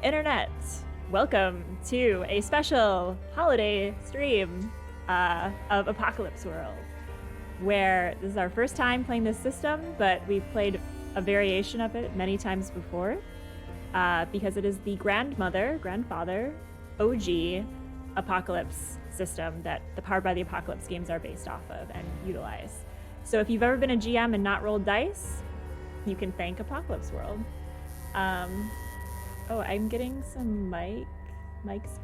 Internet! Welcome to a special holiday stream of Apocalypse World, where this is our first time playing this system, but we've played a variation of it many times before, because it is the grandfather, OG Apocalypse system that the Powered by the Apocalypse games are based off of and utilize. So if you've ever been a GM and not rolled dice, you can thank Apocalypse World. Oh, I'm getting some mic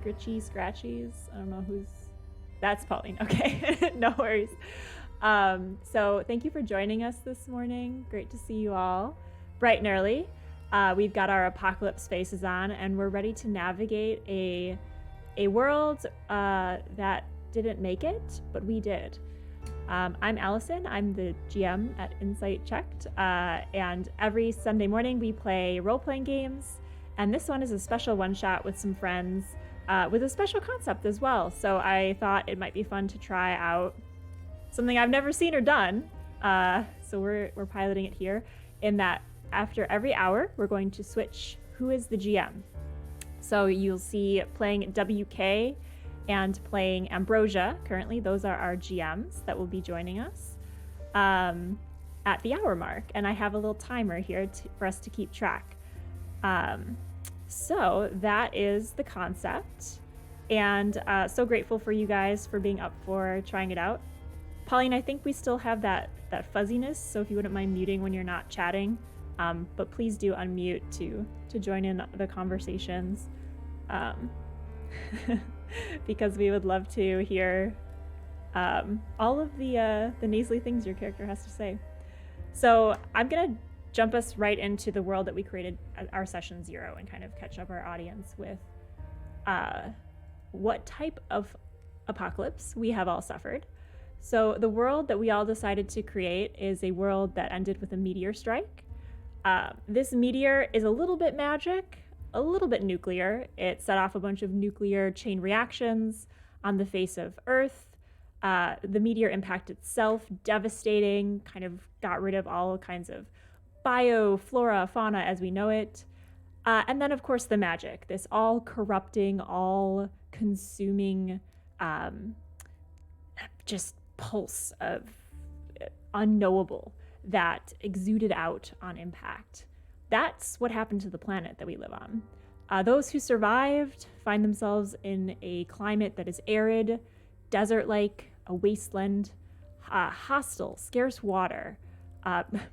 scratchies. I don't know who's... That's Pauline. Okay, no worries. So thank you for joining us this morning. Great to see you all bright and early. We've got our Apocalypse faces on, and we're ready to navigate a world that didn't make it, but we did. I'm Allison. I'm the GM at Insight Checked, and every Sunday morning we play role-playing games, and this one is a special one-shot with some friends with a special concept as well. So I thought it might be fun to try out something I've never seen or done. So we're piloting it here in that after every hour, we're going to switch who is the GM. So you'll see playing WK and playing Ambrosia. Currently, those are our GMs that will be joining us at the hour mark. And I have a little timer here for us to keep track. So that is the concept. And so grateful for you guys for being up for trying it out. Pauline, I think we still have that fuzziness. So if you wouldn't mind muting when you're not chatting, but please do unmute to join in the conversations. Because we would love to hear all of the nasally things your character has to say. So I'm going to jump us right into the world that we created at our session 0 and kind of catch up our audience with what type of apocalypse we have all suffered. So the world that we all decided to create is a world that ended with a meteor strike. This meteor is a little bit magic, a little bit nuclear. It set off a bunch of nuclear chain reactions on the face of Earth. The meteor impact itself, devastating, kind of got rid of all kinds of flora, fauna as we know it. And then, of course, the magic, this all-corrupting, all-consuming, just pulse of unknowable that exuded out on impact. That's what happened to the planet that we live on. Those who survived find themselves in a climate that is arid, desert-like, a wasteland, hostile, scarce water,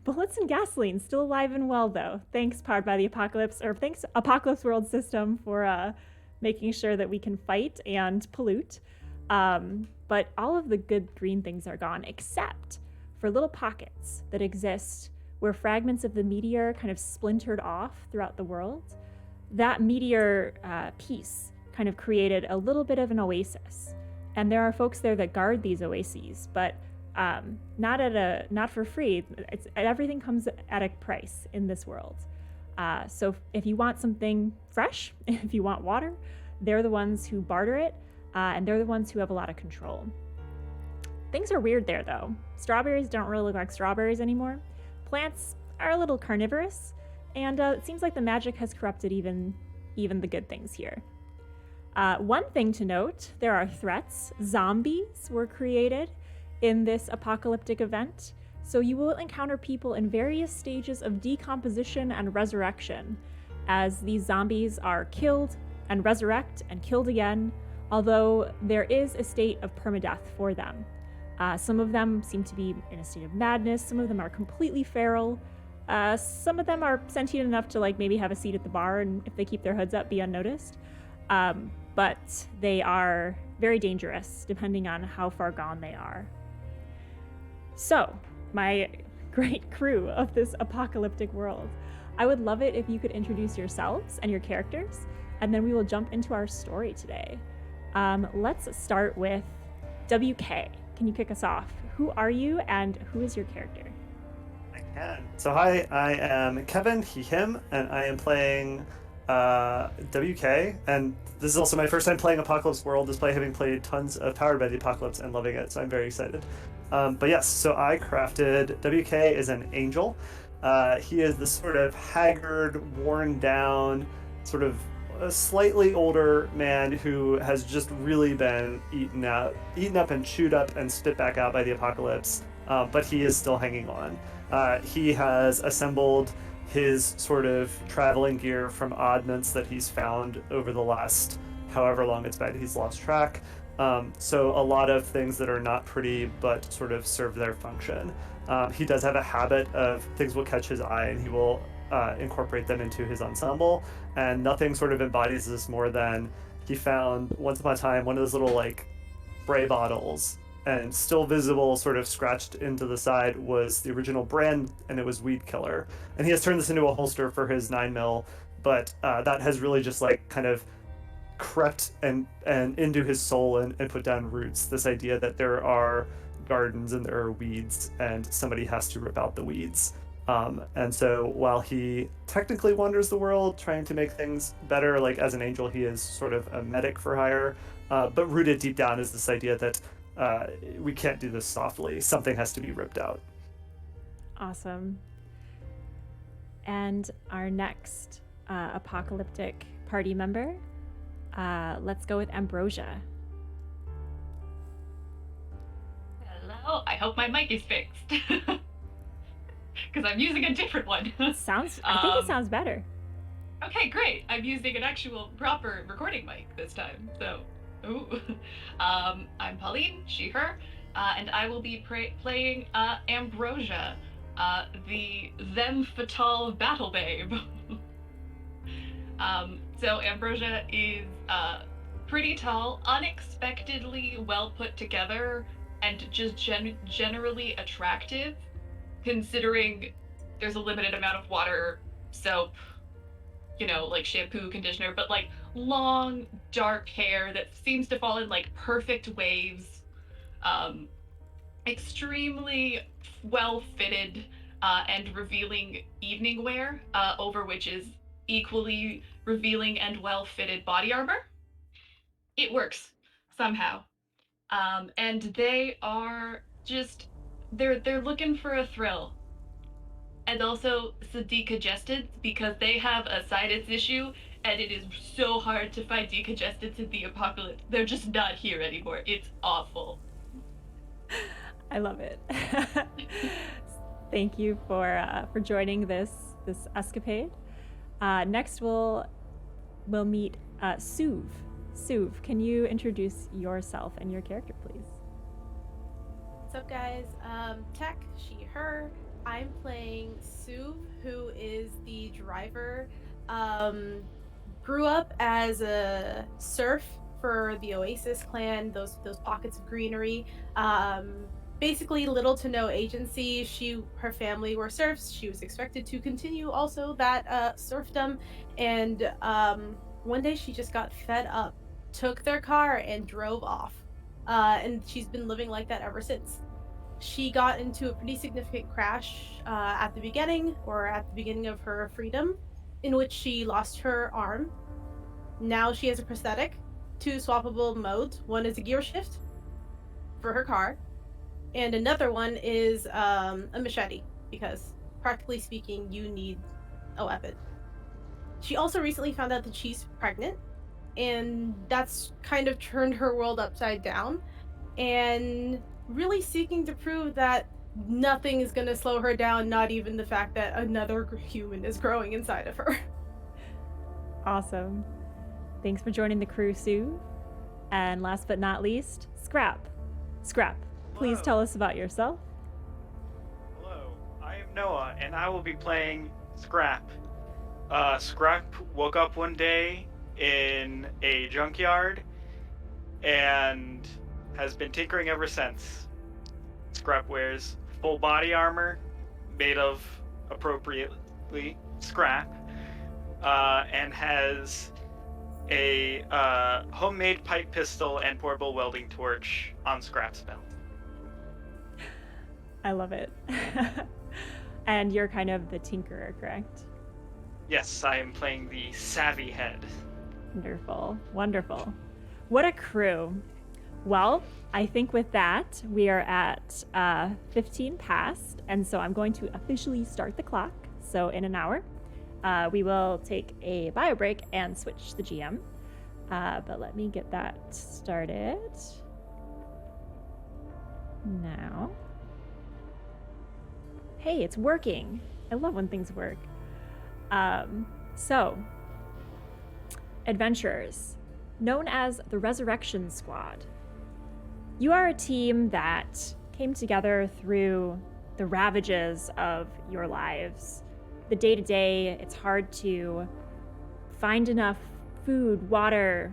bullets and gasoline, still alive and well though. Thanks Powered by the Apocalypse, or thanks Apocalypse World System for making sure that we can fight and pollute. But all of the good green things are gone, except for little pockets that exist where fragments of the meteor kind of splintered off throughout the world. That meteor piece kind of created a little bit of an oasis. And there are folks there that guard these oases, but not for free. Everything comes at a price in this world. So if you want something fresh, if you want water, they're the ones who barter it, and they're the ones who have a lot of control. Things are weird there, though. Strawberries don't really look like strawberries anymore. Plants are a little carnivorous, and it seems like the magic has corrupted even the good things here. One thing to note, there are threats. Zombies were created in this apocalyptic event, so you will encounter people in various stages of decomposition and resurrection as these zombies are killed and resurrect and killed again, although there is a state of permadeath for them. Some of them seem to be in a state of madness, some of them are completely feral, some of them are sentient enough to maybe have a seat at the bar and if they keep their hoods up be unnoticed, but they are very dangerous depending on how far gone they are. So, my great crew of this apocalyptic world, I would love it if you could introduce yourselves and your characters, and then we will jump into our story today. Let's start with WK. Can you kick us off? Who are you and who is your character? I can. So hi, I am Kevin, he, him, and I am playing WK, and this is also my first time playing Apocalypse World, despite having played tons of Powered by the Apocalypse and loving it, so I'm very excited. But yes, so I crafted WK as an angel. He is this sort of haggard, worn down, sort of a slightly older man who has just really been eaten up and chewed up and spit back out by the apocalypse, but he is still hanging on. He has assembled his sort of traveling gear from oddments that he's found over the last however long it's been. He's lost track. So a lot of things that are not pretty but sort of serve their function. He does have a habit of things will catch his eye and he will incorporate them into his ensemble. And nothing sort of embodies this more than he found once upon a time one of those little like spray bottles, and still visible, sort of scratched into the side, was the original brand, and it was Weed Killer. And he has turned this into a holster for his 9mm, but that has really just like kind of crept and into his soul and put down roots. This idea that there are gardens and there are weeds, and somebody has to rip out the weeds. And so while he technically wanders the world trying to make things better, like as an angel, he is sort of a medic for hire. But rooted deep down is this idea that we can't do this softly. Something has to be ripped out. Awesome. And our next apocalyptic party member, let's go with Ambrosia. Hello, I hope my mic is fixed. Because I'm using a different one. I think it sounds better. Okay, great. I'm using an actual proper recording mic this time. So, I'm Pauline, she, her, and I will be playing Ambrosia, the them fatale battle babe. So Ambrosia is pretty tall, unexpectedly well put together, and just generally attractive, considering there's a limited amount of water, soap, like shampoo, conditioner, but like long, dark hair that seems to fall in like perfect waves, extremely well fitted and revealing evening wear, over which is equally revealing and well fitted body armor. It works somehow. And they are just, they're looking for a thrill. And also decongested, because they have a sinus issue, and it is so hard to find decongestants in the apocalypse. They're just not here anymore. It's awful. I love it. Thank you for joining this escapade. Next, we'll meet Suv. Suv, can you introduce yourself and your character, please? What's up, guys? Tech, she, her. I'm playing Suv, who is the driver. Grew up as a serf for the Oasis clan, those pockets of greenery. Basically, little to no agency. Her family were serfs. She was expected to continue also that serfdom, and one day she just got fed up, took their car and drove off, and she's been living like that ever since. She got into a pretty significant crash at the beginning of her freedom, in which she lost her arm. Now she has a prosthetic, 2 swappable modes. One is a gear shift for her car, and another one is a machete, because practically speaking, you need a weapon. She also recently found out that she's pregnant, and that's kind of turned her world upside down, and really seeking to prove that nothing is going to slow her down, not even the fact that another human is growing inside of her. Awesome. Thanks for joining the crew, Sue. And last but not least, Scrap. Scrap, please Hello. tell us about yourself. Hello, I am Noah, and I will be playing Scrap. Scrap woke up one day in a junkyard and has been tinkering ever since. Scrap wears full body armor made of appropriately scrap, and has a homemade pipe pistol and portable welding torch on Scrap's belt. I love it. And you're kind of the tinkerer, correct? Yes, I am playing the savvy head. Wonderful. Wonderful. What a crew. Well, I think with that, we are at 15 past, and so I'm going to officially start the clock, so in an hour. we will take a bio break and switch the GM. But let me get that started now. Hey, it's working. I love when things work. So, adventurers, known as the Resurrection Squad. You are a team that came together through the ravages of your lives. The day-to-day, it's hard to find enough food, water,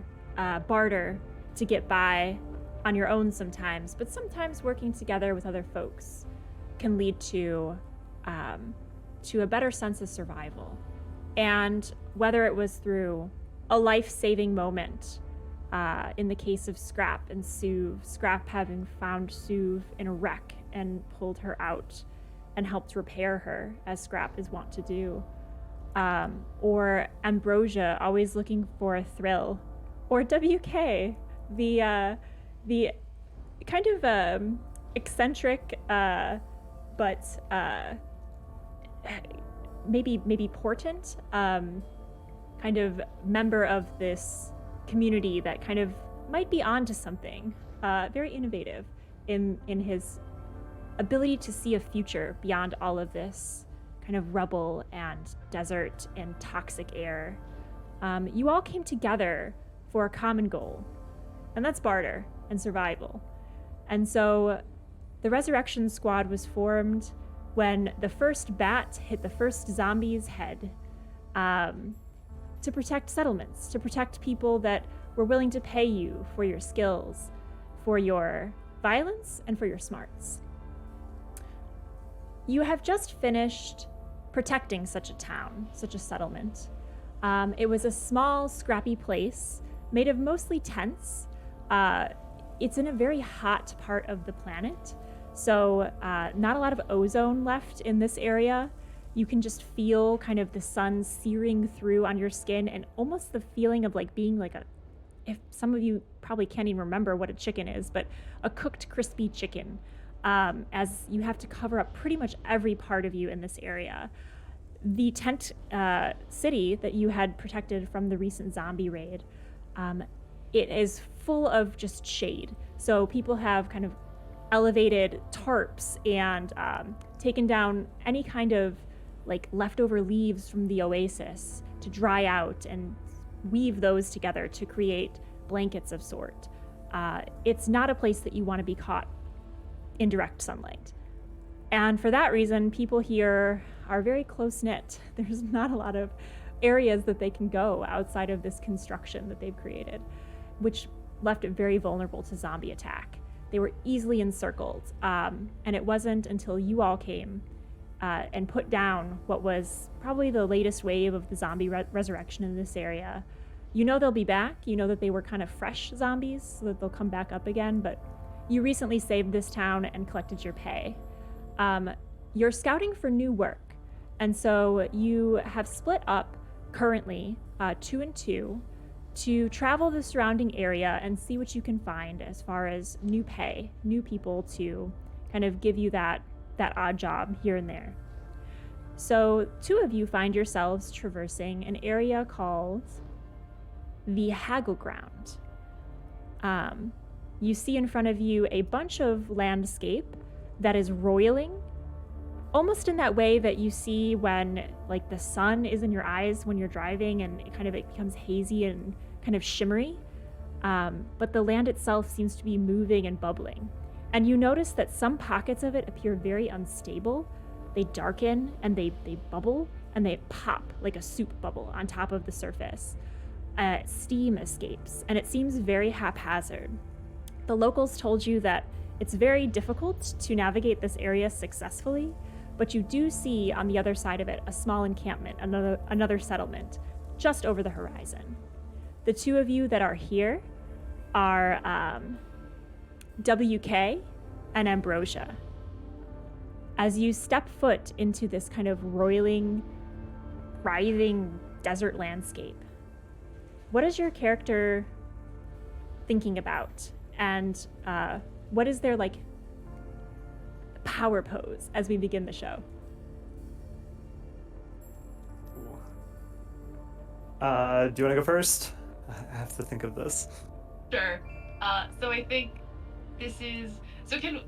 barter to get by on your own sometimes, but sometimes working together with other folks can lead to a better sense of survival. And whether it was through a life-saving moment, in the case of Scrap and Suv, Scrap having found Suv in a wreck and pulled her out and helped repair her, as Scrap is wont to do, or Ambrosia always looking for a thrill, or WK, the kind of eccentric but maybe portent kind of member of this community that kind of might be onto something, very innovative in his ability to see a future beyond all of this kind of rubble and desert and toxic air. You all came together for a common goal, and that's barter and survival. And so the Resurrection Squad was formed when the first bat hit the first zombie's head, to protect settlements, to protect people that were willing to pay you for your skills, for your violence, and for your smarts. You have just finished protecting such a town, such a settlement. It was a small, scrappy place made of mostly tents. It's in a very hot part of the planet, so not a lot of ozone left in this area. You can just feel kind of the sun searing through on your skin, and almost the feeling of like being like if some of you probably can't even remember what a chicken is, but a cooked crispy chicken, as you have to cover up pretty much every part of you in this area. The tent city that you had protected from the recent zombie raid, it is full of just shade. So people have kind of elevated tarps and taken down any kind of like leftover leaves from the oasis to dry out and weave those together to create blankets of sort. It's not a place that you want to be caught in direct sunlight. And for that reason, people here are very close-knit. There's not a lot of areas that they can go outside of this construction that they've created, which left it very vulnerable to zombie attack. They were easily encircled, and it wasn't until you all came and put down what was probably the latest wave of the zombie resurrection in this area. You know they'll be back. You know that they were kind of fresh zombies, so that they'll come back up again, but you recently saved this town and collected your pay. You're scouting for new work, and so you have split up currently 2 and 2 to travel the surrounding area and see what you can find as far as new pay, new people to kind of give you that odd job here and there. So 2 of you find yourselves traversing an area called the Haggle Ground. You see in front of you a bunch of landscape that is roiling, almost in that way that you see when like the sun is in your eyes when you're driving and it becomes hazy and kind of shimmery. But the land itself seems to be moving and bubbling. And you notice that some pockets of it appear very unstable. They darken and they bubble and they pop like a soup bubble on top of the surface. Steam escapes, and it seems very haphazard. The locals told you that it's very difficult to navigate this area successfully, but you do see on the other side of it a small encampment, another settlement, just over the horizon. The 2 of you that are here are WK and Ambrosia. As you step foot into this kind of roiling, writhing desert landscape, what is your character thinking about? And what is their like power pose as we begin the show? Do you want to go first? I have to think of this. Sure. So I think this is. So can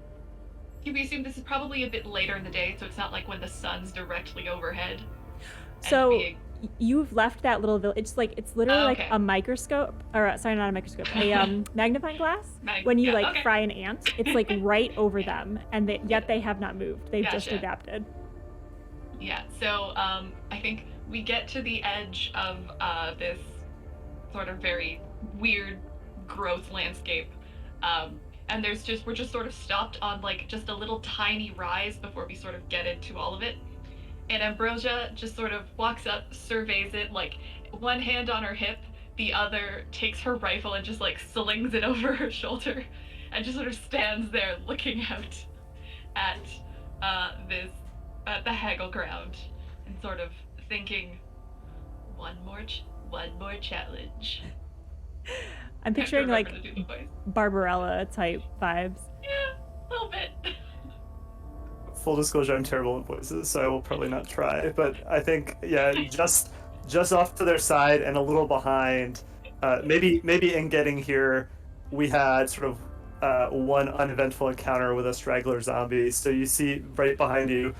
we assume this is probably a bit later in the day, so it's not like when the sun's directly overhead? So you've left that little village. It's like it's literally like okay. a microscope, or sorry, not a microscope, a magnifying glass. When you like fry an ant, it's like right over them, and yet they have not moved. They've just adapted. Yeah. So I think we get to the edge of this sort of very weird growth landscape, and we're just sort of stopped on like just a little tiny rise before we sort of get into all of it. And Ambrosia just sort of walks up, surveys it, like one hand on her hip, the other takes her rifle and just like slings it over her shoulder, and just sort of stands there looking out at the Haggle Ground, and sort of thinking, one more challenge. I'm picturing like Barbarella type vibes. Yeah, a little bit. Full disclosure, I'm terrible at voices, so I will probably not try. But I think, yeah, just off to their side and a little behind. Maybe in getting here, we had sort of one uneventful encounter with a straggler zombie. So you see right behind you,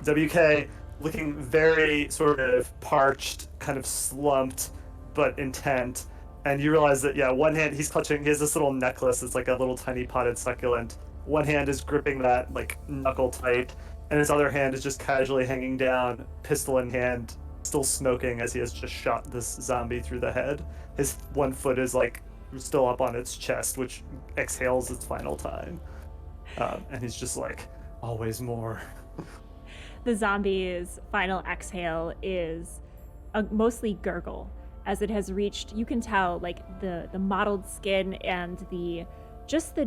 WK looking very sort of parched, kind of slumped, but intent. And you realize that, yeah, one hand he's clutching. He has this little necklace. It's like a little tiny potted succulent. One hand is gripping that like knuckle tight, and his other hand is just casually hanging down, pistol in hand, still smoking as he has just shot this zombie through the head. His one foot is like still up on its chest, which exhales its final time. And he's just like, always more. The zombie's final exhale is a mostly gurgle, as it has reached, you can tell, like the mottled skin and the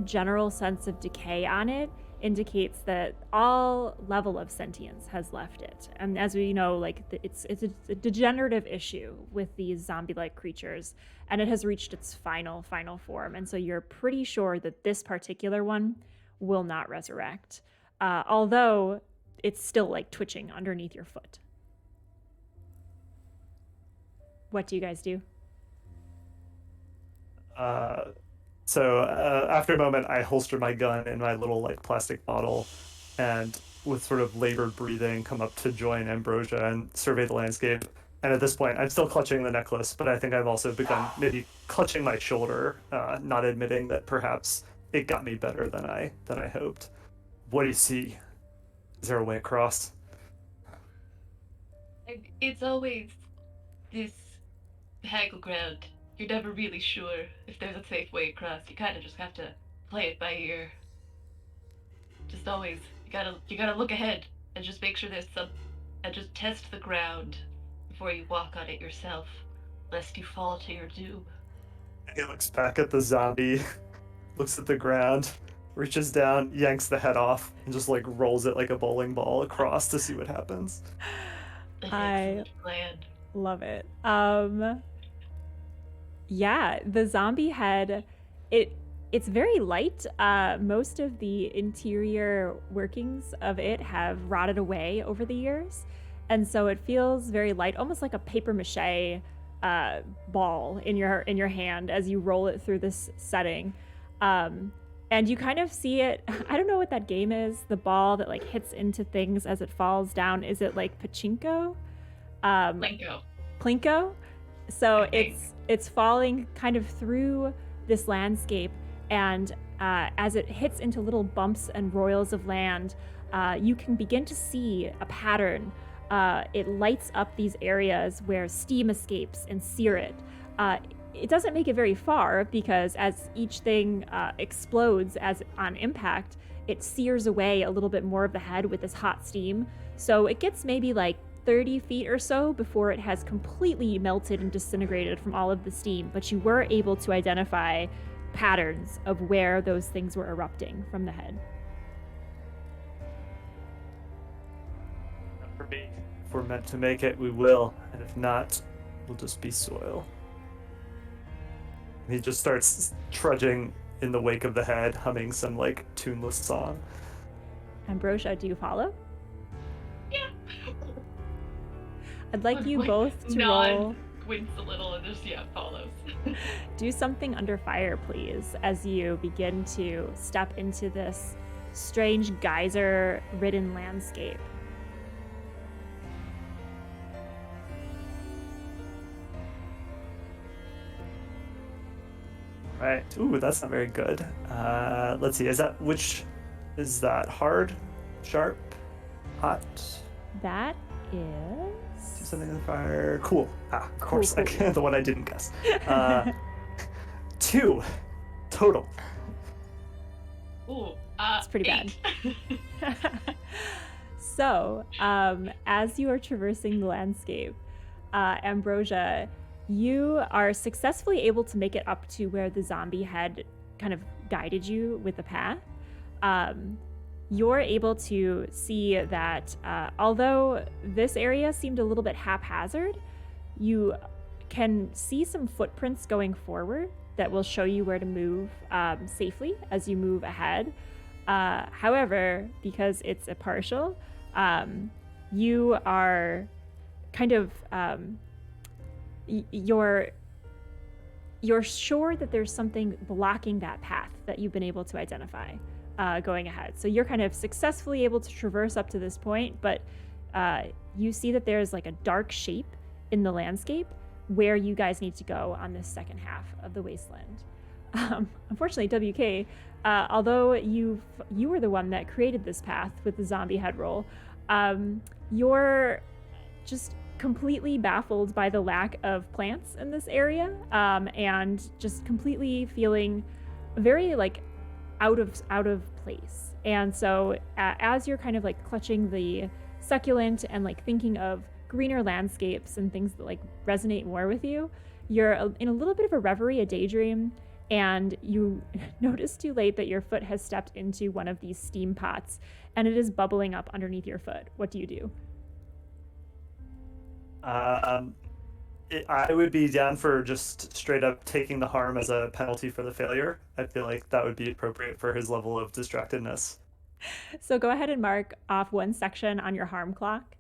general sense of decay on it indicates that all level of sentience has left it. And as we know, like it's a degenerative issue with these zombie-like creatures, and it has reached its final form. And so you're pretty sure that this particular one will not resurrect, although it's still like twitching underneath your foot. What do you guys do? So after a moment, I holster my gun in my little like plastic bottle, and with sort of labored breathing, come up to join Ambrosia and survey the landscape. And at this point, I'm still clutching the necklace, but I think I've also begun maybe clutching my shoulder, not admitting that perhaps it got me better than I hoped. What do you see? Is there a way across? It's always this Haggle Ground. You're never really sure if there's a safe way across. You kind of just have to play it by ear. Just always, you gotta look ahead and just make sure and just test the ground before you walk on it yourself, lest you fall to your doom. He looks back at the zombie, looks at the ground, reaches down, yanks the head off, and just like rolls it like a bowling ball across to see what happens. I love it. Yeah, the zombie head, it's very light. Most of the interior workings of it have rotted away over the years, and so it feels very light, almost like a paper mache ball in your hand as you roll it through this setting. And you kind of see it. I don't know what that game is. The ball that like hits into things as it falls down. Is it like pachinko? Plinko. So it's falling kind of through this landscape, and as it hits into little bumps and royals of land, you can begin to see a pattern. It lights up these areas where steam escapes and sear it. It doesn't make it very far, because as each thing explodes on impact, it sears away a little bit more of the head with this hot steam. So it gets maybe like 30 feet or so before it has completely melted and disintegrated from all of the steam. But you were able to identify patterns of where those things were erupting from the head. If we're meant to make it, we will. And if not, we'll just be soil. He just starts trudging in the wake of the head, humming some like tuneless song. Ambrosia, do you follow? Yeah. I'd like you both to roll squints a little and just follows. Do something under fire, please, as you begin to step into this strange geyser-ridden landscape. Right. Ooh, that's not very good. Let's see. Is that hard, sharp, hot? That Do is... something in the fire. Cool. Of course. Cool. The one I didn't guess. 2 total. Ooh, It's pretty bad. 8. So, as you are traversing the landscape, Ambrosia, you are successfully able to make it up to where the zombie had kind of guided you with the path. You're able to see that although this area seemed a little bit haphazard, you can see some footprints going forward that will show you where to move safely as you move ahead. However, because it's a partial, you are kind of you're sure that there's something blocking that path that you've been able to identify going ahead. So you're kind of successfully able to traverse up to this point, but you see that there's like a dark shape in the landscape where you guys need to go on this second half of the wasteland. Unfortunately, WK, although you were the one that created this path with the zombie head roll, you're just completely baffled by the lack of plants in this area, and just completely feeling very like out of place. And so as you're kind of like clutching the succulent and like thinking of greener landscapes and things that like resonate more with you, you're in a little bit of a reverie, a daydream, and you notice too late that your foot has stepped into one of these steam pots and it is bubbling up underneath your foot. What do you do? I would be down for just straight up taking the harm as a penalty for the failure. I feel like that would be appropriate for his level of distractedness. So go ahead and mark off one section on your harm clock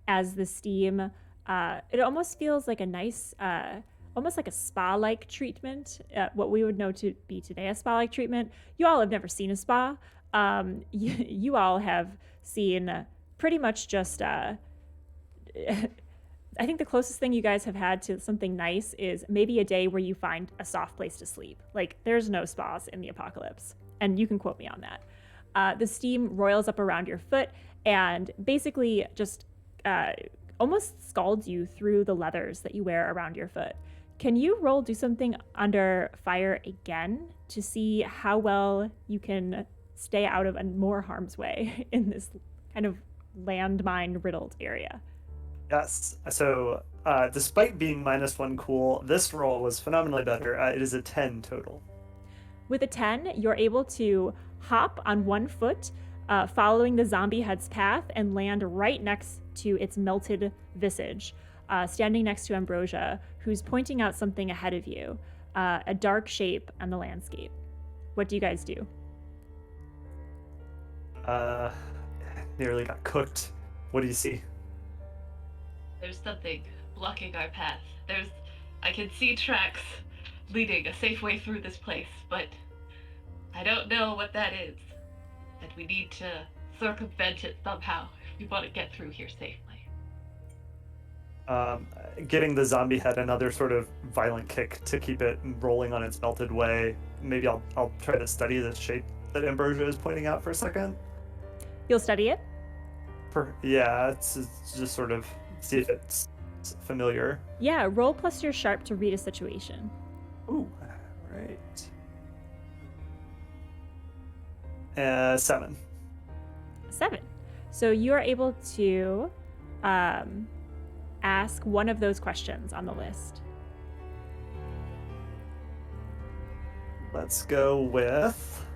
as the steam, it almost feels like a nice, almost like a spa-like treatment, what we would know to be today a spa-like treatment. You all have never seen a spa. You all have seen pretty much just... I think the closest thing you guys have had to something nice is maybe a day where you find a soft place to sleep. Like, there's no spas in the apocalypse, and you can quote me on that. The steam roils up around your foot and basically just almost scalds you through the leathers that you wear around your foot. Can you do something under fire again to see how well you can stay out of more harm's way in this kind of landmine-riddled area? Yes. So, despite being -1 cool, this roll was phenomenally better. It is a 10 total. With a 10, you're able to hop on one foot, following the zombie head's path, and land right next to its melted visage, standing next to Ambrosia, who's pointing out something ahead of you, a dark shape on the landscape. What do you guys do? Nearly got cooked. What do you see? There's something blocking our path. I can see tracks leading a safe way through this place, but I don't know what that is. And we need to circumvent it somehow if we want to get through here safely. Giving the zombie head another sort of violent kick to keep it rolling on its melted way. Maybe I'll try to study the shape that Ambrosia is pointing out for a second. You'll study it? Yeah, it's just sort of see if it's familiar. Yeah, roll plus your sharp to read a situation. Ooh, right. 7. 7. So you are able to ask one of those questions on the list. Let's go with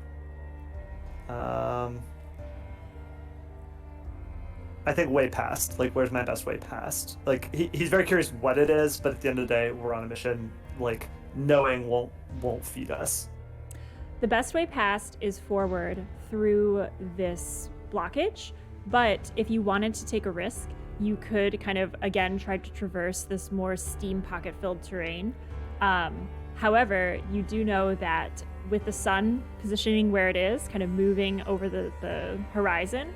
I think way past. Like, where's my best way past? Like, he's very curious what it is, but at the end of the day, we're on a mission. Like, knowing won't feed us. The best way past is forward through this blockage, but if you wanted to take a risk, you could kind of, again, try to traverse this more steam pocket-filled terrain. However, you do know that with the sun positioning where it is, kind of moving over the horizon,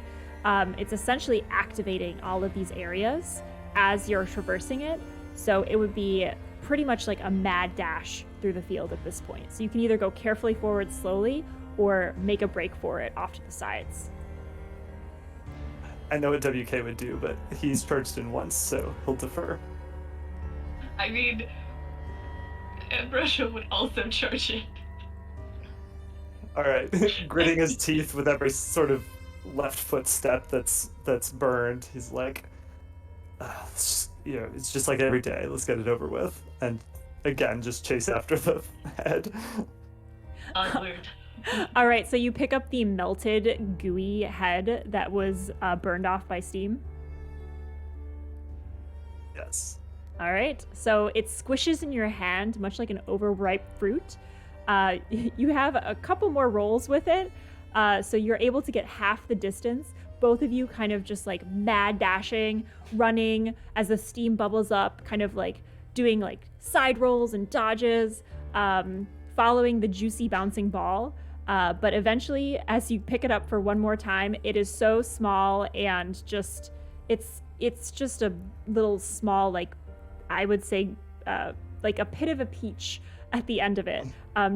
it's essentially activating all of these areas as you're traversing it. So it would be pretty much like a mad dash through the field at this point. So you can either go carefully forward slowly or make a break for it off to the sides. I know what WK would do, but he's charged in once, so he'll defer. I mean, Ambrosia would also charge in. All right, gritting his teeth with every sort of left foot step that's burned. He's like, it's just like every day. Let's get it over with. And again, just chase after the head. Onward. All right, so you pick up the melted, gooey head that was burned off by steam. Yes. All right, so it squishes in your hand, much like an overripe fruit. You have a couple more rolls with it, so you're able to get half the distance. Both of you kind of just like mad dashing, running as the steam bubbles up, kind of like doing like side rolls and dodges, following the juicy bouncing ball. But eventually, as you pick it up for one more time, it is so small and just it's just a little small, like I would say, like a pit of a peach at the end of it,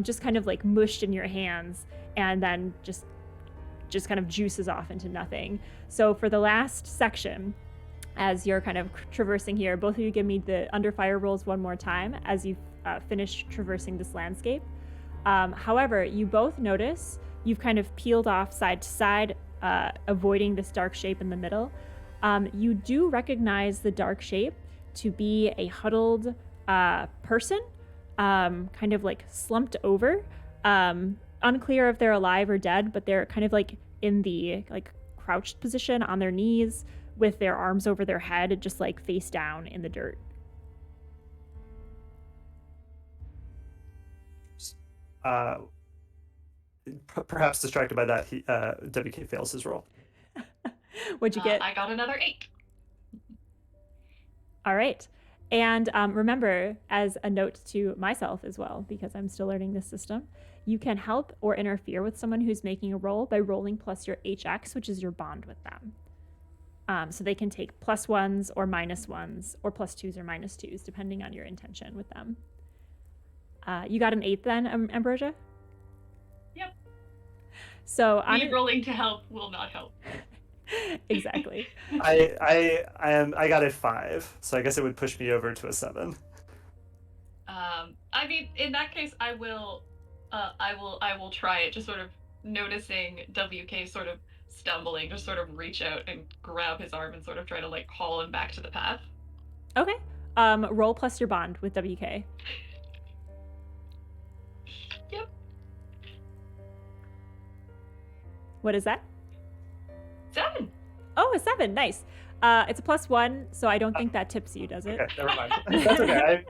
just kind of like mushed in your hands, and then just kind of juices off into nothing. So for the last section, as you're kind of traversing here, both of you give me the under fire rolls one more time as you finish traversing this landscape. However, you both notice you've kind of peeled off side to side, avoiding this dark shape in the middle. You do recognize the dark shape to be a huddled person, kind of like slumped over. Unclear if they're alive or dead, but they're kind of like in the like crouched position on their knees with their arms over their head, just like face down in the dirt. Perhaps distracted by that, WK fails his roll. What'd you get? I got another 8. All right. And remember, as a note to myself as well, because I'm still learning this system, you can help or interfere with someone who's making a roll by rolling plus your HX, which is your bond with them. So they can take +1s or -1s or +2s or -2s, depending on your intention with them. You got an 8 then, Ambrosia? Yep. So Me rolling to help will not help. Exactly. I got a 5, so I guess it would push me over to a 7. I mean, in that case, I will try it. Just sort of noticing WK sort of stumbling, just sort of reach out and grab his arm and sort of try to like haul him back to the path. Okay. Roll plus your bond with WK. Yep. What is that? 7. Oh, a 7. Nice. It's a +1, so I don't think that tips you, does it? Okay, never mind. That's okay.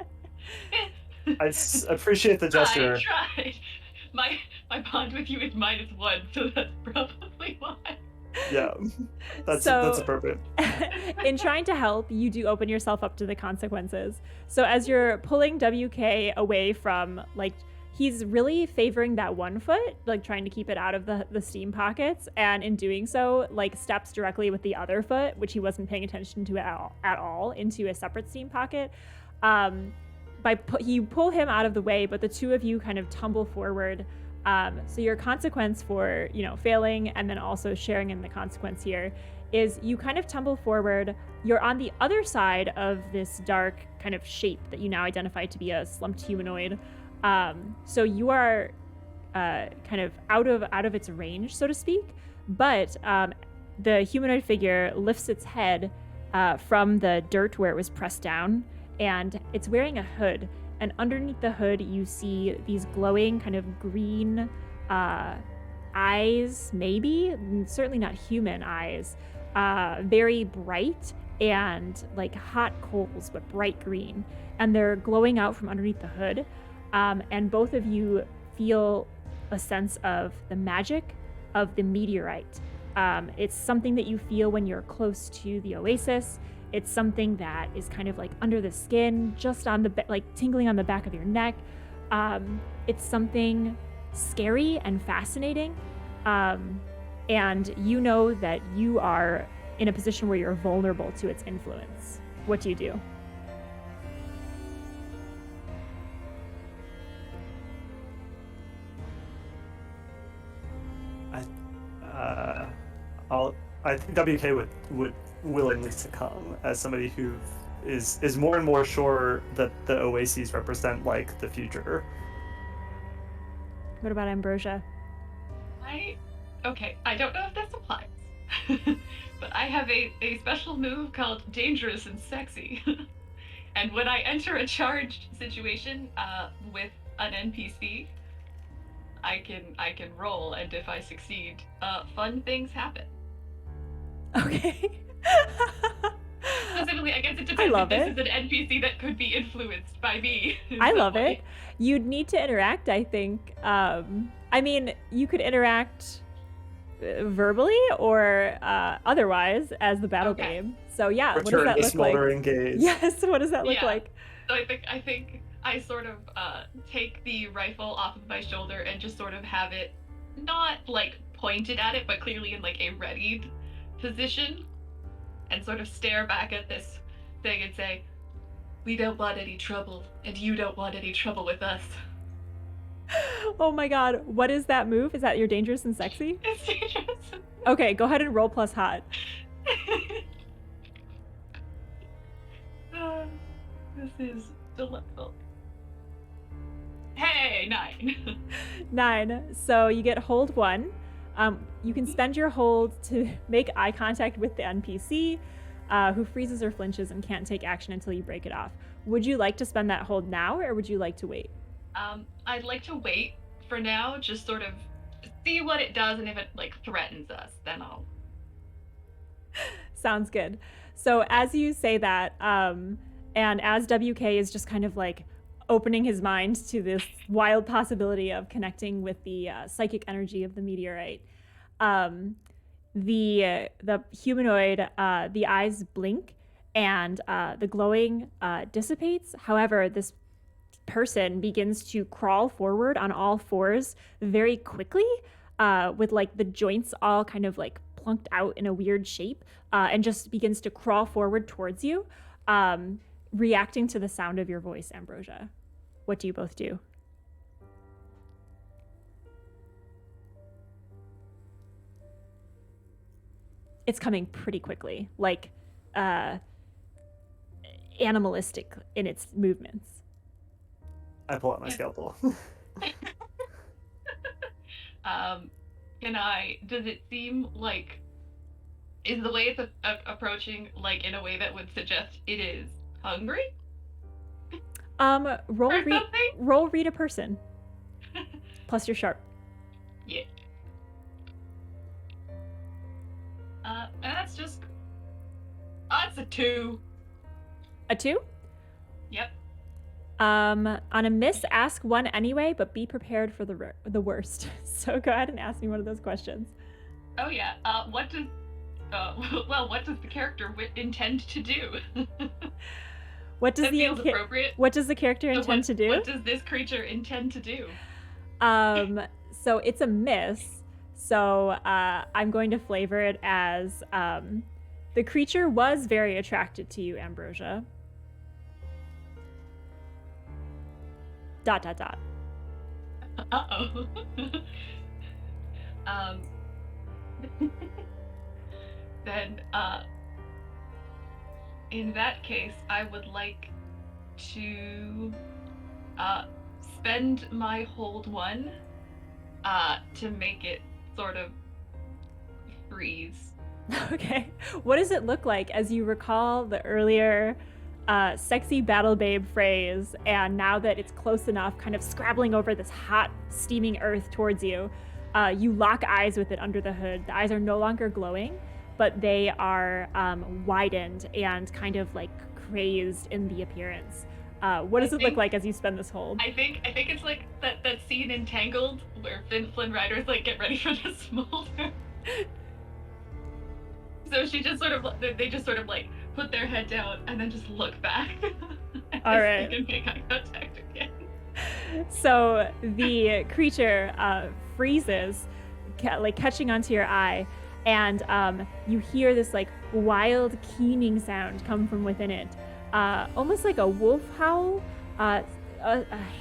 I appreciate the gesture. I tried. My bond with you is -1, so that's probably why. Yeah, that's appropriate. In trying to help, you do open yourself up to the consequences. So as you're pulling WK away from, like, he's really favoring that one foot, like trying to keep it out of the steam pockets, and in doing so, like, steps directly with the other foot, which he wasn't paying attention to at all, into a separate steam pocket. You pull him out of the way, but the two of you kind of tumble forward. So your consequence for, failing and then also sharing in the consequence here is you kind of tumble forward. You're on the other side of this dark kind of shape that you now identify to be a slumped humanoid. So you are kind of out of its range, so to speak. But the humanoid figure lifts its head from the dirt where it was pressed down, and it's wearing a hood. And underneath the hood, you see these glowing kind of green eyes, maybe, certainly not human eyes, very bright and like hot coals, but bright green. And they're glowing out from underneath the hood. And both of you feel a sense of the magic of the meteorite. It's something that you feel when you're close to the oasis, It's something that is kind of like under the skin, just on the like tingling on the back of your neck. It's something scary and fascinating, and you know that you are in a position where you're vulnerable to its influence. What do you do? I think WK would willingly succumb as somebody who is more and more sure that the oases represent like the future. What about Ambrosia? I don't know if this applies, but I have a special move called Dangerous and Sexy. And when I enter a charged situation with an NPC, I can roll, and if I succeed, fun things happen. Okay. Specifically, I guess it depends I love if this it. is an NPC that could be influenced by me. I love it. You'd need to interact, I think. I mean, you could interact verbally or otherwise as the battle game. So yeah, what does Return that the look like? smoldering gaze. Yes, what does that look Yeah. like? So I think I sort of take the rifle off of my shoulder and just sort of have it not like pointed at it, but clearly in like a readied position, and sort of stare back at this thing and say, "We don't want any trouble, and you don't want any trouble with us." Oh my god, what is that move? Is that your dangerous and sexy? It's dangerous. Okay, go ahead and roll plus hot. This is delightful. Hey, 9. 9. So you get hold 1. You can spend your hold to make eye contact with the NPC, who freezes or flinches and can't take action until you break it off. Would you like to spend that hold now, or would you like to wait? I'd like to wait for now, just sort of see what it does, and if it like threatens us, then I'll. Sounds good. So as you say that, and as WK is just kind of like opening his mind to this wild possibility of connecting with the psychic energy of the meteorite, the humanoid, the eyes blink and the glowing dissipates. However, this person begins to crawl forward on all fours very quickly, with like the joints all kind of like plunked out in a weird shape, and just begins to crawl forward towards you, reacting to the sound of your voice, Ambrosia. What do you both do? It's coming pretty quickly, like animalistic in its movements. I pull out my scalpel. Does it seem like, is the way it's approaching like in a way that would suggest it is hungry? Roll read a person. Plus you're sharp. Yeah. And that's just, that's a 2. A 2? Yep. On a miss, ask 1 anyway, but be prepared for the worst. So go ahead and ask me one of those questions. Oh yeah. What does the character intend to do? What does that feels appropriate. What does the character intend to do? What does this creature intend to do? So it's a miss. So I'm going to flavor it as the creature was very attracted to you, Ambrosia. ... Uh-oh. Then, in that case, I would like to spend my hold 1 to make it sort of freeze. Okay. What does it look like as you recall the earlier sexy battle babe phrase, and now that it's close enough, kind of scrabbling over this hot, steaming earth towards you, you lock eyes with it under the hood. The eyes are no longer glowing, but they are widened and kind of like crazed in the appearance. What does it look like as you spend this hold? I think it's like that scene in Tangled where Flynn Rider's like, get ready for the smolder. So they just sort of like put their head down and then just look back. All right. They can make eye contact again. So the creature freezes, like catching onto your eye, and you hear this like wild keening sound come from within it, almost like a wolf howl, a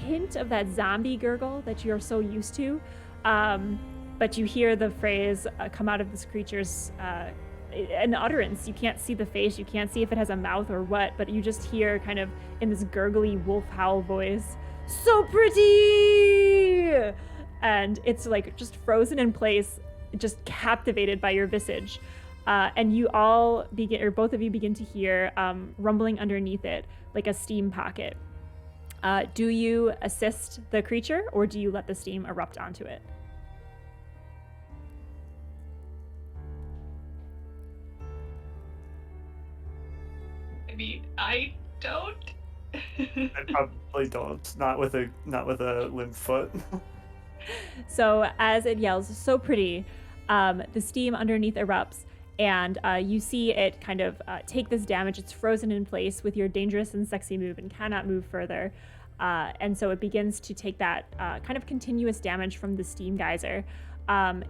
hint of that zombie gurgle that you're so used to. But you hear the phrase come out of this creature's an utterance. You can't see the face, you can't see if it has a mouth or what, but you just hear kind of in this gurgly wolf howl voice, "So pretty!" And it's like just frozen in place, just captivated by your visage. And you all begin, or both of you begin to hear rumbling underneath it, like a steam pocket. Do you assist the creature, or do you let the steam erupt onto it? I mean, I don't. I probably don't. Not with a limp foot. So as it yells, "So pretty," the steam underneath erupts, and you see it kind of take this damage. It's frozen in place with your dangerous and sexy move and cannot move further. And so it begins to take that kind of continuous damage from the steam geyser.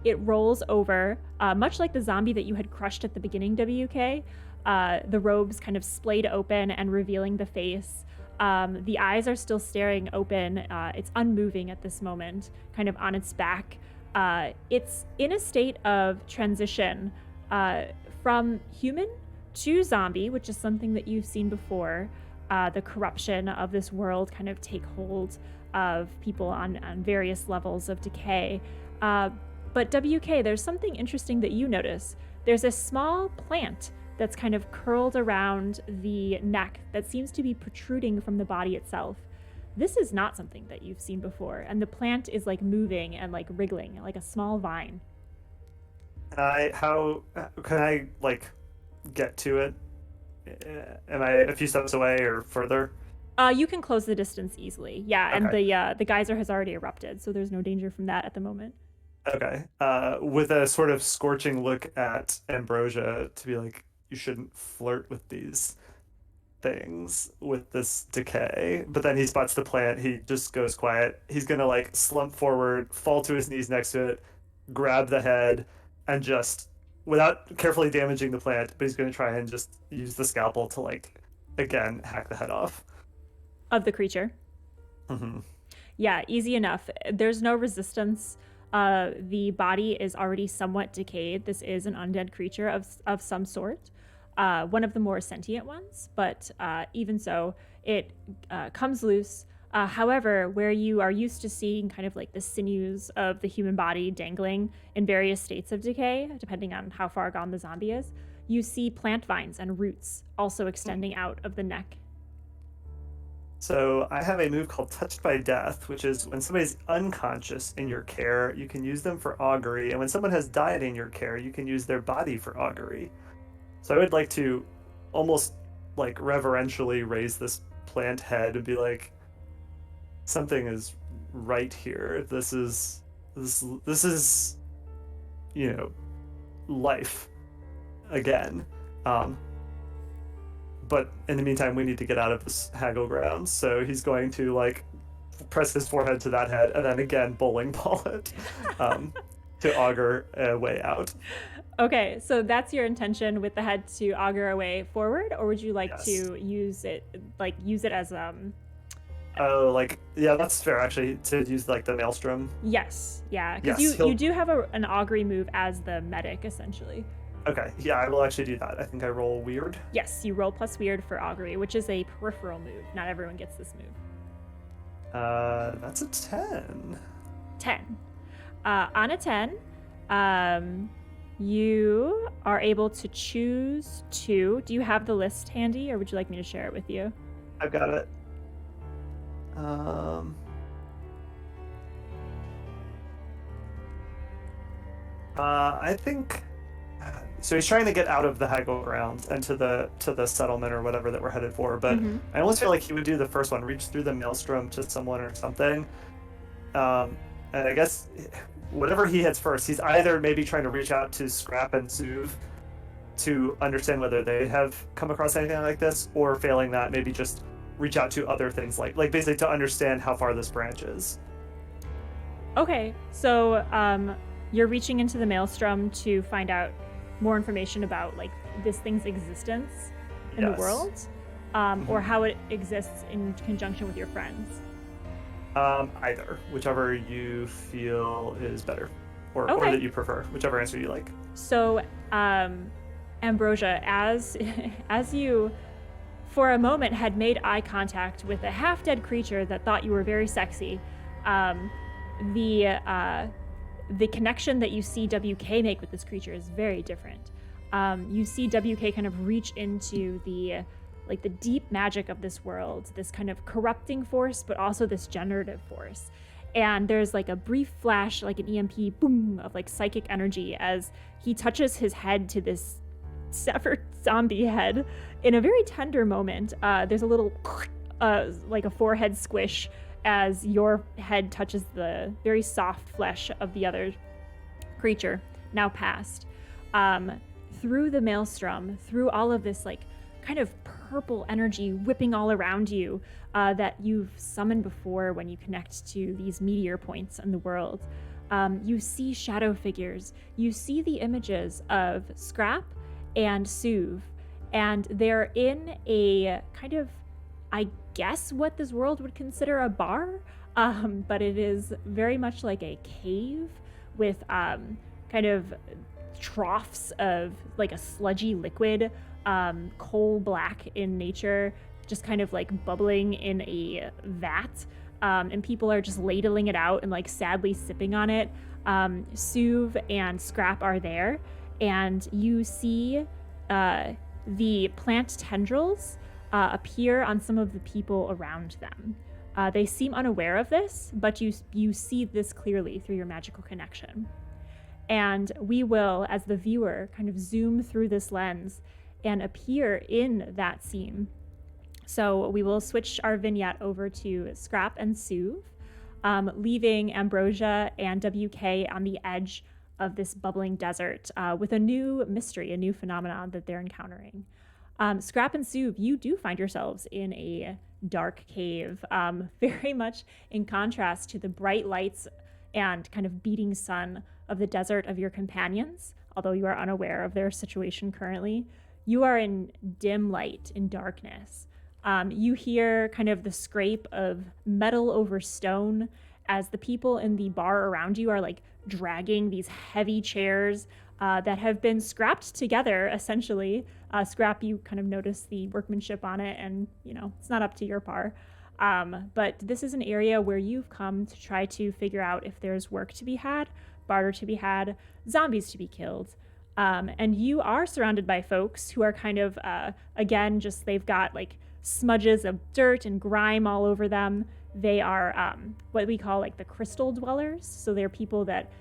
It rolls over, much like the zombie that you had crushed at the beginning, WK. The robes kind of splayed open and revealing the face. The eyes are still staring open. It's unmoving at this moment, kind of on its back. It's in a state of transition from human to zombie, which is something that you've seen before. The corruption of this world kind of take hold of people on various levels of decay. But WK, there's something interesting that you notice. There's a small plant that's kind of curled around the neck that seems to be protruding from the body itself. This is not something that you've seen before, and the plant is like moving and like wriggling, like a small vine. How can I like get to it? Am I a few steps away or further? You can close the distance easily. Yeah, Okay. and the geyser has already erupted, so there's no danger from that at the moment. Okay. With a sort of scorching look at Ambrosia to be like, you shouldn't flirt with these things, with this decay. But then he spots the plant, he just goes quiet. He's gonna like slump forward, fall to his knees next to it, grab the head, and just, without carefully damaging the plant, but he's gonna try and just use the scalpel to like, again, hack the head off. Of the creature. Mm-hmm. Yeah, easy enough. There's no resistance. The body is already somewhat decayed. This is an undead creature of some sort. One of the more sentient ones, but even so, it comes loose. However, where you are used to seeing kind of like the sinews of the human body dangling in various states of decay, depending on how far gone the zombie is, you see plant vines and roots also extending out of the neck. So I have a move called Touched by Death, which is when somebody's unconscious in your care, you can use them for augury, and when someone has died in your care, you can use their body for augury. So I would like to almost like reverentially raise this plant head and be like, something is right here. This is you know, life again. But in the meantime, we need to get out of this Haggle Ground. So he's going to like press his forehead to that head and then again bowling ball it to augur a way out. Okay, so that's your intention with the head, to augur a way forward, or would you like Yes. to use it as Oh, like, yeah, that's fair actually, to use like the maelstrom. Yes, yeah, because Yes, you do have an augury move as the medic essentially. Okay, yeah, I will actually do that. I think I roll weird. Yes, you roll plus weird for augury, which is a peripheral move. Not everyone gets this move. That's a 10. 10. On a 10, you are able to choose two. Do you have the list handy, or would you like me to share it with you? I've got it. I think so. He's trying to get out of the Haggle Ground and to the settlement or whatever that we're headed for. But Mhm. I almost feel like he would do the first one, reach through the maelstrom to someone or something. And I guess whatever he hits first, he's either maybe trying to reach out to Scrap and Suv, to understand whether they have come across anything like this, or failing that, maybe just reach out to other things like basically to understand how far this branches. Okay, so you're reaching into the maelstrom to find out more information about like this thing's existence in the world, or how it exists in conjunction with your friends. Either, whichever you feel is better, or that you prefer, whichever answer you like. So, Ambrosia, as you for a moment had made eye contact with a half-dead creature that thought you were very sexy, the connection that you see WK make with this creature is very different. You see WK kind of reach into the deep magic of this world, this kind of corrupting force, but also this generative force. And there's like a brief flash, like an EMP boom of like psychic energy as he touches his head to this severed zombie head in a very tender moment. There's a little like a forehead squish as your head touches the very soft flesh of the other creature, now passed. Through the maelstrom, through all of this like kind of purple energy whipping all around you that you've summoned before when you connect to these meteor points in the world, you see shadow figures. You see the images of Scrap and Suv, and they're in a kind of, I guess, what this world would consider a bar, but it is very much like a cave with kind of troughs of like a sludgy liquid, coal black in nature, just kind of like bubbling in a vat, and people are just ladling it out and like sadly sipping on it. Suv and Scrap are there, and you see the plant tendrils appear on some of the people around them. They seem unaware of this, but you see this clearly through your magical connection. And we will, as the viewer, kind of zoom through this lens and appear in that scene. So we will switch our vignette over to Scrap and Suv, leaving Ambrosia and WK on the edge of this bubbling desert with a new mystery, a new phenomenon that they're encountering. Scrap and Suv, you do find yourselves in a dark cave, very much in contrast to the bright lights and kind of beating sun of the desert of your companions. Although you are unaware of their situation currently, you are in dim light, in darkness. You hear kind of the scrape of metal over stone as the people in the bar around you are like dragging these heavy chairs that have been scrapped together, essentially. Scrap, you kind of notice the workmanship on it, and it's not up to your par. But this is an area where you've come to try to figure out if there's work to be had, barter to be had, zombies to be killed. And you are surrounded by folks who are kind of, again, just they've got like smudges of dirt and grime all over them. They are what we call like the crystal dwellers. So they're people that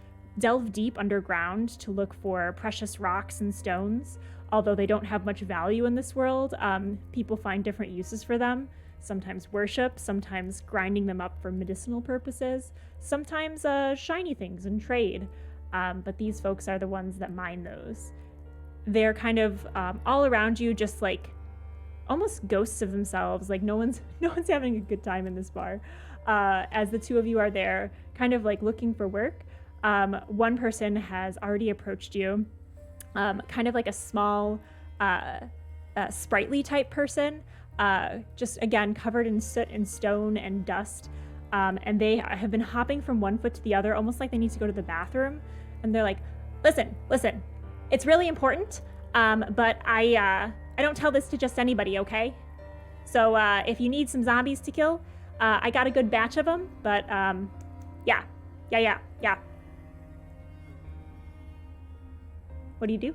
delve deep underground to look for precious rocks and stones. Although they don't have much value in this world, people find different uses for them. Sometimes worship, sometimes grinding them up for medicinal purposes, sometimes shiny things and trade. But these folks are the ones that mine those. They're kind of all around you, just like almost ghosts of themselves. Like no one's having a good time in this bar. As the two of you are there, kind of like looking for work. One person has already approached you, kind of like a small, sprightly type person, just again covered in soot and stone and dust. And they have been hopping from one foot to the other, almost like they need to go to the bathroom. And they're like, listen, it's really important, but I don't tell this to just anybody, okay? So if you need some zombies to kill, I got a good batch of them, but yeah. What do you do?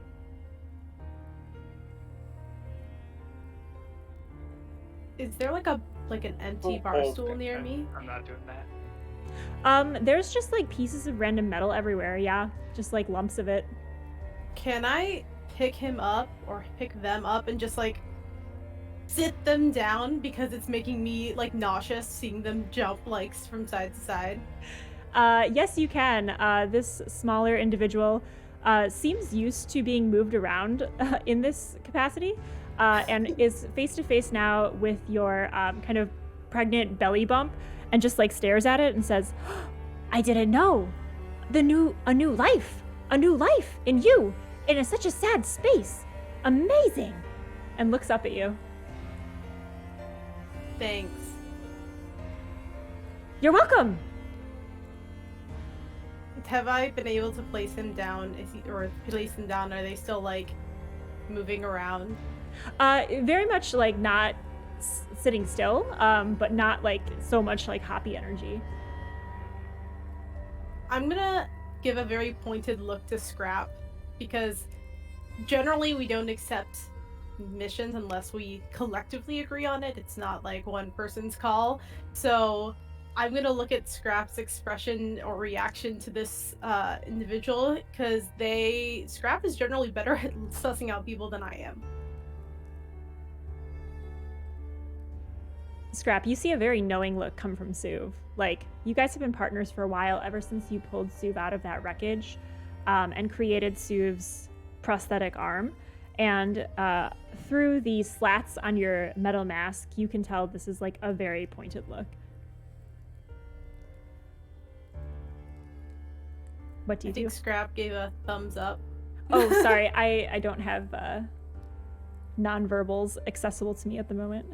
Is there like an empty bar stool near me? I'm not doing that. There's just like pieces of random metal everywhere, yeah. Just like lumps of it. Can I pick him up or pick them up and just like sit them down because it's making me like nauseous seeing them jump like from side to side? Yes, you can. This smaller individual seems used to being moved around in this capacity, and is face to face now with your kind of pregnant belly bump, and just like stares at it and says, "I didn't know. A new life in you, in such a sad space. Amazing," and looks up at you. Thanks. You're welcome. Have I been able to place him down? Or place him down? Are they still like moving around? Very much like not sitting still, but not like so much like hoppy energy. I'm gonna give a very pointed look to Scrap, because generally we don't accept missions unless we collectively agree on it. It's not like one person's call. So I'm gonna look at Scrap's expression or reaction to this individual, because Scrap is generally better at sussing out people than I am. Scrap, you see a very knowing look come from Suv. Like, you guys have been partners for a while, ever since you pulled Suv out of that wreckage, and created Suv's prosthetic arm. And through the slats on your metal mask, you can tell this is like a very pointed look. What do you do? I think Scrap gave a thumbs up. Oh, sorry, I don't have nonverbals accessible to me at the moment.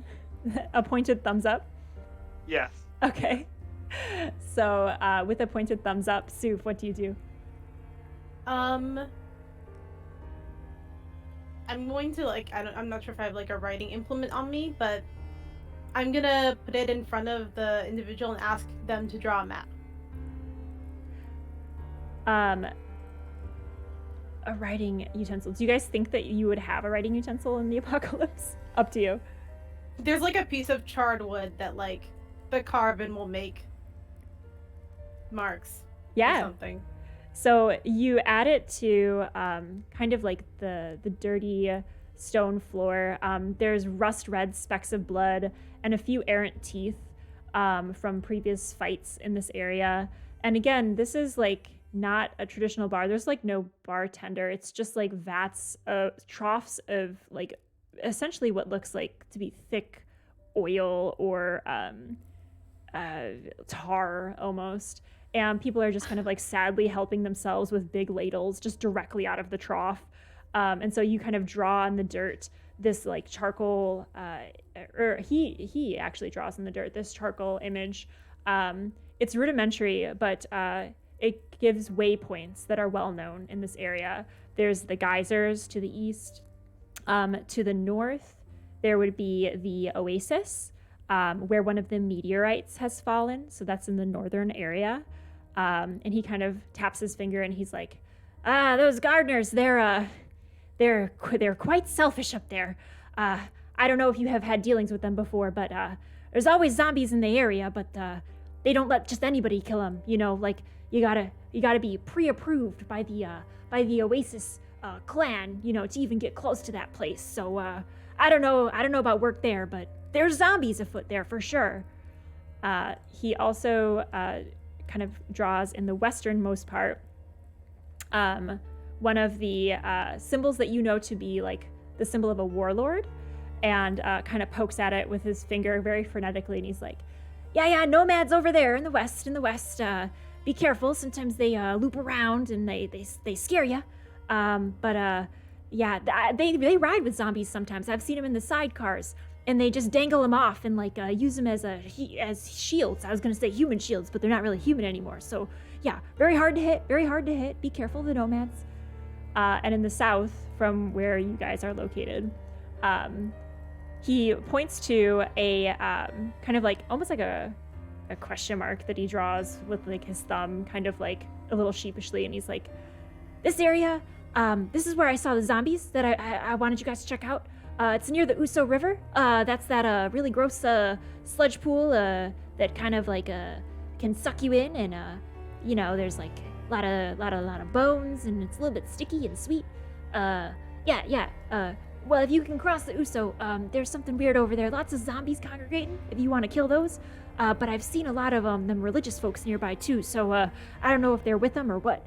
A pointed thumbs up? Yes. Okay. So, with a pointed thumbs up, Suv, what do you do? I'm going to I'm not sure if I have like a writing implement on me, but I'm gonna put it in front of the individual and ask them to draw a map. A writing utensil. Do you guys think that you would have a writing utensil in the apocalypse? Up to you. There's like a piece of charred wood that like the carbon will make marks. Yeah. Or something. So you add it to kind of like the dirty stone floor. There's rust red specks of blood and a few errant teeth from previous fights in this area. And again, this is like not a traditional bar. There's like no bartender. It's just like vats, troughs of like essentially what looks like to be thick oil or tar almost. And people are just kind of like sadly helping themselves with big ladles just directly out of the trough. And so you kind of draw on the dirt this like charcoal, or he actually draws in the dirt this charcoal image. It's rudimentary, but it gives waypoints that are well known in this area. There's the geysers to the east. To the north, there would be the oasis, where one of the meteorites has fallen. So that's in the northern area. And he kind of taps his finger and he's like, those gardeners, they're quite selfish up there. I don't know if you have had dealings with them before, but there's always zombies in the area, but they don't let just anybody kill them. You know, like you gotta be pre-approved by the Oasis clan, you know, to even get close to that place. So I don't know about work there, but there's zombies afoot there for sure. He also kind of draws in the westernmost part one of the symbols that you know to be like the symbol of a warlord, and kind of pokes at it with his finger very frenetically, and he's like, yeah, nomads over there in the west. Be careful, sometimes they loop around and they scare you. But they ride with zombies sometimes. I've seen them in the sidecars, and they just dangle them off and like use them as shields. I was gonna say human shields, but they're not really human anymore. So yeah, very hard to hit. Be careful of the nomads. And in the south, from where you guys are located, he points to a kind of like almost like a question mark that he draws with like his thumb, kind of like a little sheepishly, and he's like, this area, this is where I saw the zombies that I wanted you guys to check out. It's near the Uso River. That's that really gross sludge pool that kind of like can suck you in, and you know, there's like a lot of bones, and it's a little bit sticky and sweet. Well, if you can cross the Uso, there's something weird over there. Lots of zombies congregating, if you want to kill those. But I've seen a lot of them religious folks nearby too, so I don't know if they're with them or what.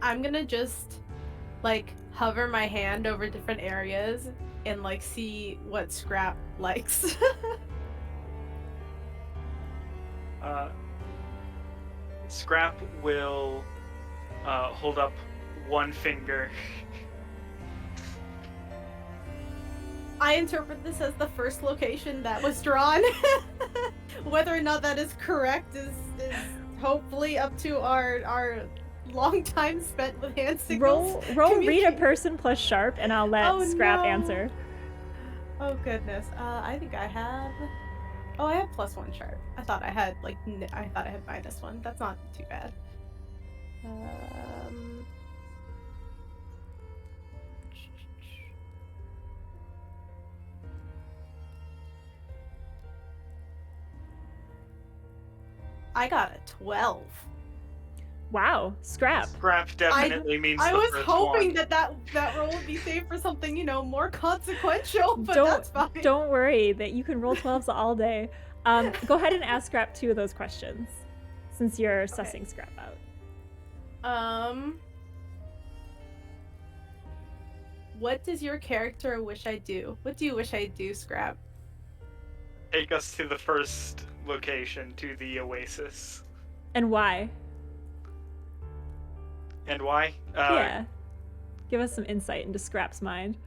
I'm gonna just like hover my hand over different areas and like see what Scrap likes. Scrap will hold up one finger. I interpret this as the first location that was drawn. Whether or not that is correct is hopefully up to our long time spent with hand signals. Roll read a person plus sharp, and I'll let Scrap no. answer. Oh goodness. I think I have. Oh, I have +1 sharp. I thought I had -1. That's not too bad. I got a 12. Wow, Scrap. Scrap definitely means I the was first hoping one. that roll would be saved for something, more consequential, but that's fine. Don't worry, that you can roll 12s all day. Go ahead and ask Scrap 2 of those questions, since you're sussing Scrap out. What does your character wish I do? What do you wish I do, Scrap? Take us to the first location, to the oasis. And why? And why? Yeah. Give us some insight into Scrap's mind.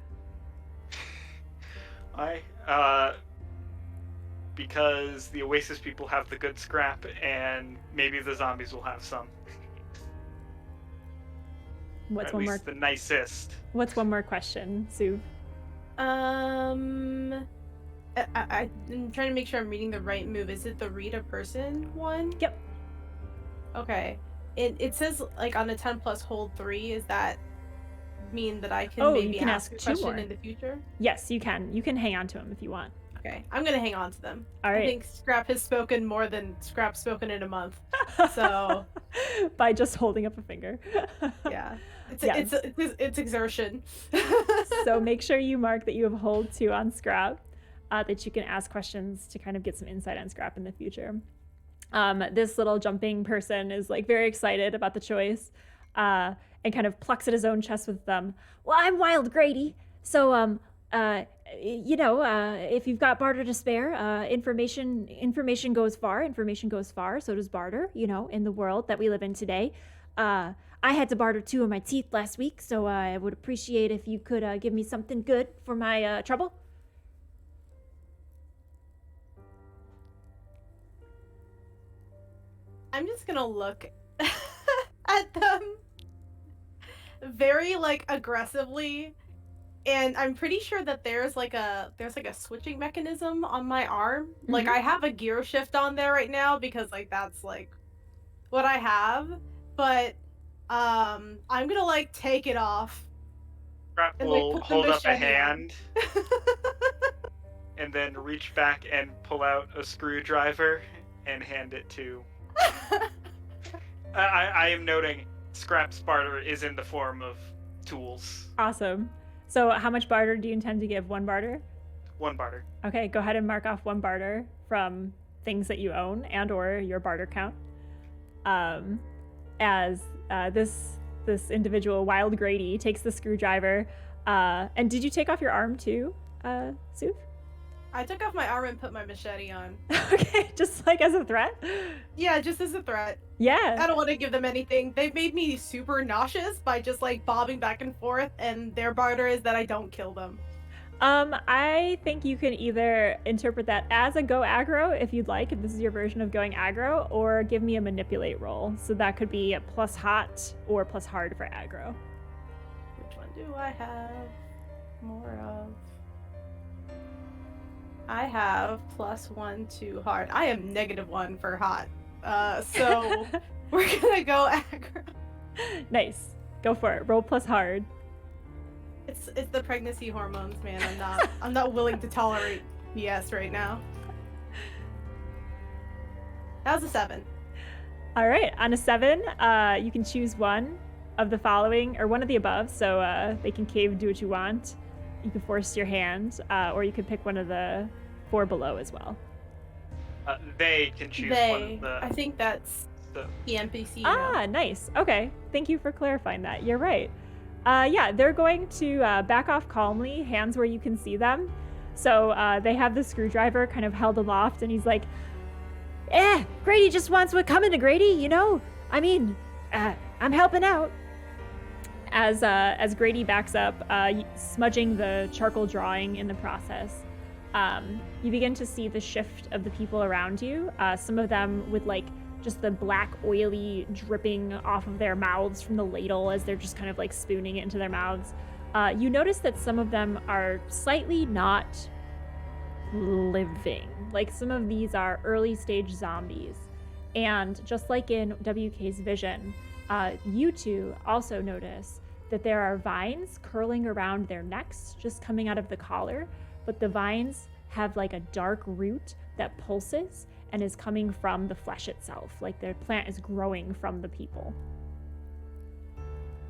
Because the oasis people have the good scrap, and maybe the zombies will have some. What's at one least more? the nicest. What's one more question, Sue? I'm trying to make sure I'm reading the right move. Is it the read a person one? Yep. Okay. It says like on a 10 plus hold 3. Is that mean that I can Oh, maybe you can ask a 2 question more. in the future? Yes, you can. You can hang on to him if you want. Okay, I'm gonna hang on to them. All right. I think Scrap has spoken more than Scrap's spoken in a month. So by just holding up a finger. yeah, Yes. it's exertion. So make sure you mark that you have hold 2 on Scrap, that you can ask questions to kind of get some insight on Scrap in the future. This little jumping person is like very excited about the choice, and kind of plucks at his own chest with well, I'm Wild Grady, so if you've got barter to spare, information goes far. So does barter. In the world that we live in today. I had to barter 2 of my teeth last week, so I would appreciate if you could give me something good for my trouble. I'm just gonna look at them very aggressively, and I'm pretty sure that there's like a switching mechanism on my arm. Mm-hmm. Like I have a gear shift on there right now because that's what I have, but I'm gonna take it off. Scrap And, will put the hold up a machete on. hand and then reach back and pull out a screwdriver and hand it to. I am noting Scrap's barter is in the form of tools. Awesome. So how much barter do you intend to give? 1 barter? 1 barter. Okay, go ahead and mark off 1 barter from things that you own and or your barter count. As this individual, Wild Grady, takes the screwdriver. And did you take off your arm too, Sue? I took off my arm and put my machete on. Okay, just as a threat? Yeah, just as a threat. Yeah. I don't want to give them anything. They've made me super nauseous by just bobbing back and forth, and their barter is that I don't kill them. I think you can either interpret that as a go aggro if you'd like, if this is your version of going aggro, or give me a manipulate roll. So that could be a plus hot or plus hard for aggro. Which one do I have more of? I have +1 to hard. I am -1 for hot. So we're gonna go aggro. Nice. Go for it. Roll plus hard. It's the pregnancy hormones, man. I'm not willing to tolerate BS right now. That was a 7. All right. On a 7, you can choose one of the following, or one of the above. So they can cave, do what you want. You can force your hand, or you could pick one of the 4 below as well. They can choose one of the I think that's The NPC. now. Nice. Okay. Thank you for clarifying that. You're right. Yeah, they're going to back off calmly, hands where you can see them. So they have the screwdriver kind of held aloft, and he's like, Grady just wants what coming to Grady, you know? I mean, I'm helping out. As Grady backs up, smudging the charcoal drawing in the process, you begin to see the shift of the people around you. Some of them with like just the black oily dripping off of their mouths from the ladle as they're just kind of like spooning it into their mouths. You notice that some of them are slightly not living. Like some of these are early stage zombies. And just like in WK's vision, you two also notice that there are vines curling around their necks, just coming out of the collar, but the vines have like a dark root that pulses and is coming from the flesh itself. Like the plant is growing from the people.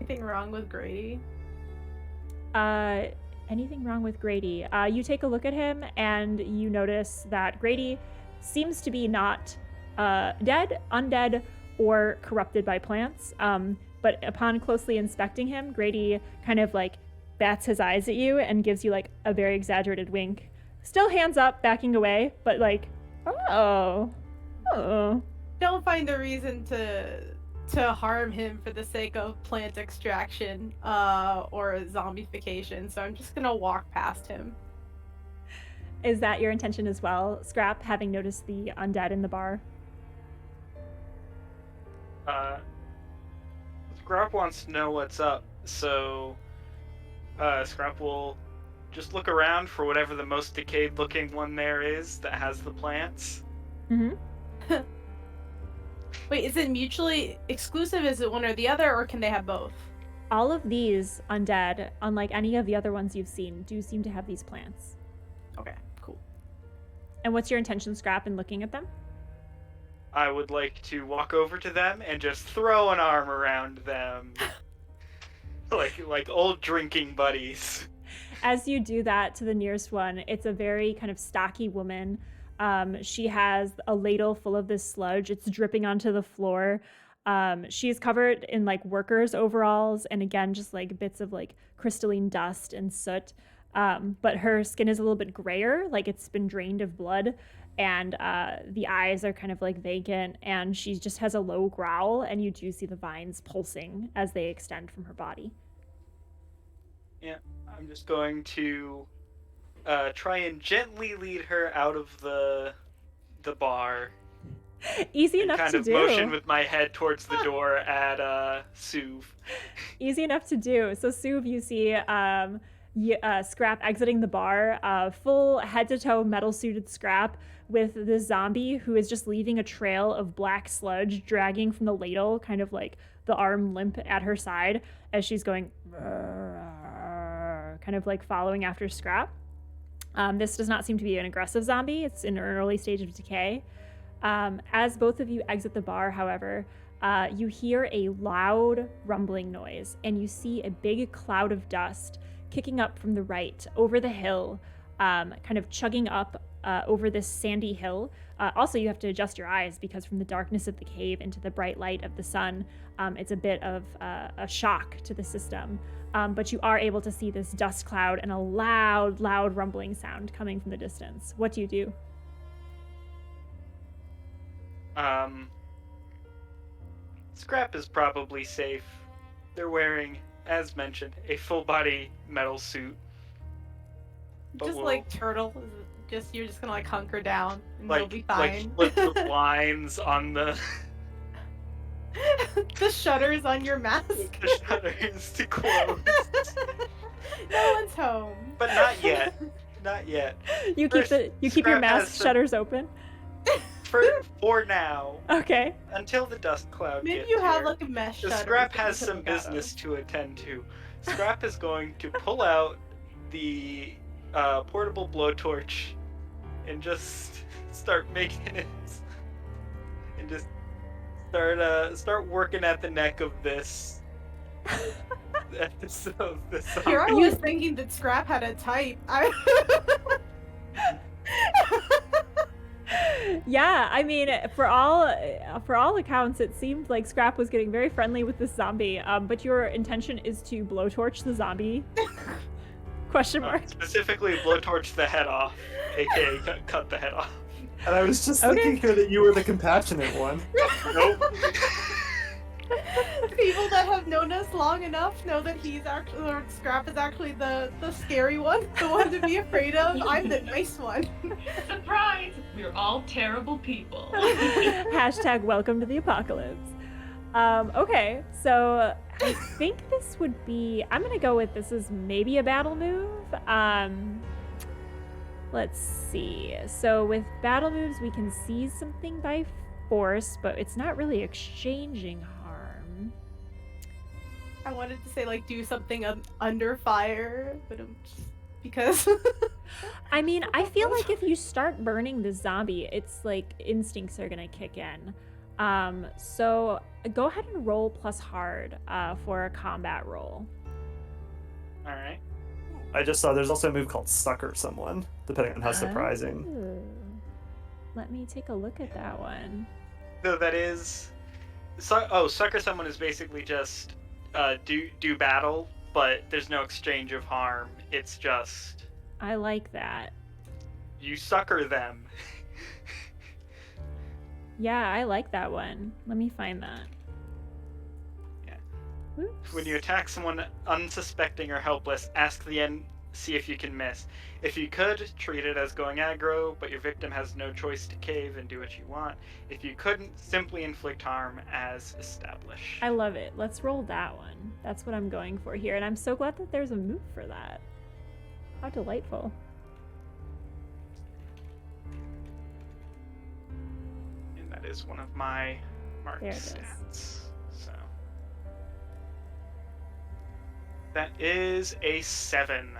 Anything wrong with Grady? Anything wrong with Grady? You take a look at him and you notice that Grady seems to be not dead, undead, or corrupted by plants. But upon closely inspecting him, Grady kind of like bats his eyes at you and gives you like a very exaggerated wink. Still hands up, backing away, but like, oh. Don't find a reason to harm him for the sake of plant extraction or zombification, so I'm just gonna walk past him. Is that your intention as well, Scrap, having noticed the undead in the bar? Scrap wants to know what's up, so Scrap will just look around for whatever the most decayed looking one there is that has the plants. Mm-hmm. Wait, is it mutually exclusive? Is it one or the other, or can they have both? All of these undead, unlike any of the other ones you've seen, do seem to have these plants. Okay, cool. And what's your intention, Scrap, in looking at them? I would like to walk over to them and just throw an arm around them. like old drinking buddies. As you do that to the nearest one, it's a very kind of stocky woman. She has a ladle full of this sludge. It's dripping onto the floor. She's covered in like workers' overalls and again, just like bits of like crystalline dust and soot. But her skin is a little bit grayer, like it's been drained of blood. And the eyes are kind of like vacant, and she just has a low growl, and you do see the vines pulsing as they extend from her body. Yeah, I'm just going to try and gently lead her out of the bar. Easy and enough kind to of do. motion with my head towards the door at Suv. Easy enough to do. So Suv, you see Scrap exiting the bar, full head-to-toe metal-suited Scrap with this zombie who is just leaving a trail of black sludge dragging from the ladle, kind of like the arm limp at her side as she's going, kind of like following after Scrap. This does not seem to be an aggressive zombie. It's in an early stage of decay. As both of you exit the bar, however, you hear a loud rumbling noise, and you see a big cloud of dust kicking up from the right over the hill, kind of chugging up over this sandy hill. Also, you have to adjust your eyes because from the darkness of the cave into the bright light of the sun, it's a bit of a shock to the system. But you are able to see this dust cloud and a loud, loud rumbling sound coming from the distance. What do you do? Scrap is probably safe. They're wearing, as mentioned, a full-body metal suit. But Just like Turtle, you're just gonna like hunker down and like, you'll be fine. Like flip the blinds on the the shutters on your mask. the shutters to close. No one's home. But not yet. Not yet. You First, keep your Scrap mask has some- shutters open. For now. Okay. Until the dust cloud Maybe gets you have here. like a mesh The shutter. Scrap that you has can some look out of. business to attend to. Scrap is going to pull out the portable blowtorch and just start making it, and just start working at the neck of this. Episode. Here I was thinking that Scrap had a type. Yeah, I mean, for all accounts, it seemed like Scrap was getting very friendly with this zombie. But your intention is to blowtorch the zombie? Question mark. Specifically, blowtorch the head off, aka cut the head off. And I was just Okay. thinking here that you were the compassionate one. Nope. People that have known us long enough know that Scrap is actually the scary one, the one to be afraid of. I'm the nice one. Surprise! We're all terrible people. Hashtag welcome to the apocalypse. Okay, so I think this would be, I'm gonna go with this is maybe a battle move. Let's see. So with battle moves, we can seize something by force, but it's not really exchanging harm. I wanted to say like do something under fire, but because I mean, I feel like if you start burning the zombie, it's like instincts are gonna kick in. So go ahead and roll plus hard for a combat roll. All right. I just saw there's also a move called Sucker Someone, depending on how surprising. Oh. Let me take a look at that one. So that is, sucker someone is basically just do battle, but there's no exchange of harm. It's just I like that. you sucker them. Yeah, I like that one. Let me find that. Yeah. Oops. When you attack someone unsuspecting or helpless, ask the end, see if you can miss. If you could, treat it as going aggro, but your victim has no choice to cave and do what you want. If you couldn't, simply inflict harm as established. I love it. Let's roll that one. That's what I'm going for here, and I'm so glad that there's a move for that. How delightful. And that is one of my marked There it is. stats. So that is a 7.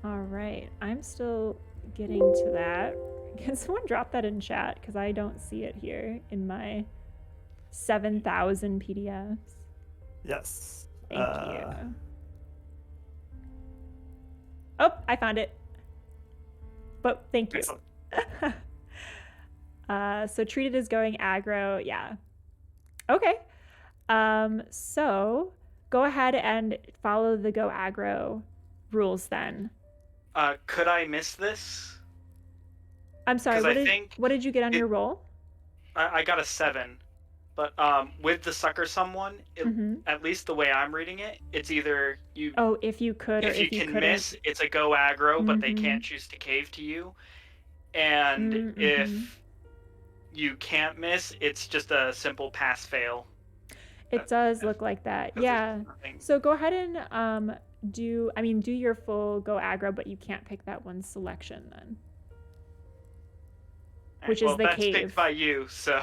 All right, I'm still getting to that. Can someone drop that in chat? Because I don't see it here in my 7,000 PDFs. Yes. Thank you. Oh, I found it. But thank you. Excellent. So treated as going aggro. Yeah. Okay. So go ahead and follow the go aggro rules then. Could I miss this? I'm sorry, 'Cause I think what did you get on your roll? I got a 7. But with the sucker someone, at least the way I'm reading it, it's either you. Oh, if you could, or if you if you can couldn't. miss, it's a go aggro, but they can't choose to cave to you. And if you can't miss, it's just a simple pass fail. It does look like that. 'Cause Yeah. there's nothing. So go ahead and do your full go aggro, but you can't pick that one selection then. Which is the that's cave. picked by you, so.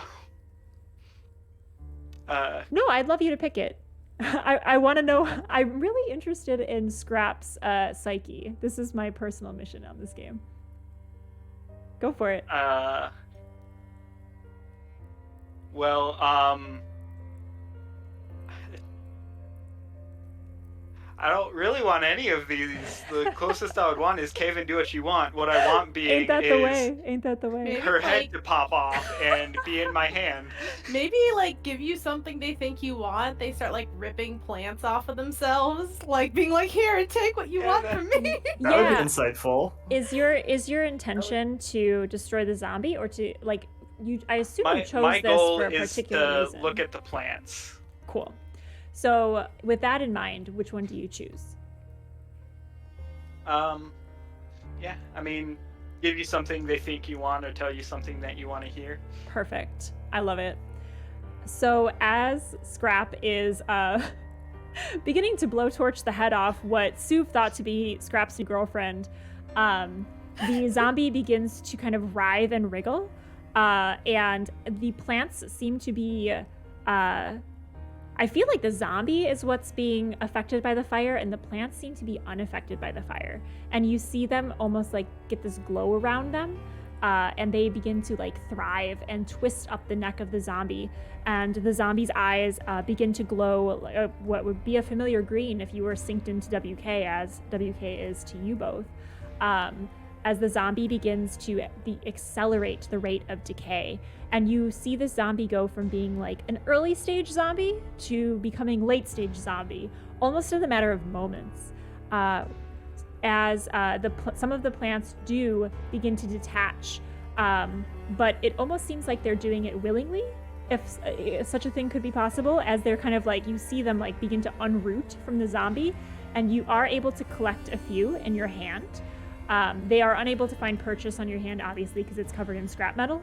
No, I'd love you to pick it. I want to know. I'm really interested in Scrap's psyche. This is my personal mission on this game. Go for it. Well, I don't really want any of these. The closest I would want is cave and do what you want. What I want being Ain't that is the way? Ain't that the way? Maybe, her head like- to pop off and be in my hand. maybe like give you something they think you want. They start like ripping plants off of themselves, like being like, "Here, take what you want from me." That would be Yeah. insightful. Is your intention to destroy the zombie, or to like you? I assume you chose My this goal for a is particular to reason. look at the plants. Cool. So with that in mind, which one do you choose? Yeah, I mean, give you something they think you want or tell you something that you want to hear. Perfect. I love it. So as Scrap is beginning to blowtorch the head off what Suv thought to be Scrap's new girlfriend, the zombie begins to kind of writhe and wriggle, and the plants seem to be I feel like the zombie is what's being affected by the fire, and the plants seem to be unaffected by the fire. And you see them almost like get this glow around them, and they begin to like thrive and twist up the neck of the zombie. And the zombie's eyes begin to glow what would be a familiar green if you were synced into WK, as WK is to you both. as the zombie begins to accelerate the rate of decay. And you see the zombie go from being like an early stage zombie to becoming late stage zombie, almost in the matter of moments. As some of the plants do begin to detach, but it almost seems like they're doing it willingly, if such a thing could be possible, as they're kind of like, you see them like begin to unroot from the zombie, and you are able to collect a few in your hand. They are unable to find purchase on your hand, obviously, because it's covered in scrap metal.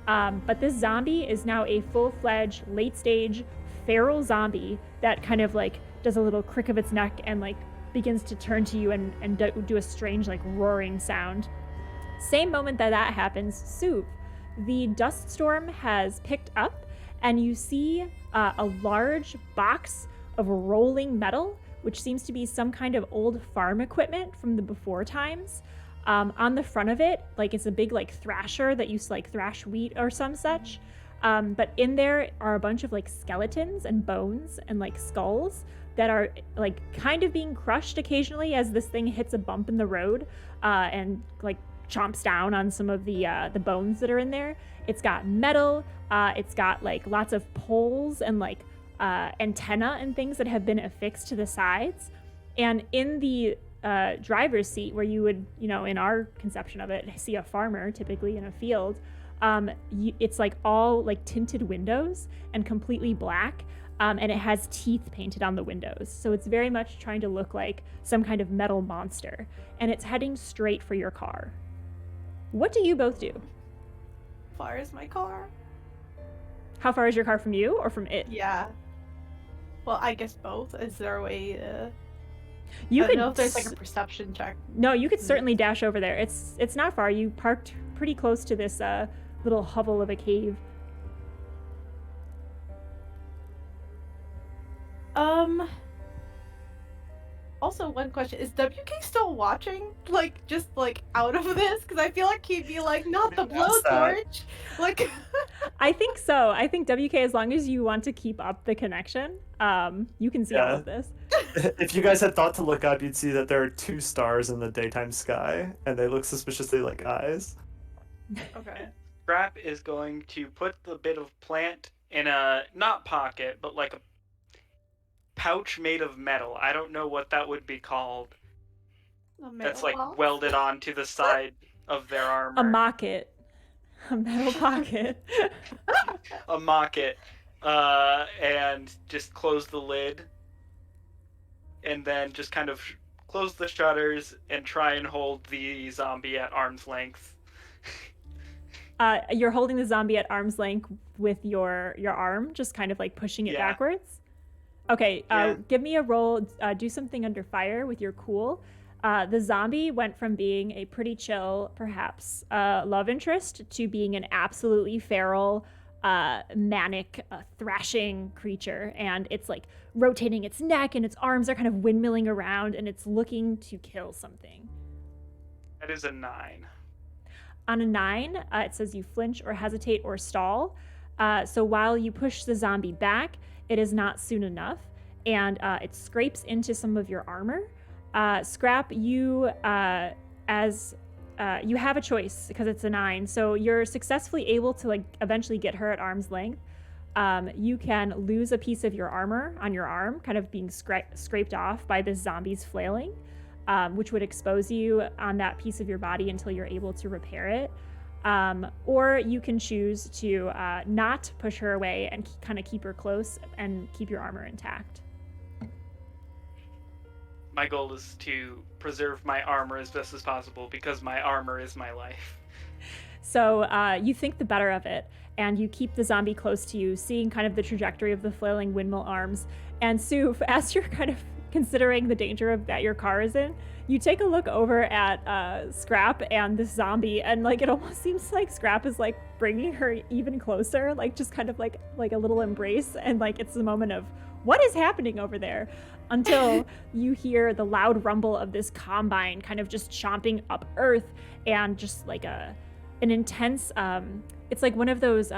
But this zombie is now a full-fledged, late-stage, feral zombie that kind of like does a little crick of its neck and like begins to turn to you and do a strange like roaring sound. Same moment that happens, Suv, the dust storm has picked up, and you see a large box of rolling metal, which seems to be some kind of old farm equipment from the before times. On the front of it, like it's a big like thrasher that used to like thrash wheat or some such. But in there are a bunch of like skeletons and bones and like skulls that are like kind of being crushed occasionally as this thing hits a bump in the road and like chomps down on some of the bones that are in there. It's got metal. It's got like lots of poles and like antenna and things that have been affixed to the sides. And in the driver's seat, where you would, in our conception of it, see a farmer typically in a field, it's like all like tinted windows and completely black. And it has teeth painted on the windows. So it's very much trying to look like some kind of metal monster. And it's heading straight for your car. What do you both do? Far is my car? How far is your car from you or from it? Yeah. Well, I guess both. Is there a way to... You I could don't know if there's like a perception check. No, you could certainly dash over there. It's not far. You parked pretty close to this little hovel of a cave. Also, one question: is WK still watching? Like, just like out of this? Because I feel like he'd be like, not the blowtorch. Like, I think so. I think WK, as long as you want to keep up the connection, you can see all of this. If you guys had thought to look up, you'd see that there are 2 stars in the daytime sky, and they look suspiciously like eyes. okay. Scrap is going to put the bit of plant in a, not pocket, but like a pouch made of metal. I don't know what that would be called. That's like box? welded onto the side of their armor. A mocket. A metal pocket. A mocket. And just close the lid. And then just kind of close the shutters and try and hold the zombie at arm's length. You're holding the zombie at arm's length with your arm, just kind of like pushing it backwards. Okay, give me a roll. Do something under fire with your cool. The zombie went from being a pretty chill, perhaps, love interest to being an absolutely feral, manic, thrashing creature. And it's like rotating its neck and its arms are kind of windmilling around and it's looking to kill something. That is a 9. On a 9, it says you flinch or hesitate or stall. So while you push the zombie back, it is not soon enough, and it scrapes into some of your armor. Scrap, you have a choice because it's a 9, so you're successfully able to like eventually get her at arm's length. You can lose a piece of your armor on your arm, kind of being scraped off by this zombie's flailing, which would expose you on that piece of your body until you're able to repair it. Or you can choose to not push her away and kind of keep her close and keep your armor intact. My goal is to preserve my armor as best as possible because my armor is my life. So you think the better of it, and you keep the zombie close to you, seeing kind of the trajectory of the flailing windmill arms. And Sue, as you're kind of considering the danger that your car is in, you take a look over at Scrap and this zombie, and like it almost seems like Scrap is like bringing her even closer, like just kind of like a little embrace, and like it's the moment of what is happening over there, until you hear the loud rumble of this combine kind of just chomping up earth, and just like an intense it's like one of those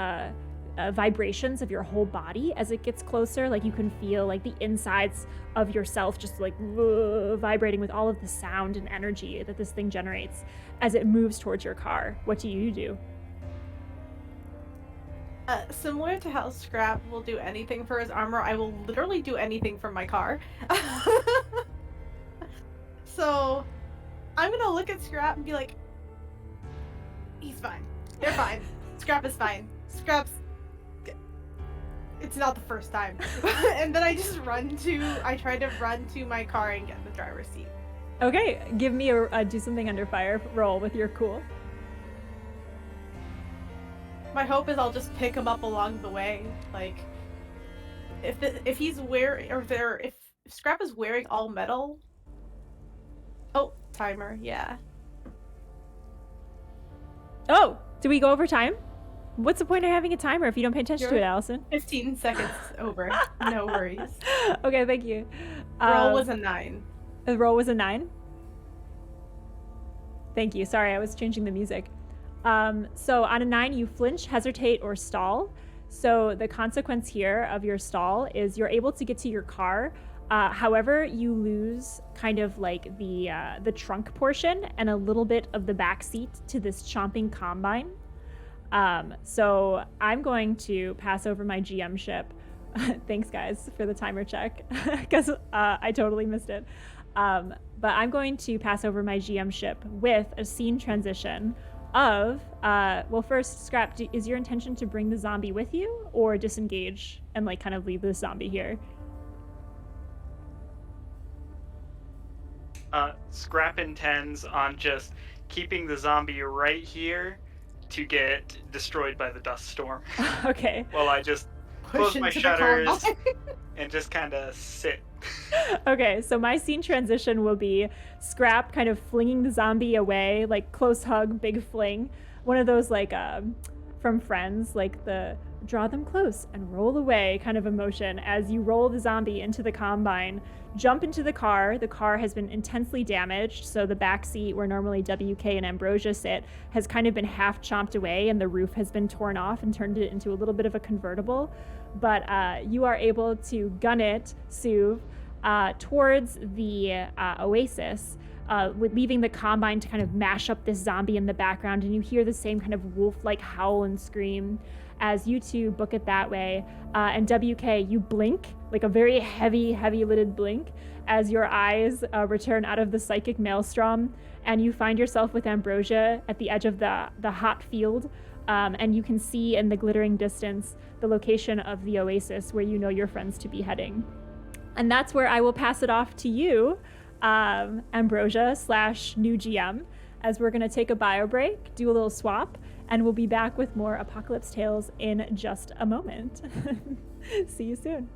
vibrations of your whole body as it gets closer. Like you can feel like the insides of yourself just like vibrating with all of the sound and energy that this thing generates as it moves towards your car. What do you do? Similar to how Scrap will do anything for his armor, I will literally do anything for my car. So I'm gonna look at Scrap and be like, he's fine. They're fine. Scrap is fine. It's not the first time. And then I try to run to my car and get in the driver's seat. Okay, give me a do something under fire roll with your cool. My hope is I'll just pick him up along the way. Like, if he's wearing, or if Scrap is wearing all metal. Oh, timer, yeah. Oh, do we go over time? What's the point of having a timer if you don't pay attention to it, Allison? 15 seconds over. No worries. Okay, thank you. Roll was a 9. The roll was a 9? Thank you. Sorry, I was changing the music. So on a 9, you flinch, hesitate, or stall. So the consequence here of your stall is you're able to get to your car. However, you lose kind of like the trunk portion and a little bit of the back seat to this chomping combine. So I'm going to pass over my GM ship. Thanks, guys, for the timer check, because I totally missed it. But I'm going to pass over my GM ship with a scene transition of, well, first, Scrap, is your intention to bring the zombie with you or disengage and like kind of leave the zombie here? Scrap intends on just keeping the zombie right here to get destroyed by the dust storm. Okay. While I just close my shutters and just kind of sit. Okay, so my scene transition will be Scrap kind of flinging the zombie away, like close hug, big fling. One of those like from Friends, like the draw them close and roll away kind of emotion as you roll the zombie into the combine, jump into the car. The car has been intensely damaged, so the back seat where normally WK and Ambrosia sit has kind of been half chomped away and the roof has been torn off and turned it into a little bit of a convertible. But you are able to gun it, Suv, towards the oasis, with leaving the combine to kind of mash up this zombie in the background, and you hear the same kind of wolf-like howl and scream as you two book it that way. And WK, you blink, like a very heavy-lidded blink, as your eyes return out of the psychic maelstrom, and you find yourself with Ambrosia at the edge of the hot field, and you can see in the glittering distance the location of the oasis where you know your friends to be heading. And that's where I will pass it off to you, Ambrosia / new GM, as we're going to take a bio break, do a little swap, and we'll be back with more Apocalypse Tales in just a moment. See you soon.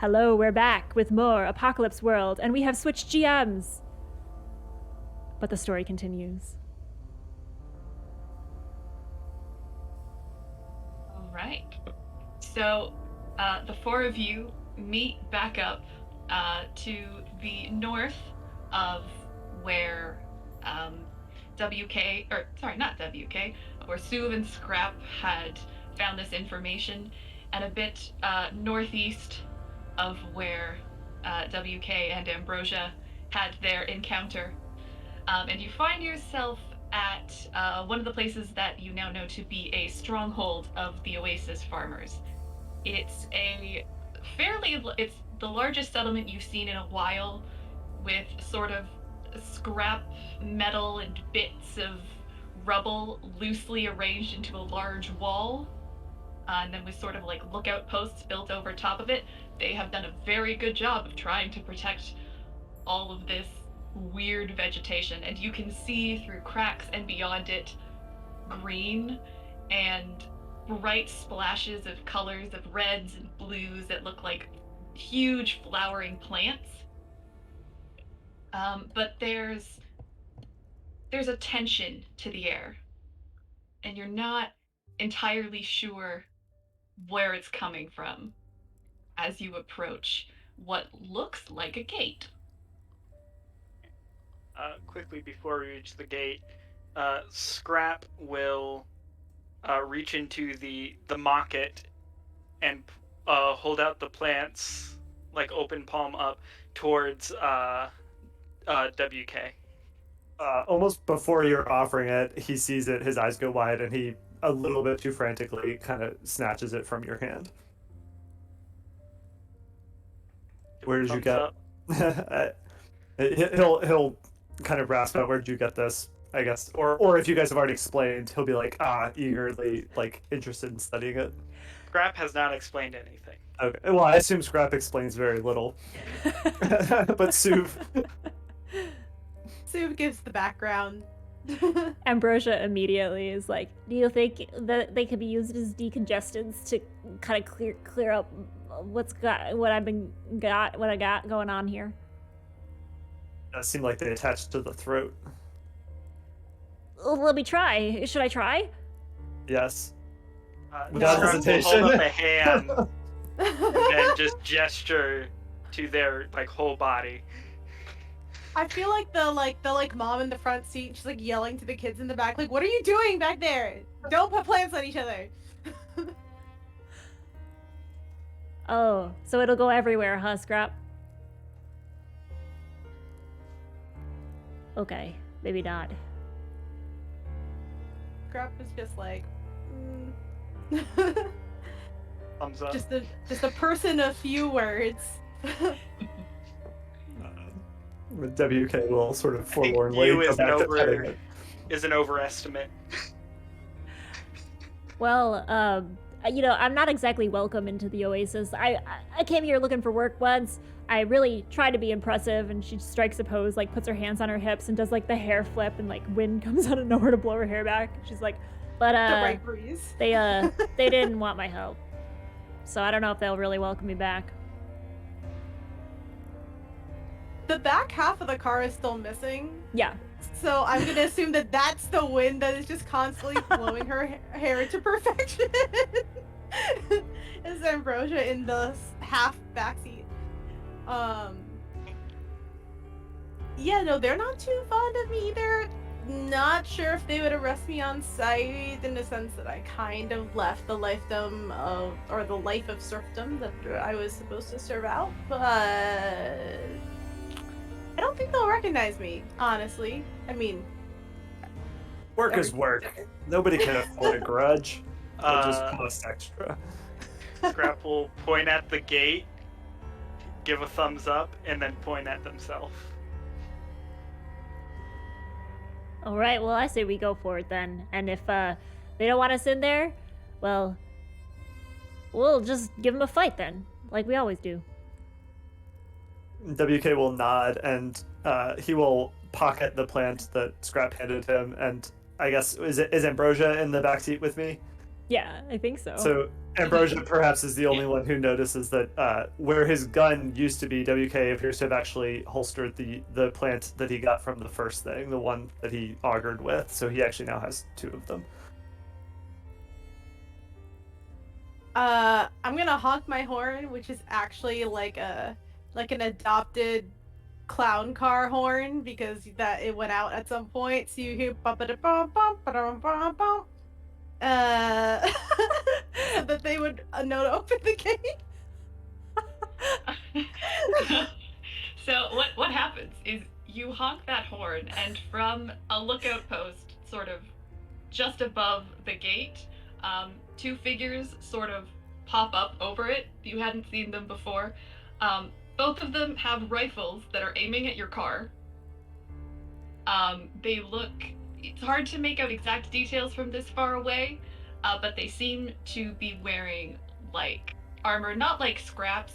Hello, we're back with more Apocalypse World, and we have switched GMs. But the story continues. All right. So the four of you meet back up to the north of where where Suv and Scrap had found this information, and a bit northeast of where WK and Ambrosia had their encounter. And you find yourself at one of the places that you now know to be a stronghold of the Oasis farmers. It's it's the largest settlement you've seen in a while, with sort of scrap metal and bits of rubble loosely arranged into a large wall. And then with sort of like lookout posts built over top of it. They have done a very good job of trying to protect all of this weird vegetation. And you can see through cracks and beyond it green and bright splashes of colors of reds and blues that look like huge flowering plants. But there's a tension to the air, and you're not entirely sure where it's coming from as you approach what looks like a gate. Quickly before we reach the gate, Scrap will reach into the mocket and hold out the plants, like open palm up, towards WK. Almost before you're offering it, he sees it, his eyes go wide, and he, a little bit too frantically, kind of snatches it from your hand. Where did you get? He'll kind of rasp out, where did you get this? I guess, or if you guys have already explained, he'll be like, eagerly, like, interested in studying it. Scrap has not explained anything. Okay, well, I assume Scrap explains very little. But Suv gives the background. Ambrosia immediately is like, do you think that they could be used as decongestants to kind of clear up what I got going on here? does seem like they attach to the throat. Let me try. Should I try? Yes. Without No. hesitation. Hold up a hand and then just gesture to their like whole body. I feel like the mom in the front seat, she's like yelling to the kids in the back, like, "What are you doing back there? Don't put plants on each other." Oh, so it'll go everywhere, huh, Scrap? Okay, maybe not. Scrap is just like, Thumbs up. just a person of few words. WK will sort of I think forlornly you go is back to petting it. is an overestimate. Well, I'm not exactly welcome into the Oasis. I came here looking for work once. I really tried to be impressive, and she strikes a pose, like puts her hands on her hips and does like the hair flip, and like wind comes out of nowhere to blow her hair back. She's like, but The right breeze. they didn't want my help, so I don't know if they'll really welcome me back. The back half of the car is still missing. Yeah. So I'm gonna assume that that's the wind that is just constantly blowing her hair into perfection. Is Ambrosia in the half backseat? Yeah, no, they're not too fond of me either. Not sure if they would arrest me on sight, in the sense that I kind of left the lifedom of, or the life of serfdom that I was supposed to serve out, but I don't think they'll recognize me, honestly. I mean, Work is work. Nobody can afford a grudge. It'll just Uh, cost extra. Scrap will point at the gate, give a thumbs up, and then point at themselves. All right. Well, I say we go for it then. And if they don't want us in there, well, we'll just give them a fight then, like we always do. WK will nod, and he will pocket the plant that Scrap handed him. And I guess is Ambrosia in the backseat with me? Yeah, I think so. So Ambrosia perhaps is the only one who notices that where his gun used to be, WK appears to have actually holstered the plant that he got from the first thing, the one that he augured with. So he actually now has two of them. I'm gonna honk my horn, which is actually like an adopted clown car horn, because that it went out at some point. So you hear bum ba bum bum ba bum bum. So that they would know to open the gate. So what happens is you honk that horn, and from a lookout post, sort of just above the gate, two figures sort of pop up over it. You hadn't seen them before. Both of them have rifles that are aiming at your car. They look. It's hard to make out exact details from this far away, but they seem to be wearing like armor, not like scraps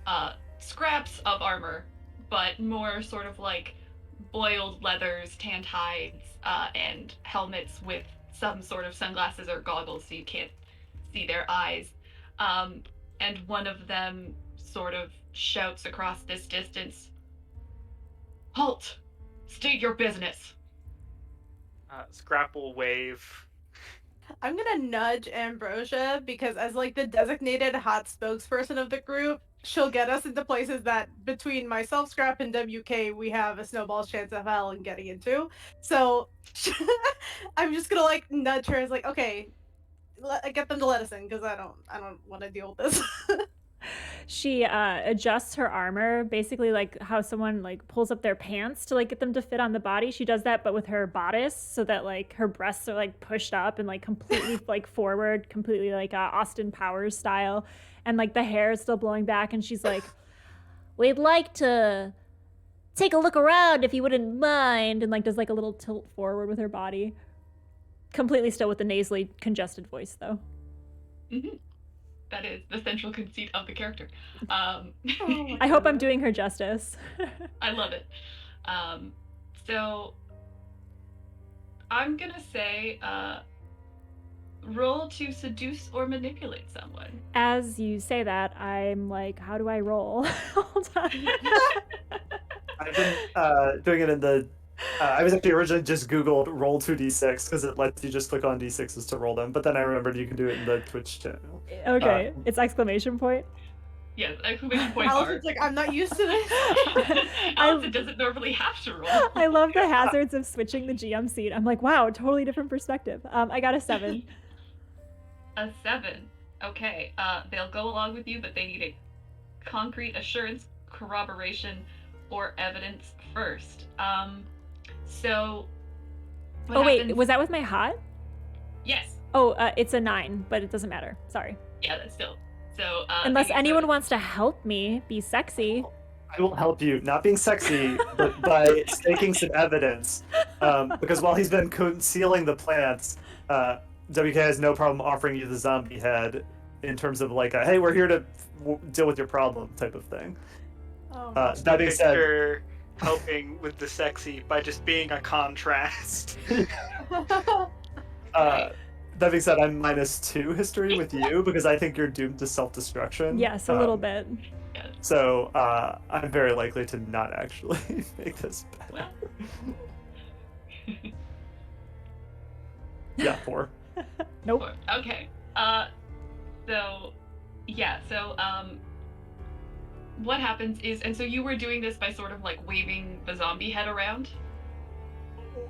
of armor, but more sort of like boiled leathers, tanned hides, and helmets with some sort of sunglasses or goggles so you can't see their eyes. And one of them sort of shouts across this distance, "Halt! State your business." Scrap will wave. I'm gonna nudge Ambrosia because as like the designated hot spokesperson of the group, she'll get us into places that between myself, Scrap, and WK, we have a snowball's chance of hell in getting into. So I'm just gonna like nudge her as like, okay, get them to let us in because I don't want to deal with this. She adjusts her armor, basically like how someone like pulls up their pants to like get them to fit on the body. She does that, but with her bodice, so that like her breasts are like pushed up and like completely like forward, completely like Austin Powers style, and like the hair is still blowing back. And she's like, "We'd like to take a look around if you wouldn't mind," and like does like a little tilt forward with her body, completely still with the nasally congested voice though. Mm-hmm. That is the central conceit of the character. I hope I'm doing her justice. I love it. So I'm gonna say roll to seduce or manipulate someone. As you say that, I'm like, how do I roll? Hold on. I've been doing it in the. I was actually originally just Googled roll 2d6 because it lets you just click on d6s to roll them. But then I remembered you can do it in the Twitch channel. Okay, it's exclamation point. Yes, exclamation point Allison's like, I'm not used to this. Allison doesn't normally have to roll. I love the hazards of switching the GM seat. I'm like, wow, totally different perspective. I got a 7. A 7. Okay. They'll go along with you, but they need a concrete assurance, corroboration, or evidence first. So. Oh wait, happens... was that with my hot? Yes. Oh, it's a 9, but it doesn't matter. Sorry. Yeah, that's still. So. Unless anyone wants to help me be sexy. I will help you, not being sexy, but by staking some evidence. Because while he's been concealing the plants, WK has no problem offering you the zombie head in terms of like, hey, we're here to deal with your problem type of thing. Oh. That being said, helping with the sexy by just being a contrast. That being said, I'm -2 history with you because I think you're doomed to self-destruction. Yes, a little bit. So I'm very likely to not actually make this better. Yeah, 4. Nope. Okay. So, yeah. So, what happens is, and so you were doing this by sort of like waving the zombie head around.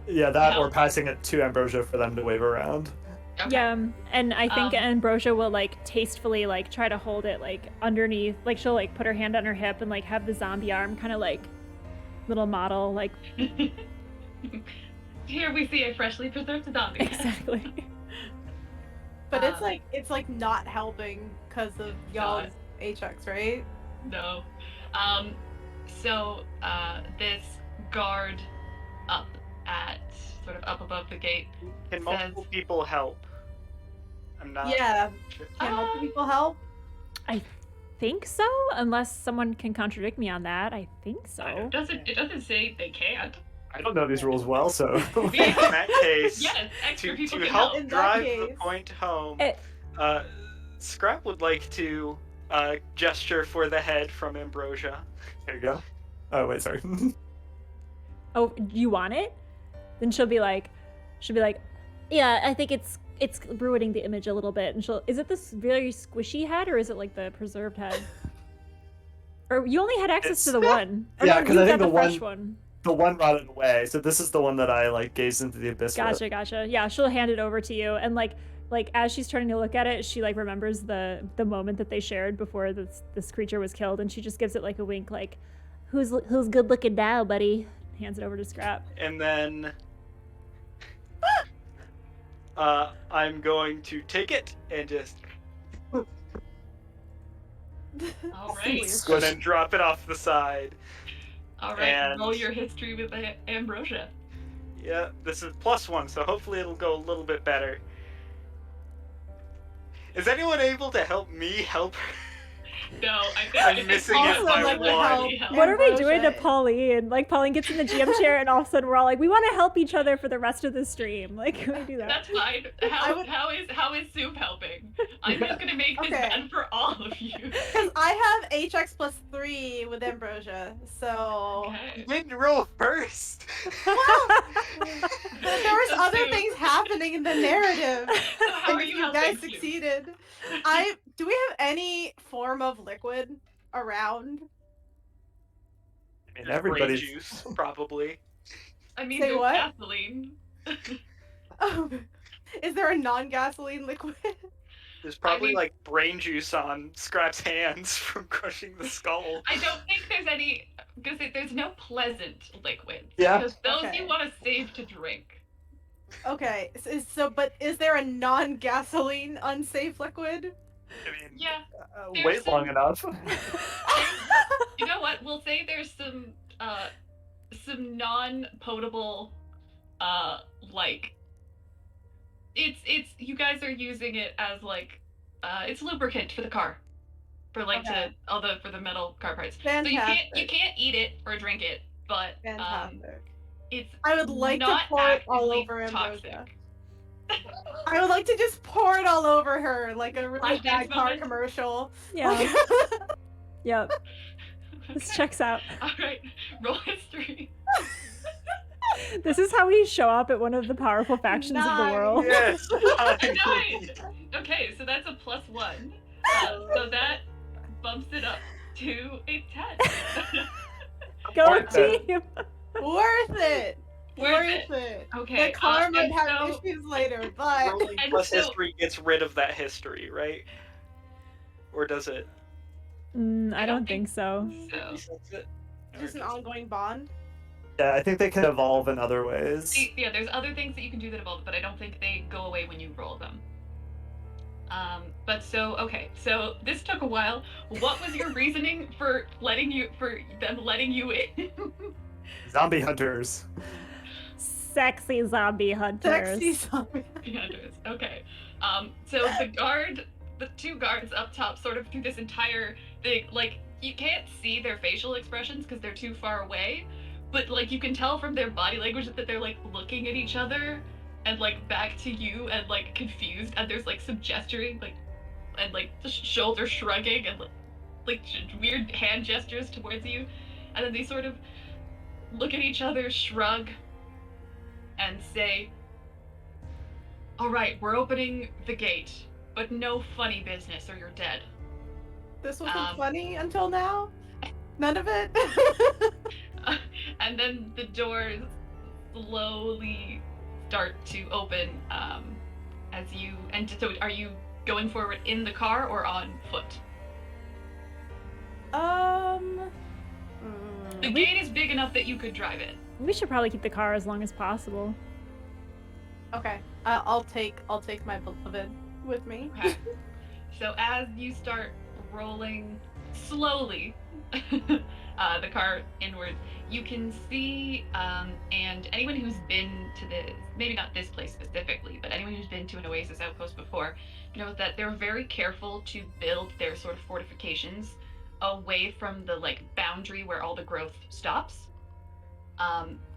Yeah, that or passing it to Ambrosia for them to wave around. Okay. Yeah, and I think Ambrosia will like tastefully like try to hold it like underneath, like she'll like put her hand on her hip and like have the zombie arm kind of like little model like. Here we see a freshly preserved zombie. Exactly. But it's like not helping because of y'all's HX, right? No. So this guard up above the gate Can multiple people help? I'm not. Yeah. Can multiple people help? I think so, unless someone can contradict me on that. I think so. It doesn't say they can't. I don't know these rules well, so. In that case, Yes, extra people to can help help. drive In that the case. point home, It- Scrap would like to gesture for the head from Ambrosia. There you go. Oh, wait, sorry. Oh, you want it? Then she'll be like, yeah, I think it's ruining the image a little bit. And is it this very squishy head or is it like the preserved head? Or you only had access to the one. Or Yeah, no, 'cause you I think got the fresh one- The one rotted away, so this is the one that I like gazed into the abyss with. Gotcha. Yeah, she'll hand it over to you, and like as she's turning to look at it, she like remembers the moment that they shared before this creature was killed, and she just gives it like a wink, like, "Who's good looking now, buddy?" Hands it over to Scrap. And then I'm going to take it and just All right. go and drop it off the side. All right. And- Roll your history with Ambrosia. Yeah, this is +1, so hopefully it'll go a little bit better. Is anyone able to help me help her? No, I think I'm it's missing also it by like one. help. What are we doing to Ambrosia. Pauline? Like, Pauline gets in the GM chair, and all of a sudden we're all like, we want to help each other for the rest of the stream. Like, can we do that? That's fine. How is Soup helping? I'm just gonna make this Okay. bad for all of you. Because I have HX +3 with Ambrosia, so Okay. You didn't roll first. there was So other Soup, things happening in the narrative. So how are and you you helping guys Soup? succeeded. Do we have any form of liquid around? I mean, Brain everybody's. juice, probably. I mean, Say there's what? gasoline. Oh, is there a non-gasoline liquid? There's probably mean- like brain juice on Scrap's hands from crushing the skull. I don't think there's any because there's no pleasant liquids. Yeah. Because those Okay. you want to save to drink. Okay, but is there a non-gasoline unsafe liquid? I mean, Yeah. wait long enough. You know what? We'll say there's some non-potable like it's you guys are using it as like it's lubricant for the car. For like Okay. for the metal car parts. Fantastic. So you can't eat it or drink it, but Fantastic. it's I would like to not pour it all actively over Ambrosia. toxic. I would like to just pour it all over her like a really Flashdance bad car moment. commercial. Yeah. Like- Yep. This checks out. All right, roll history. This is how we show up at one of the powerful factions of the Nice. world. Yes. Nice. Okay, so that's a +1. So that bumps it up to a 10. Go Worth it. team! Worth it. Worth Worth it. Okay, The car might and have so- issues later, but Rolling And plus so- history gets rid of that history, right? Or does it? I don't think so. So Resets it? just an ongoing bond. Yeah, I think they can evolve in other ways. yeah, there's other things that you can do that evolve, but I don't think they go away when you roll them. But okay, so this took a while. What was your reasoning for them letting you in? Zombie hunters. Sexy zombie hunters. Sexy zombie. Hunters. Okay. So the two guards up top, sort of through this entire thing, like you can't see their facial expressions because they're too far away, but like you can tell from their body language that they're like looking at each other and like back to you and like confused, and there's like some gesturing, like and like the shoulder shrugging and like weird hand gestures towards you, and then they sort of look at each other, shrug, and say, "All right, we're opening the gate, but no funny business or you're dead." This wasn't funny until now. None of it. And then the doors slowly start to open as you. And so, are you going forward in the car or on foot? The gate is big enough that you could drive it. We should probably keep the car as long as possible. Okay. I'll take my beloved with me. Okay. So as you start rolling slowly the car inward, you can see, and anyone who's been to maybe not this place specifically, but anyone who's been to an Oasis outpost before knows that they're very careful to build their sort of fortifications away from the like boundary where all the growth stops.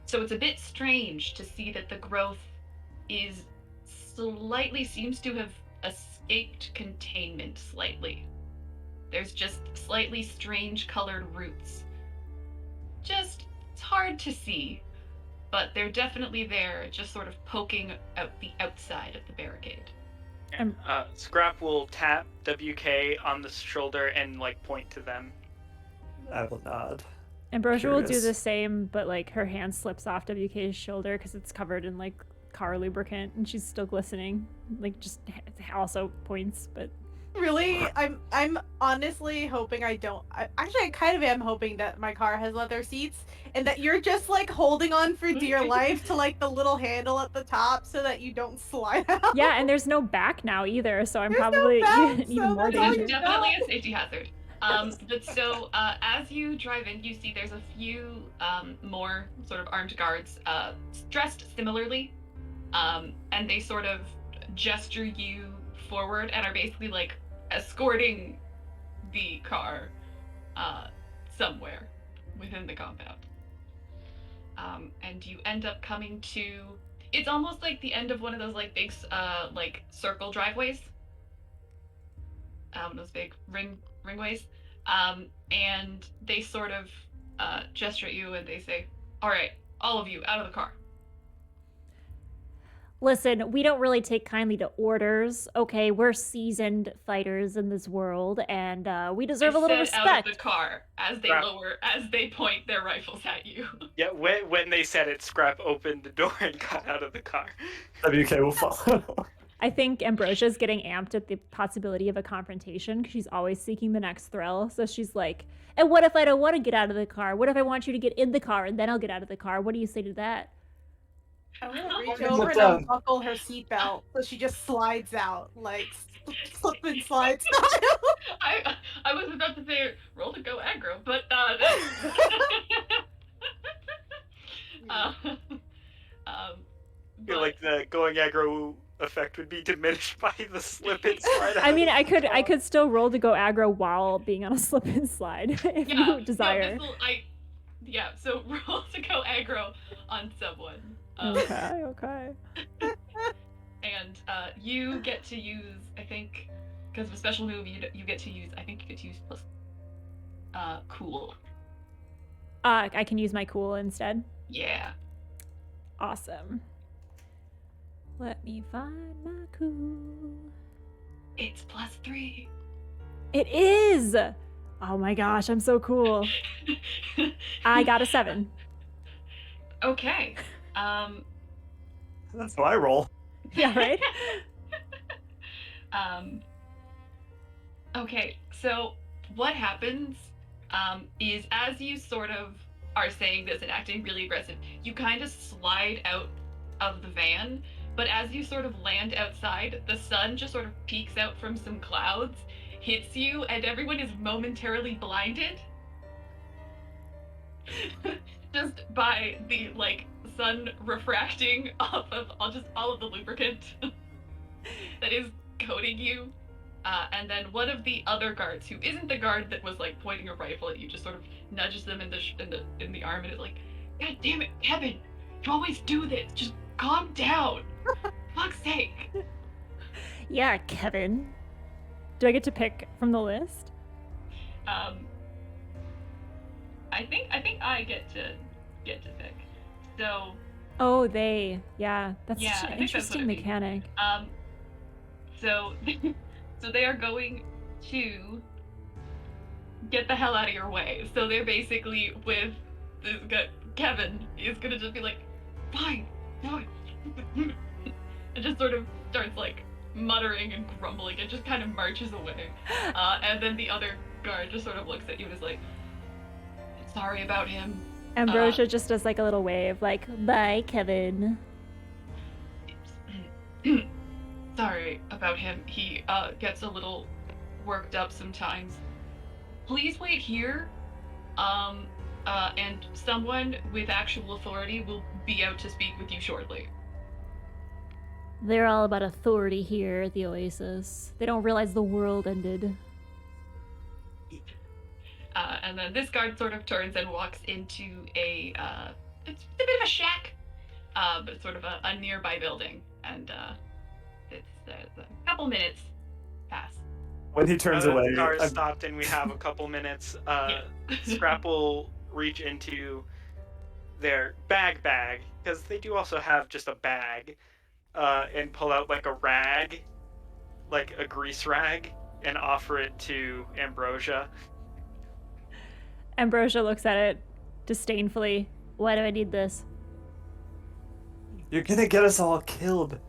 So it's a bit strange to see that the growth seems to have escaped containment slightly. There's just slightly strange colored roots. It's hard to see, but they're definitely there, just sort of poking out the outside of the barricade. Scrap will tap WK on the shoulder and like point to them. I will nod. Ambrosia will do Curious. the same, but like her hand slips off WK's shoulder because it's covered in like car lubricant, and she's still glistening. Like just also points, but Really, I'm honestly hoping I kind of am hoping that my car has leather seats and that you're just like holding on for dear life to like the little handle at the top so that you don't slide out. yeah, and there's no back now either, so I'm There's no probably back, even so more that's all There's you dangerous. definitely a safety hazard. But so as you drive in, you see there's a few more sort of armed guards dressed similarly, and they sort of gesture you forward and are basically like escorting the car somewhere within the compound. And you end up coming to, it's almost like the end of one of those like big like circle driveways, those big ringways, and they sort of gesture at you and they say, all right, all of you out of the car. Listen, we don't really take kindly to orders. Okay, we're seasoned fighters in this world, and we deserve a little respect. Out of the car as they point their rifles at you. Yeah, when they said it, Scrap opened the door and got out of the car. WK will follow. I think Ambrosia's getting amped at the possibility of a confrontation because she's always seeking the next thrill. So she's like, and what if I don't want to get out of the car? What if I want you to get in the car and then I'll get out of the car? What do you say to that? I'm gonna reach over and unbuckle her seatbelt so she just slides out, like slip and slide style. I was about to say roll to go aggro, but I feel like the going aggro effect would be diminished by the slip and slide. I mean, I could still roll to go aggro while being on a slip and slide if you desire. So roll to go aggro on someone. Okay. And you get to use, I think, because of a special move, you get to use plus cool. I can use my cool instead. Yeah. Awesome. Let me find my cool. It's +3. It is! Oh my gosh, I'm so cool. I got a 7. Okay. That's how I roll. Yeah, right? Okay, so what happens is as you sort of are saying this and acting really aggressive, you kind of slide out of the van, but as you sort of land outside, the sun just sort of peeks out from some clouds, hits you, and everyone is momentarily blinded. Just by the sun refracting off of all of the lubricant that is coating you, and then one of the other guards, who isn't the guard that was pointing a rifle at you, just sort of nudges them in the arm and is like, "God damn it, Kevin! You always do this. Just calm down. Fuck's sake." Yeah, Kevin. Do I get to pick from the list? I think I get to pick. So. Oh, they. Yeah, that's yeah, such an interesting mechanic. So they are going to get the hell out of your way. So they're basically with this guy, Kevin is gonna just be like, "Fine, fine," and just sort of starts muttering and grumbling and just kind of marches away. And then the other guard just sort of looks at you and is like, "Sorry about him." Ambrosia just does a little wave, "Bye, Kevin." Sorry about him. He gets a little worked up sometimes. Please wait here. And someone with actual authority will be out to speak with you shortly. They're all about authority here at the Oasis. They don't realize the world ended. And then this guard sort of turns and walks into it's a bit of a shack, but sort of a nearby building. And it's a couple minutes pass. When he turns away, the car is stopped and we have a couple minutes. Scrap will reach into their bag, because they do also have just a bag, and pull out a rag, a grease rag, and offer it to Ambrosia. Ambrosia looks at it disdainfully. Why do I need this? You're gonna get us all killed.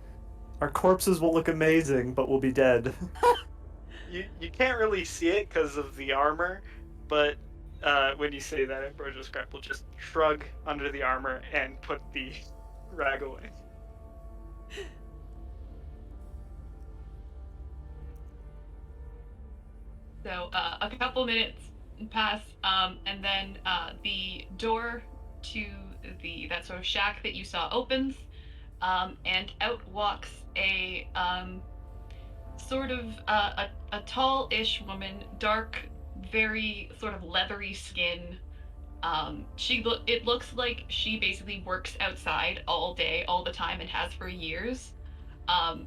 Our corpses will look amazing, but we'll be dead. You can't really see it because of the armor, but when you say that, Ambrosia Scrap will just shrug under the armor and put the rag away. So a couple minutes pass, and then the door to that sort of shack that you saw opens, and out walks a sort of a tall-ish woman, dark, very sort of leathery skin. It looks like she basically works outside all day, all the time, and has for years. Um,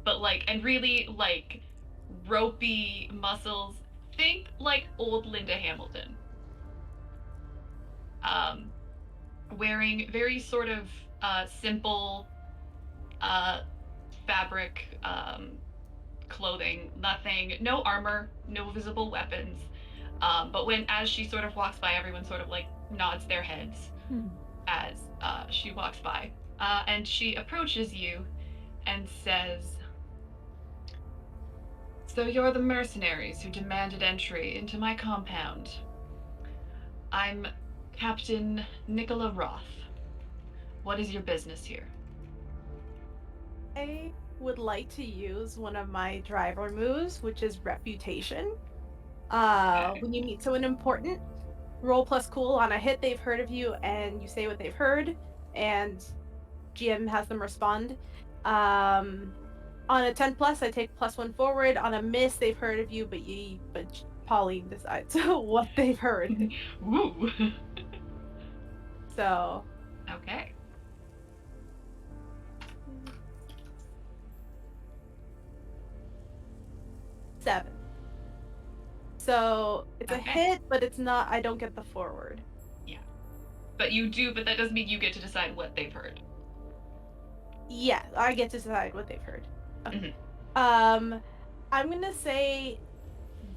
but like, and really like ropey muscles. Think like old Linda Hamilton. Um, Wearing very sort of simple uh, fabric clothing, nothing, no armor, no visible weapons. But as she sort of walks by, everyone sort of like nods their heads as she walks by. And she approaches you and says, "So you're the mercenaries who demanded entry into my compound. I'm Captain Nicola Roth. What is your business here?" I would like to use one of my driver moves, which is reputation. When you meet someone important, roll plus cool on a hit they've heard of you, and you say what they've heard, and GM has them respond. On a 10 plus, I take +1 forward. On a miss, they've heard of you, but Pauline decides what they've heard. Woo. So Okay. 7. So it's a Okay. hit, but it's not. I don't get the forward. But you do, but that doesn't mean you get to decide what they've heard. Yeah, I get to decide what they've heard. Mhm. I'm gonna say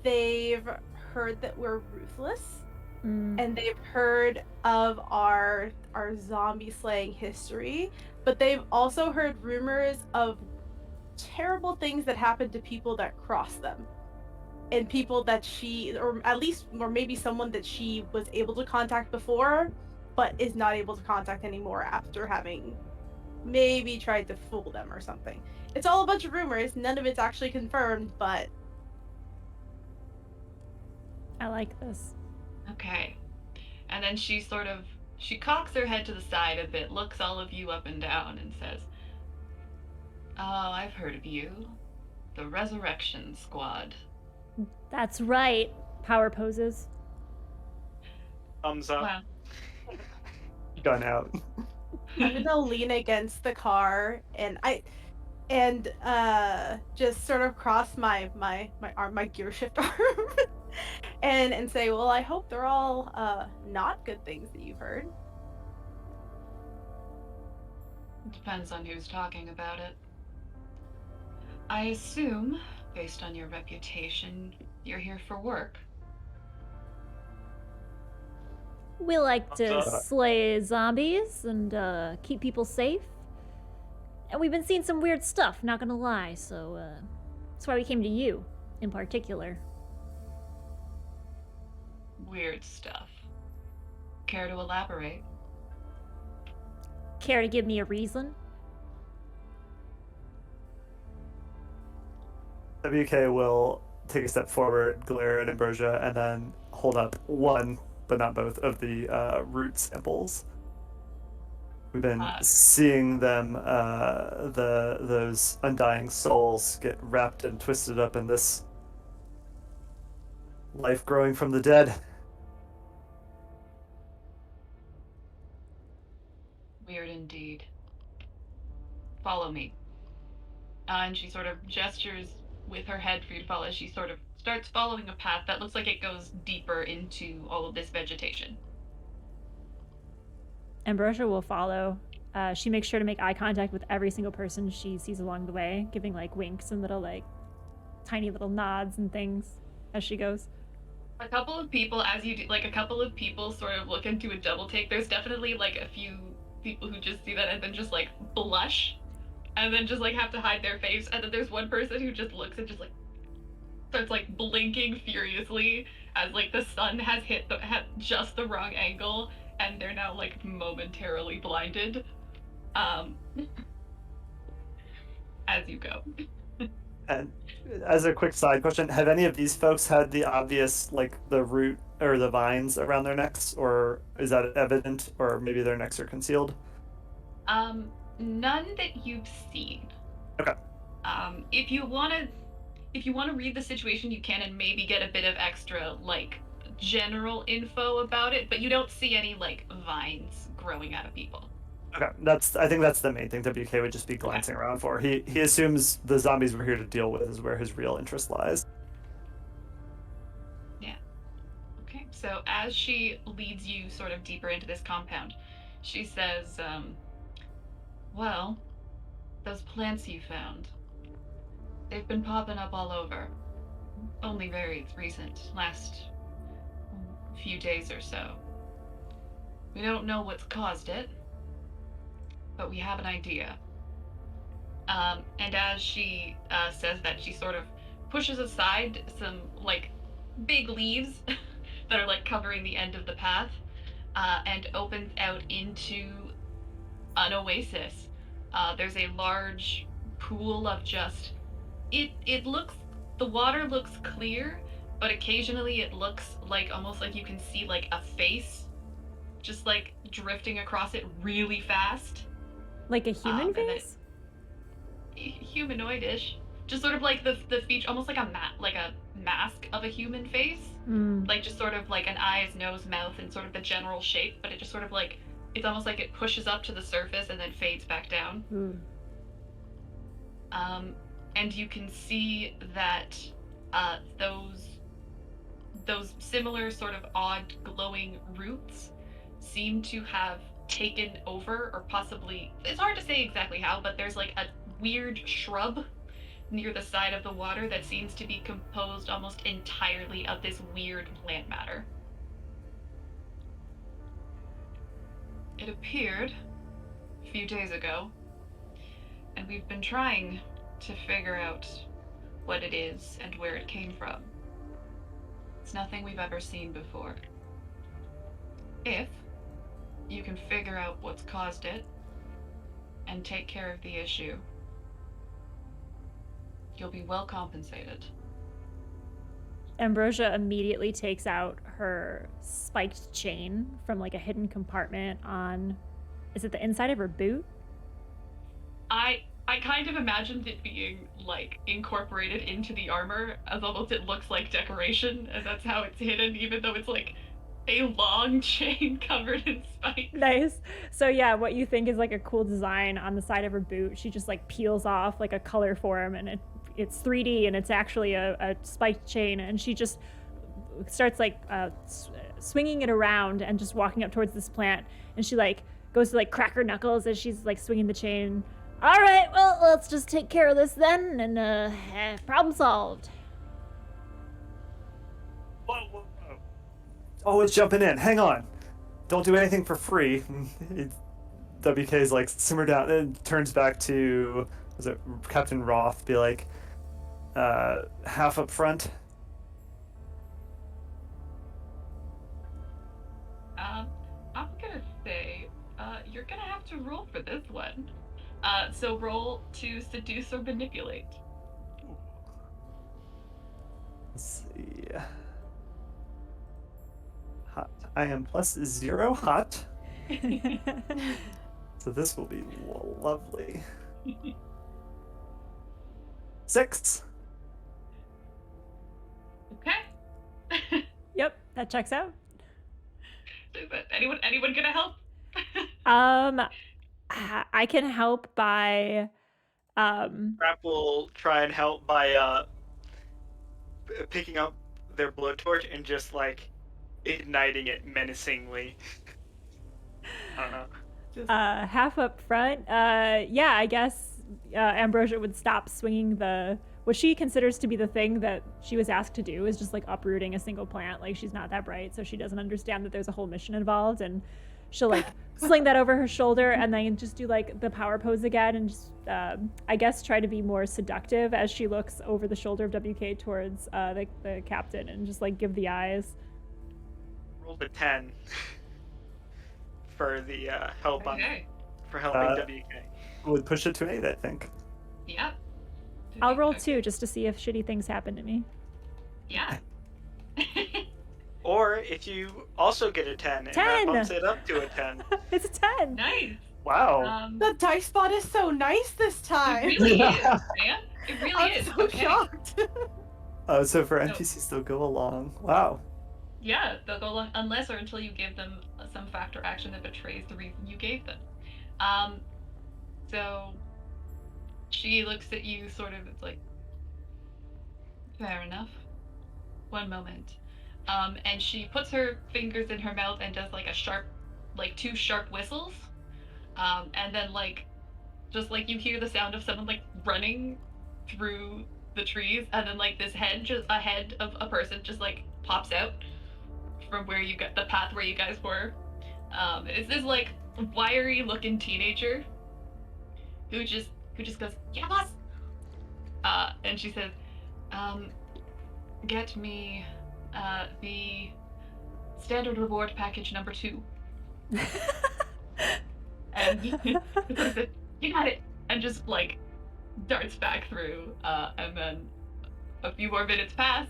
they've heard that we're ruthless, and they've heard of our zombie slaying history, but they've also heard rumors of terrible things that happened to people that crossed them, and people that she, or maybe someone that she was able to contact before, but is not able to contact anymore after having maybe tried to fool them or something. It's all a bunch of rumors. None of it's actually confirmed, but I like this. Okay. And then she cocks her head to the side a bit, looks all of you up and down, and says, "Oh, I've heard of you. The Resurrection Squad." That's right. Power poses. Thumbs up. Wow. Gun out. I'm gonna lean against the car and just sort of cross my arm, my gear shift arm, and say, well, I hope they're all not good things that you've heard. Depends on who's talking about it. I assume, based on your reputation, you're here for work. We like to Uh, slay zombies and keep people safe. And we've been seeing some weird stuff, not gonna lie, so that's why we came to you, in particular. Weird stuff. Care to elaborate? Care to give me a reason? WK will take a step forward, glare at Ambrosia, and then hold up one, but not both, of the root samples. We've been seeing them, those undying souls, get wrapped and twisted up in this life growing from the dead. Weird indeed. Follow me. And she sort of gestures with her head for you to follow as she sort of starts following a path that looks like it goes deeper into all of this vegetation. Ambrosia will follow. She makes sure to make eye contact with every single person she sees along the way, giving like winks and little like tiny little nods and things as she goes. A couple of people, as you do, like a couple of people sort of look into a double take. There's definitely like a few people who just see that and then just like blush and then just like have to hide their face. And then there's one person who just looks and just like starts like blinking furiously as like the sun has hit just the wrong angle and they're now like momentarily blinded. As you go. And as a quick side question, have any of these folks had the obvious, like the root or the vines around their necks, or is that evident, or maybe their necks are concealed? None that you've seen. Okay. If you wanna read the situation, you can, and maybe get a bit of extra like general info about it, but you don't see any like vines growing out of people. Okay, I think that's the main thing WK would just be glancing around for. He assumes the zombies we're here to deal with is where his real interest lies. Yeah. Okay. So as she leads you sort of deeper into this compound, she says, well, those plants you found, they've been popping up all over. Only very recent, last few days or so. We don't know what's caused it, but we have an idea. And as she says that, she sort of pushes aside some like big leaves that are like covering the end of the path, and opens out into an oasis. There's a large pool of just it looks, the water looks clear, but occasionally it looks like almost like you can see like a face just like drifting across it really fast. Like a human face? Humanoidish. Just sort of like the feature, almost like a mask of a human face. Like just sort of like an eyes, nose, mouth, and sort of the general shape, but it just sort of like, it's almost like it pushes up to the surface and then fades back down. And you can see that those similar sort of odd glowing roots seem to have taken over, or possibly, it's hard to say exactly how, but there's like a weird shrub near the side of the water that seems to be composed almost entirely of this weird plant matter. It appeared a few days ago, and we've been trying to figure out what it is and where it came from. It's nothing we've ever seen before. If you can figure out what's caused it and take care of the issue, you'll be well compensated. Ambrosia immediately takes out her spiked chain from like a hidden compartment on, is it the inside of her boot? I kind of imagined it being like incorporated into the armor, as almost it looks like decoration, and that's how it's hidden, even though it's like a long chain covered in spikes. Nice. So yeah, what you think is like a cool design on the side of her boot, she just like peels off like a color form, and it's 3D, and it's actually a spiked chain, and she just starts like swinging it around and just walking up towards this plant, and she like goes to like crack her knuckles as she's like swinging the chain. All right, well, let's just take care of this then, and problem solved. Whoa. Oh, it's jumping in. Hang on. Don't do anything for free. WK's like, simmer down, and turns back to, was it Captain Roth, be like, half up front. I'm gonna say, you're gonna have to roll for this one. So roll to seduce or manipulate. Let's see. Hot. I am +0 hot. So this will be lovely. 6. Okay. Yep, that checks out. Is that anyone gonna help? I can help by Scrap will try and help by picking up their blowtorch and just like igniting it menacingly. I don't know. half up front. Yeah, I guess Ambrosia would stop swinging what she considers to be the thing that she was asked to do, is just like uprooting a single plant. Like, she's not that bright, so she doesn't understand that there's a whole mission involved, and she'll like sling that over her shoulder and then just do like the power pose again, and just I guess try to be more seductive as she looks over the shoulder of WK towards the captain, and just like give the eyes. Rolled a 10 for the help Okay. for helping WK. Would push it to 8, I think. Yep. I'll roll Okay. 2 just to see if shitty things happen to me. Yeah. Or if you also get a 10, and 10! that bumps it up to a 10. It's a 10. Nice. Wow. The dice spot is so nice this It time. really is, man. It really I'm is. so Okay. shocked. Oh, so for NPCs, they'll go along. Wow. Yeah, they'll go along unless or until you give them some fact or action that betrays the reason you gave them. So she looks at you sort of, it's like, fair enough. One moment. And she puts her fingers in her mouth and does like a sharp, like 2 sharp whistles. And then like, just like you hear the sound of someone like running through the trees, and then like this head, just a head of a person just like pops out from where you got the path where you guys were. It's this like wiry looking teenager who just goes, yeah, boss. And she says, get me the standard reward package number 2. And he said, you got it, and just like darts back through. And then a few more minutes pass,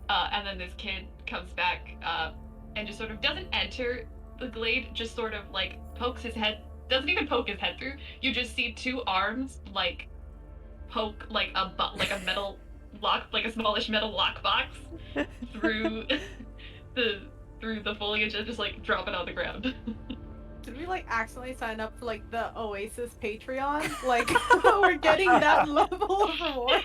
and then this kid comes back and just sort of doesn't enter the glade, just sort of like pokes his head, doesn't even poke his head through. You just see 2 arms like poke like a metal lock, like a smallish metal lockbox through the foliage and just like drop it on the ground. Did we like accidentally sign up for like the Oasis Patreon? Like we're getting that level of reward.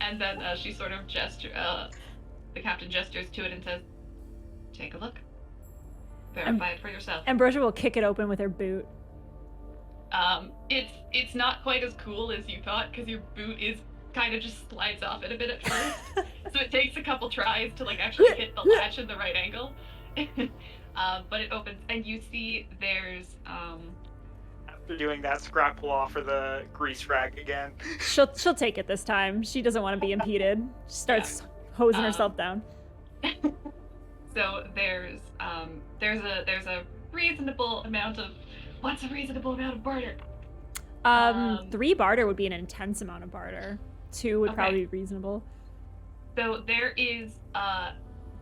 And then she sort of the captain gestures to it and says, take a look. Verify it for yourself. Ambrosia will kick it open with her boot. It's not quite as cool as you thought, because your boot is kind of just slides off it a bit at first. So it takes a couple tries to like actually hit the latch in the right angle. But it opens, and you see there's After doing that, Scrap will offer the grease rag again. She'll take it this time. She doesn't want to be impeded. She starts hosing herself down. So there's a reasonable amount of, what's a reasonable amount of barter? 3 barter would be an intense amount of barter. 2 would probably be reasonable. So there is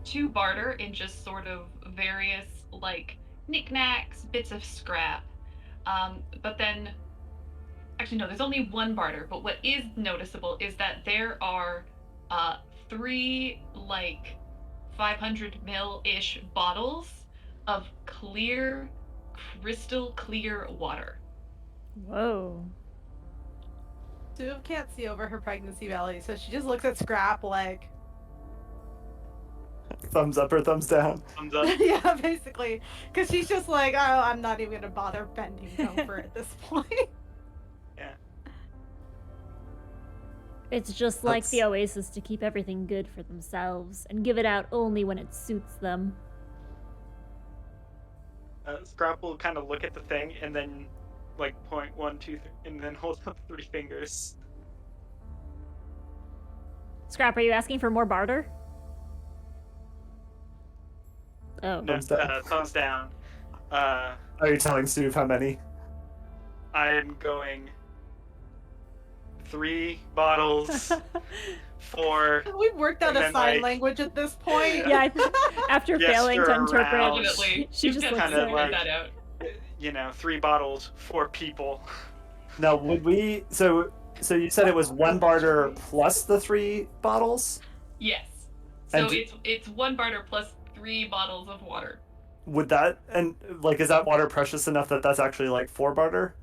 2 barter in just sort of various like knickknacks, bits of scrap. But then, actually no, there's only 1 barter. But what is noticeable is that there are 3 like 500 ml-ish bottles of clear, crystal clear water. Whoa. Suv can't see over her pregnancy belly, so she just looks at Scrap like, Thumbs up or thumbs down? Thumbs up. yeah, basically, because she's just like, oh, I'm not even gonna bother bending over at this point. Yeah. It's just like the Oasis to keep everything good for themselves and give it out only when it suits them. Scrap will kind of look at the thing and then like point 1, 2, 3, and then hold up 3 fingers. Scrap, are you asking for more barter? Oh. No, Thumbs down. thumbs down. Are you telling Steve how many? I'm going 3 bottles, 4. We've worked out And a then, sign like- language at this point. Yeah, after failing to Gesture interpret, around. she just looks kinda at like- that out. You know, 3 bottles, 4 people. Now, would we? So you said it was 1 barter plus the 3 bottles. Yes. So And it's 1 barter plus 3 bottles of water. Would that, and like, is that water precious enough that that's actually like 4 barter?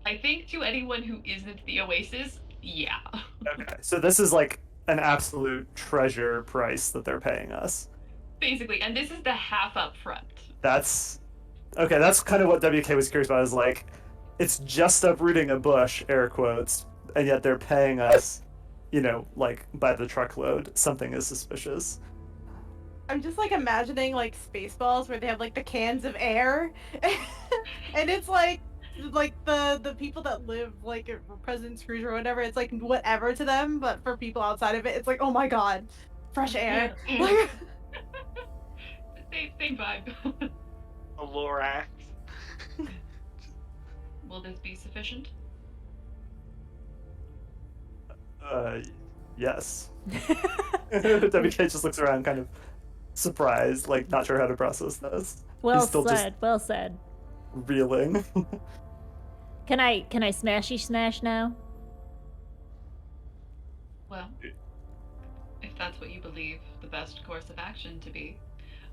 I think to anyone who isn't the Oasis, yeah. Okay, so this is like an absolute treasure price that they're paying us. Basically, and this is the half up front. That's okay. That's kind of what WK was curious about. Is like, it's just uprooting a bush, air quotes, and yet they're paying us, you know, like by the truckload. Something is suspicious. I'm just like imagining like Spaceballs where they have like the cans of air, and it's like the people that live like at President's Cruise or whatever. It's like whatever to them, but for people outside of it, it's like, oh my god, fresh air. Yeah. Same vibe. A Lorax. Will this be sufficient? Yes. WK just looks around, kind of surprised, like not sure how to process this. Well He's still said. Well said. just reeling. Can I smashy smash now? Well, if that's what you believe the best course of action to be,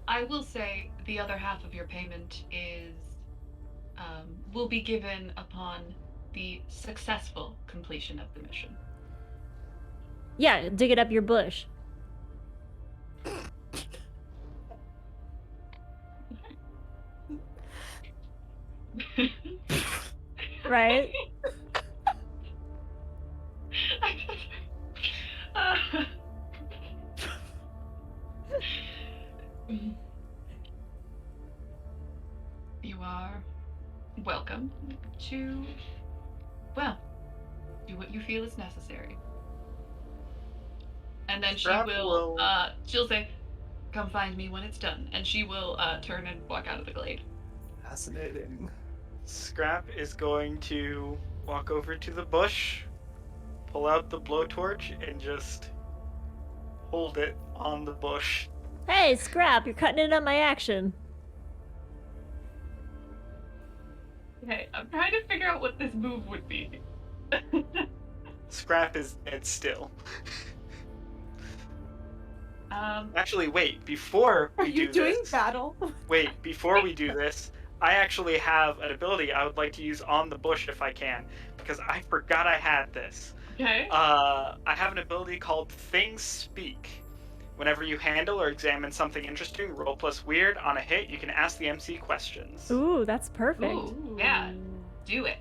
I will say the other half of your payment is will be given upon the successful completion of the mission. Yeah, dig it up your bush. Right? You are welcome to, well, do what you feel is necessary. And then Scrap she'll say, come find me when it's done. And she will turn and walk out of the glade. Fascinating. Scrap is going to walk over to the bush, pull out the blowtorch, and just hold it on the bush. Hey, Scrap, you're cutting in on my action. Okay, I'm trying to figure out what this move would be. Scrap is dead still. Actually, wait, before we Are you do doing this, battle? Wait, before we do this, I actually have an ability I would like to use on the bush if I can, because I forgot I had this. Okay. I have an ability called Things Speak. Whenever you handle or examine something interesting, roll plus weird. On a hit, you can ask the MC questions. Ooh, that's perfect. Ooh, yeah. Do it.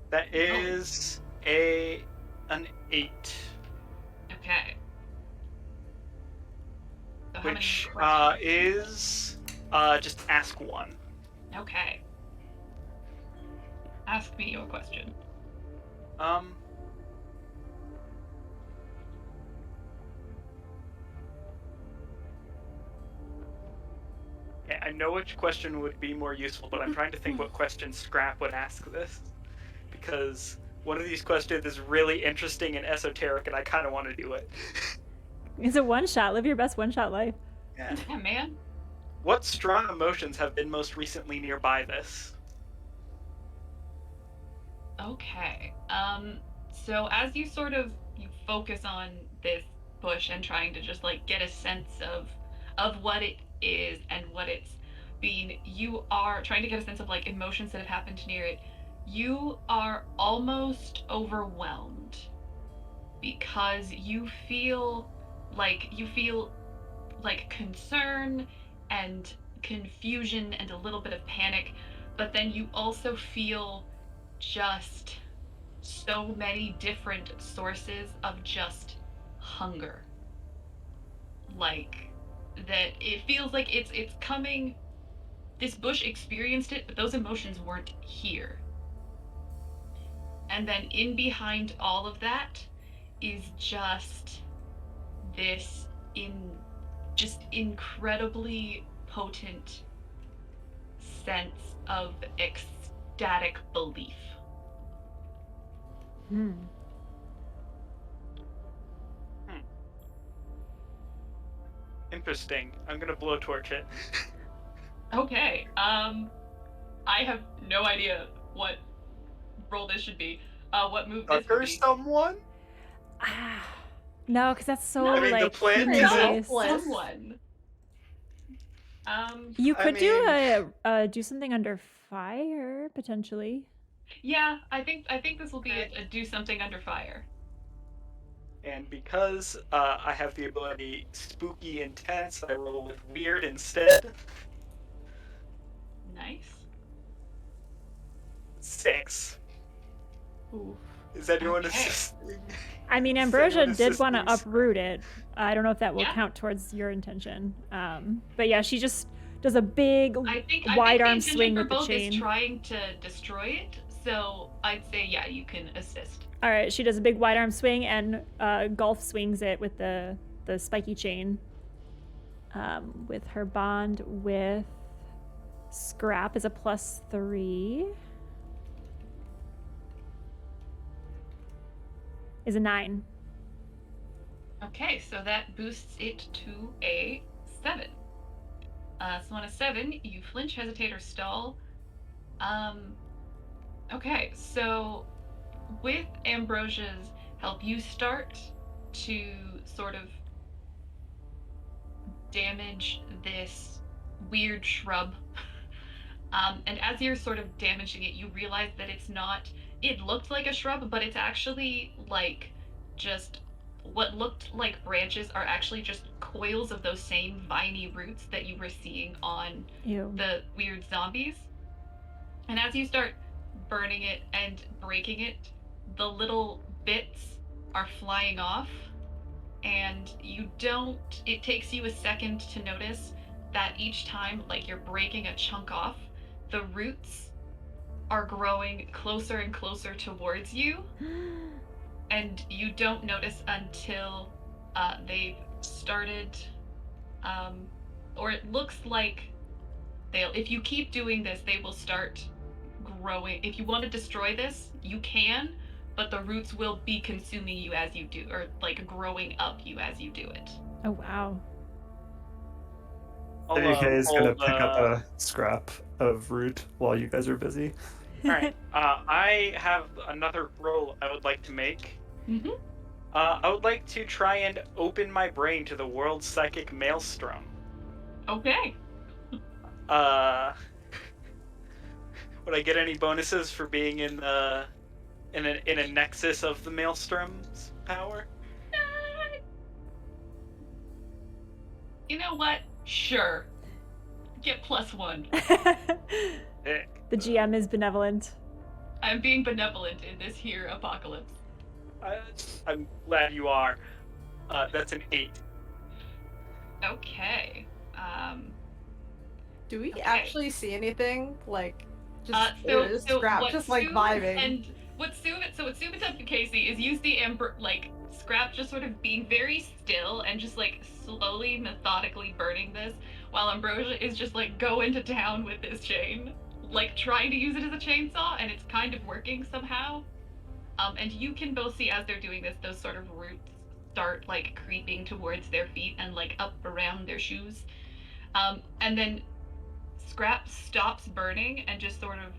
That is an 8. Okay. So how many Which questions? is just ask one. Okay. Ask me your question. Yeah, I know which question would be more useful, but I'm trying to think what question Scrap would ask this. Because one of these questions is really interesting and esoteric, and I kind of want to do it. It's a one-shot. Live your best one-shot life. Yeah. Yeah, man. What strong emotions have been most recently nearby this? Okay. So as you you focus on this bush and trying to just like get a sense of what it is and what it's been, you are trying to get a sense of like emotions that have happened near it. You are almost overwhelmed because you feel like concern and confusion and a little bit of panic, but then you also feel just so many different sources of just hunger. Like that it feels like it's coming, this bush experienced it, but those emotions weren't here. And then in behind all of that is just this incredibly potent sense of ecstatic belief. Interesting. I'm gonna blowtorch it. Okay. I have no idea what role this should be. What move this would Sucker be. someone? No, because that's so No, I mean, the like plant human is based. Someone. You I could mean- do something under fire potentially. Yeah, I think this will be a do something under fire. And because I have the ability Spooky Intense, I roll with Weird instead. Nice. 6. Ooh. Is anyone Okay. assisting? I mean, Is Ambrosia anyone did want to assisting uproot it. I don't know if that will Yeah. count towards your intention. But yeah, she just does a big I think wide the arm intention swing for with the both chain. is trying to destroy it. So I'd say yeah, you can assist. All right, she does a big wide arm swing and golf swings it with the spiky chain. With her bond with Scrap is a +3. is a 9. Okay, so that boosts it to a 7. So on a 7, you flinch, hesitate, or stall. Okay, so with Ambrosia's help, you start to sort of damage this weird shrub. And as you're sort of damaging it, you realize that it's not. It looked like a shrub, but it's actually like just what looked like branches are actually just coils of those same viney roots that you were seeing on Ew. the weird zombies. And as you start burning it and breaking it, the little bits are flying off, and it takes you a second to notice that each time, like, you're breaking a chunk off, the roots are growing closer and closer towards you, and you don't notice until they've started, or it looks like if you keep doing this, they will start growing. If you want to destroy this, you can, but the roots will be consuming you as you do, or like growing up you as you do it. Oh, wow. WK is going to pick up a scrap of root while you guys are busy. All right. I have another roll I would like to make. Mm-hmm. I would like to try and open my brain to the world's psychic maelstrom. Okay. Would I get any bonuses for being in a nexus of the maelstrom's power? You know what? Sure. Get +1. The GM is benevolent. I'm being benevolent in this here apocalypse. I'm glad you are. That's an 8. Okay. Do we Okay. actually see anything? Like, just So Scrap, what just like Sue vibing. And what Sue done to Casey is use the Scrap just sort of being very still and just like slowly, methodically burning this, while Ambrosia is just like going to town with this chain, like trying to use it as a chainsaw, and it's kind of working somehow. And you can both see as they're doing this, those sort of roots start like creeping towards their feet and like up around their shoes. And then Scrap stops burning and just sort of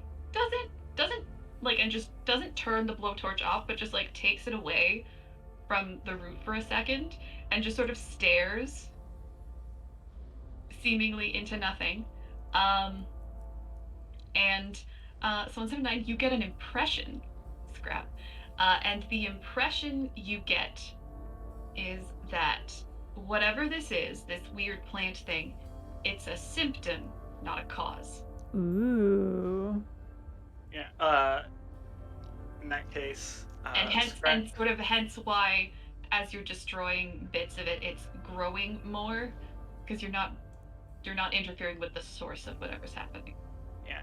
doesn't turn the blowtorch off, but just like takes it away from the root for a second and just sort of stares seemingly into nothing. So on 7-9, you get an impression, Scrap. And the impression you get is that whatever this is, this weird plant thing, it's a symptom, not a cause. Ooh. Yeah. In that case, hence why, as you're destroying bits of it, it's growing more, because you're not interfering with the source of whatever's happening. Yeah.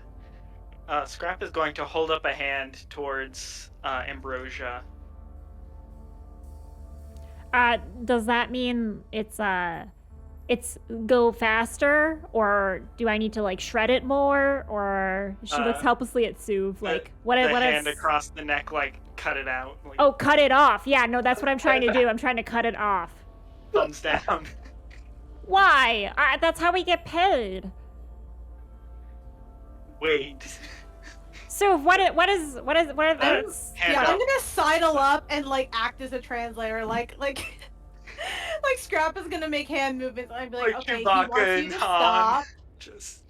Scrap is going to hold up a hand towards Ambrosia. Does that mean it's go faster, or do I need to like shred it more? Or she looks helplessly at Suv, like what hand is across the neck, like cut it out. Like, oh, cut it off. Yeah, no, that's what I'm trying to do. I'm trying to cut it off. thumbs down. Why? That's how we get paid. Wait. So what are those? Hand Yeah, up. I'm gonna sidle up and like act as a translator, like like Scrap is gonna make hand movements. I'd be like, okay, he Chewbacca wants you and to Han. stop. Just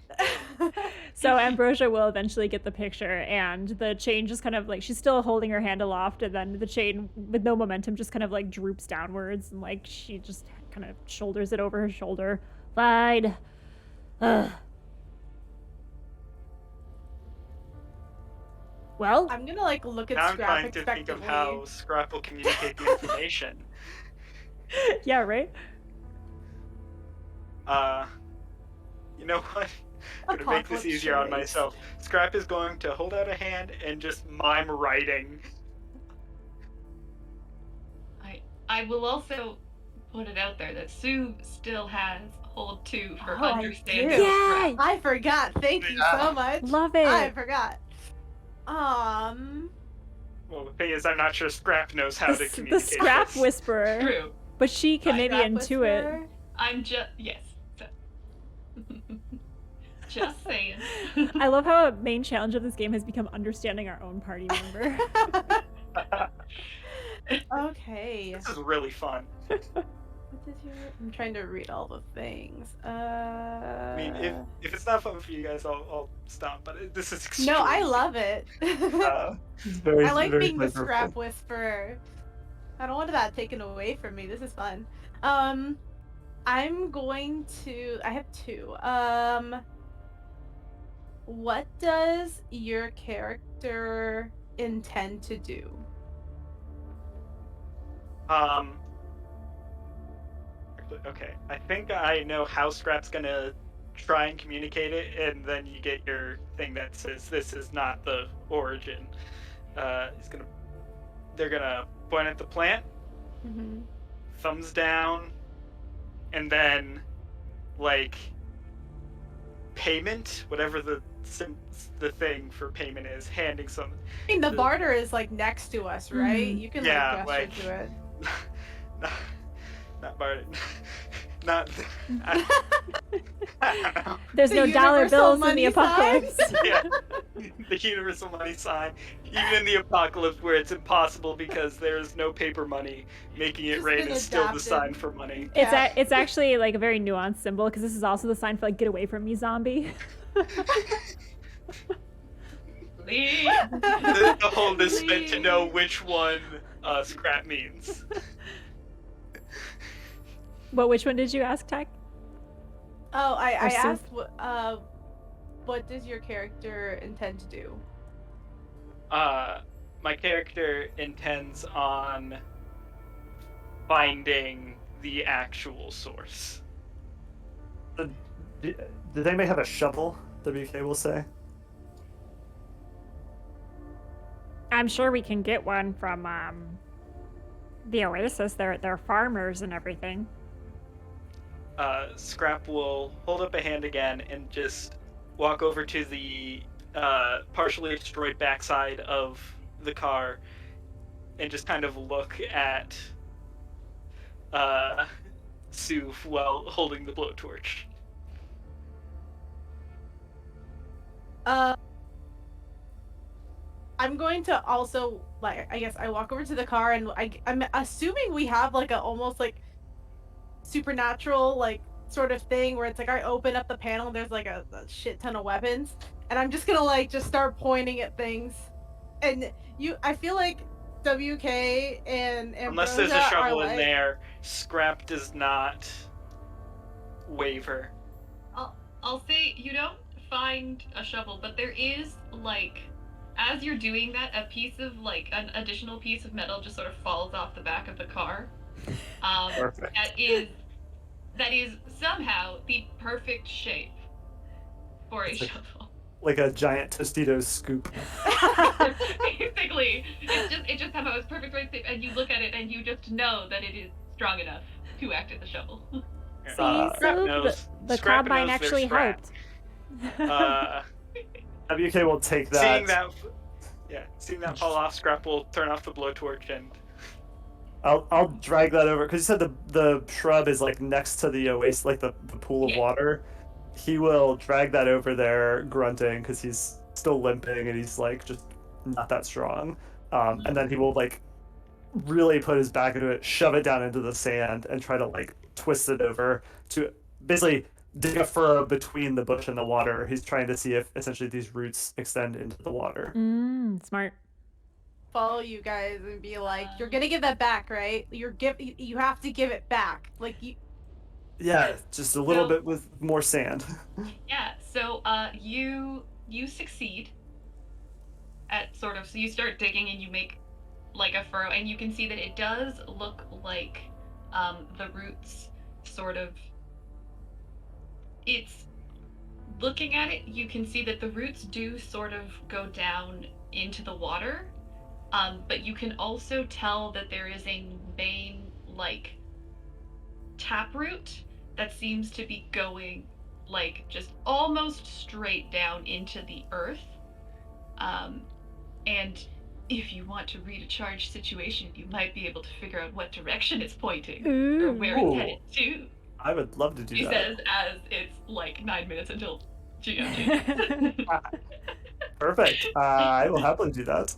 So Ambrosia will eventually get the picture, and the chain just kind of like, she's still holding her hand aloft, and then the chain with no momentum just kind of like droops downwards, and like she just kind of shoulders it over her shoulder. Fine. Well, I'm gonna like look at now I'm Scrap trying to think of expectantly. how Scrap will communicate the information. yeah, right? You know what? I'm gonna make this Apocalypse easier on charades. myself. Scrap is going to hold out a hand and just mime writing. I will also put it out there that Sue still has hold 2 for Oh, I understanding. do. Yeah. I forgot. Thank you so much. Love it. I forgot. Well, the thing is, I'm not sure Scrap knows how to The communicate. scrap this. whisperer. True. But she can maybe Scrap intuit. whisperer? I'm just yes. So. Just saying. I love how a main challenge of this game has become understanding our own party member. Okay. This is really fun. What did you... I'm trying to read all the things. I mean, if it's not fun for you guys, I'll stop. But this is extremely... No, I love it. It's very, I like very being the flavorful. scrap whisperer. I don't want that taken away from me. This is fun. I'm going to... I have two. What does your character intend to do? Okay, I think I know how Scrap's gonna try and communicate it, and then you get your thing that says this is not the origin. They're gonna point at the plant, Mm-hmm. thumbs down, and then like payment, whatever the thing for payment is, handing something. I mean, the barter is like next to us, right? Mhm. You can Yeah, like gesture to it. not barter. Not. I don't know. There's The no dollar universal bills in the money apocalypse. Yeah, the universal money sign. Even in the apocalypse, where it's impossible because there's no paper money, making it Just rain been is still the adapted. sign for money. Yeah. It's actually like a very nuanced symbol because this is also the sign for like "Get away from me, zombie." Please. The whole is meant to Please. know which one Scrap means. But which one did you ask, Tech? Oh, I Or soup? asked what does your character intend to do? My character intends on finding the actual source. Did anybody have a shovel? WK will say. I'm sure we can get one from the Oasis. They're farmers and everything. Scrap will hold up a hand again and just walk over to the partially destroyed backside of the car and just kind of look at Suf while holding the blowtorch. I'm going to also like I guess I walk over to the car and I'm assuming we have like a almost like supernatural like sort of thing where it's like I open up the panel and there's like a shit ton of weapons and I'm just gonna like just start pointing at things and I feel like WK and Unless there's a Ambrosia shovel are, in like, there, Scrap does not waver. I'll say you don't find a shovel, but there is like, as you're doing that, a piece of like an additional piece of metal just sort of falls off the back of the car. Perfect. That is somehow the perfect shape for a It's like- shovel. Like a giant Tostitos scoop. Basically, it just somehow is perfect right shape, and you look at it and you just know that it is strong enough to act as a shovel. See, Scrap so knows. the Scrap combine knows there's actually Scrap. helped. WK will take that. Seeing that fall off, Scrap will turn off the blowtorch and I'll drag that over because you said the shrub is like next to the oasis, like the pool of Yeah. water. He will drag that over there, grunting because he's still limping and he's like just not that strong. And then he will like really put his back into it, shove it down into the sand, and try to like twist it over to basically dig a furrow between the bush and the water. He's trying to see if essentially these roots extend into the water. Smart. follow you guys and be like, you're gonna give that back, right? You have to give it back. Like you. Yeah, just a little So- bit with more sand. Yeah, so you succeed at sort of, so you start digging and you make like a furrow, and you can see that it does look like the roots sort of, it's, looking at it, you can see that the roots do sort of go down into the water, but you can also tell that there is a main like taproot that seems to be going like just almost straight down into the earth, and if you want to read a charged situation, you might be able to figure out what direction it's pointing or Ooh. where it's headed to. I would love to do She that. says as it's like 9 minutes until GM changes. Perfect. I will happily do that.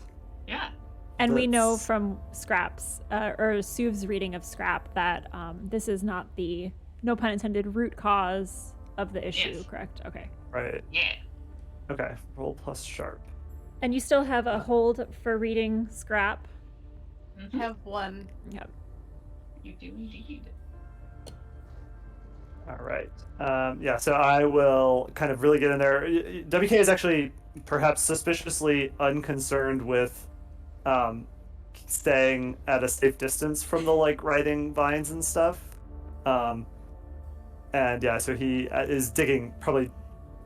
Yeah. And we know That's- from Scrap's, or Suv's reading of Scrap, that this is not the, no pun intended, root cause of the issue, Yes. correct? Okay. Right. Yeah. Okay. Roll plus sharp. And you still have a hold for reading Scrap? Mhm. Have one. Yep. You do indeed. All right. Yeah, so I will kind of really get in there. WK is actually perhaps suspiciously unconcerned with staying at a safe distance from the like riding vines and stuff. And yeah, so he is digging probably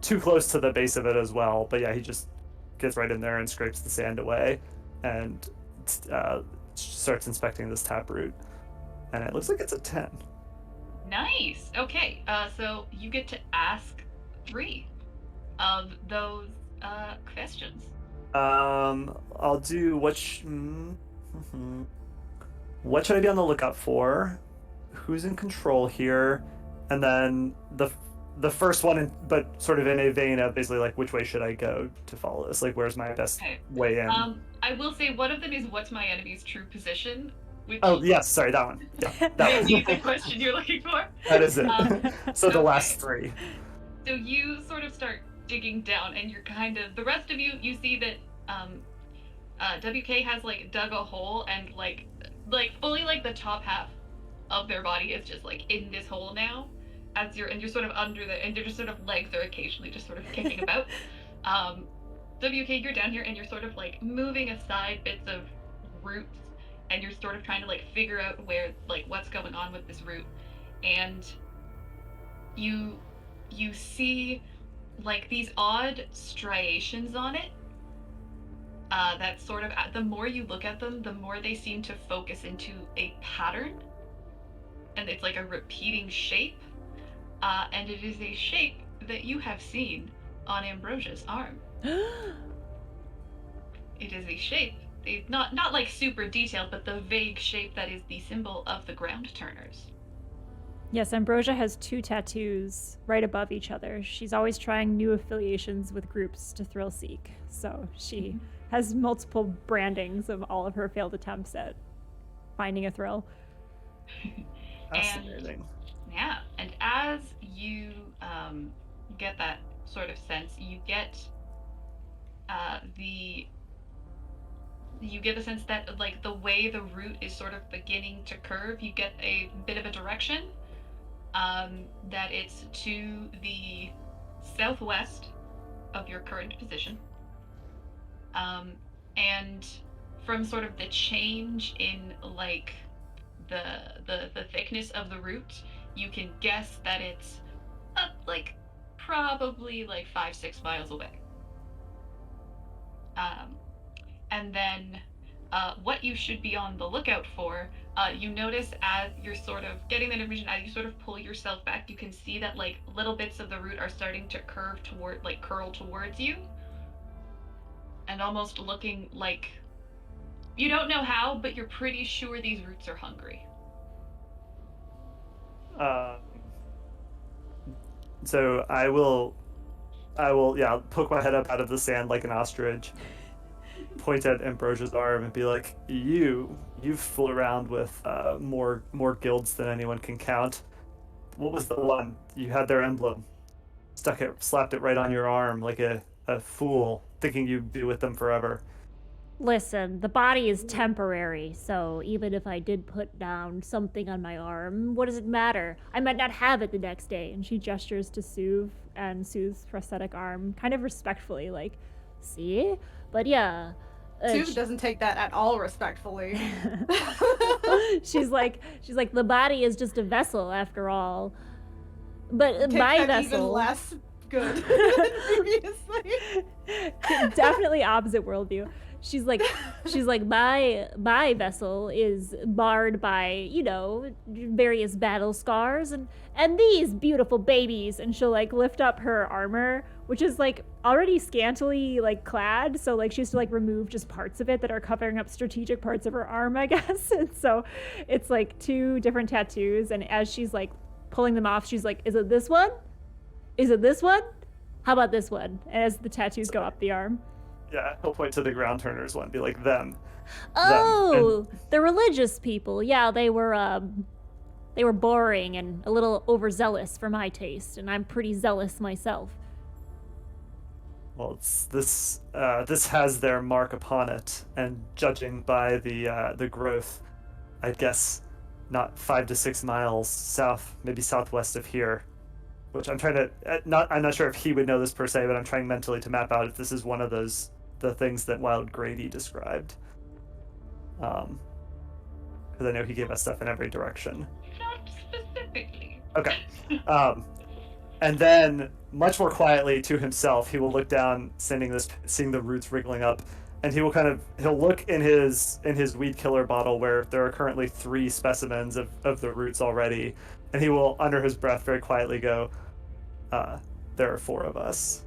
too close to the base of it as well. But yeah, he just gets right in there and scrapes the sand away and starts inspecting this taproot. And it looks like it's a 10. Nice. Okay. So you get to ask 3 of those questions. I'll do what should I be on the lookout for? Who's in control here? And then the first one, but sort of in a vein of basically like which way should I go to follow this? Like where's my best Okay. way in? I will say one of them is what's my enemy's true position, which Oh yes, sorry, that one. Yeah, that is the one. question you're looking for. That is it. So the okay. last 3. So you sort of start digging down, and you're kind of the rest of you see that WK has like dug a hole, and like fully like the top half of their body is just like in this hole now, and you're sort of under the, and you're just sort of legs are occasionally just sort of kicking about. WK, you're down here and you're sort of like moving aside bits of roots, and you're sort of trying to like figure out where like what's going on with this root, and you see like these odd striations on it that sort of, the more you look at them, the more they seem to focus into a pattern, and it's like a repeating shape, and it is a shape that you have seen on Ambrosia's arm. It is a shape, not like super detailed, but the vague shape that is the symbol of the ground turners. Yes, Ambrosia has 2 tattoos right above each other. She's always trying new affiliations with groups to thrill seek. So she has multiple brandings of all of her failed attempts at finding a thrill. Fascinating. Yeah, and as you get that sort of sense, you get the sense that like the way the root is sort of beginning to curve, you get a bit of a direction that it's to the southwest of your current position, and from sort of the change in like the thickness of the root, you can guess that it's like probably like 5-6 miles away. And then what you should be on the lookout for, you notice as you're sort of getting that information, as you sort of pull yourself back, you can see that like little bits of the root are starting to curl towards you, and almost looking like, you don't know how, but you're pretty sure these roots are hungry. So I will poke my head up out of the sand like an ostrich, point at Ambrosia's arm and be like, you've fooled around with more guilds than anyone can count. What was the one? You had their emblem, slapped it right on your arm like a fool, thinking you'd be with them forever. Listen, the body is temporary, so even if I did put down something on my arm, what does it matter? I might not have it the next day. And she gestures to Suv and Suv's prosthetic arm, kind of respectfully, like, see? But yeah. Suv doesn't take that at all respectfully. she's like, the body is just a vessel after all. But Take my that vessel. even less good than previously. Definitely opposite worldview. she's like, my vessel is marred by, various battle scars and these beautiful babies. And she'll like lift up her armor, which is like already scantily like clad. So like she has to like remove just parts of it that are covering up strategic parts of her arm, I guess. And so it's like 2 different tattoos. And as she's like pulling them off, she's like, is it this one? Is it this one? How about this one? As the tattoos go up the arm. Yeah, he'll point to the ground turners one, be like, them. Oh, the religious people. Yeah, they were boring and a little overzealous for my taste, and I'm pretty zealous myself. Well, this has their mark upon it, and judging by the growth, I guess not 5 to 6 miles south, maybe southwest of here, which I'm trying to I'm not sure if he would know this per se, but I'm trying mentally to map out if this is one of the things that Wild Grady described. Because I know he gave us stuff in every direction. Not specifically. Okay. And then, much more quietly to himself, he will look down, seeing the roots wriggling up, and he'll look in his weed killer bottle where there are currently 3 specimens of the roots already, and he will, under his breath, very quietly go, there are 4 of us.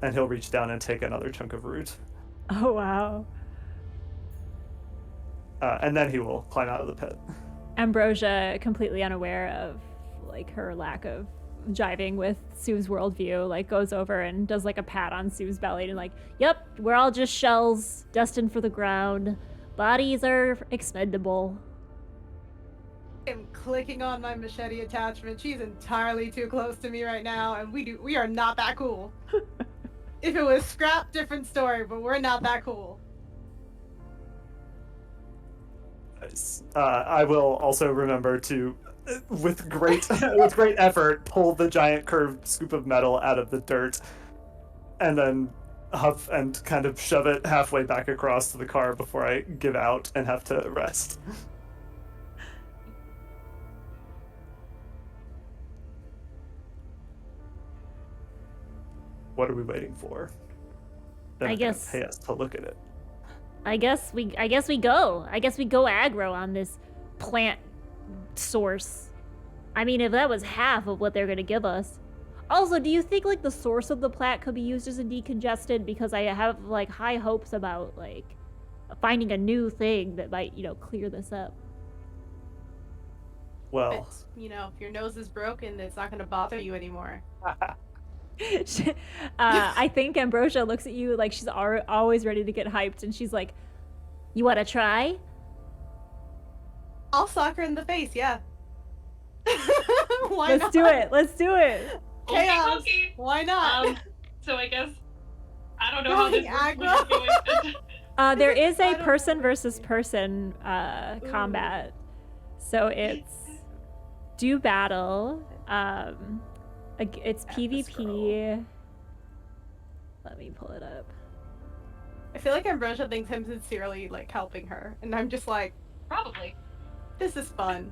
And he'll reach down and take another chunk of root. Oh, wow. And then he will climb out of the pit. Ambrosia, completely unaware of like her lack of jiving with Sue's worldview, like goes over and does like a pat on Sue's belly and like, yep, we're all just shells destined for the ground. Bodies are expendable. I'm clicking on my machete attachment. She's entirely too close to me right now, and we are not that cool. If it was Scrap, different story, but we're not that cool. Nice. I will also remember to, with great effort, pull the giant curved scoop of metal out of the dirt, and then huff and kind of shove it halfway back across to the car before I give out and have to rest. What are we waiting for? They're I not gonna guess- pay us to look at it. I guess we go. I guess we go aggro on this plant source. I mean, if that was half of what they're gonna give us. Also, do you think like the source of the plant could be used as a decongestant? Because I have like high hopes about like finding a new thing that might, clear this up. Well, But, if your nose is broken, it's not going to bother you anymore. I think Ambrosia looks at you like she's always ready to get hyped, and she's like, "You want to try?" I'll sock her in the face, yeah. Why Let's not? do it. Let's do it. Chaos. Okay. Why not? So I guess I don't know how this Rolling works. aggro. There is I a don't person know. versus person combat, so it's do battle. It's PvP. Let me pull it up. I feel like Ambrosia thinks I'm sincerely helping her, and I'm just like, Probably. this is fun.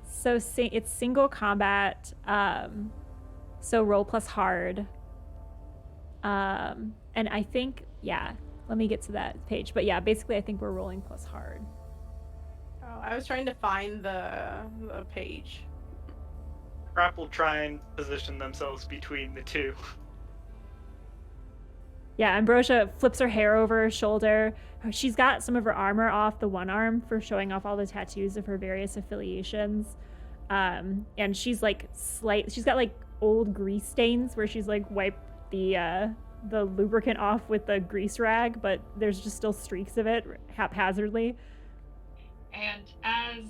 So it's single combat. So roll plus hard. And I think, yeah, let me get to that page. But yeah, basically I think we're rolling plus hard. Oh, I was trying to find the page. Scrap will try and position themselves between the two. Yeah, Ambrosia flips her hair over her shoulder. She's got some of her armor off the one arm for showing off all the tattoos of her various affiliations. And she's she's got old grease stains where she's wiped the lubricant off with the grease rag, but there's just still streaks of it haphazardly. And as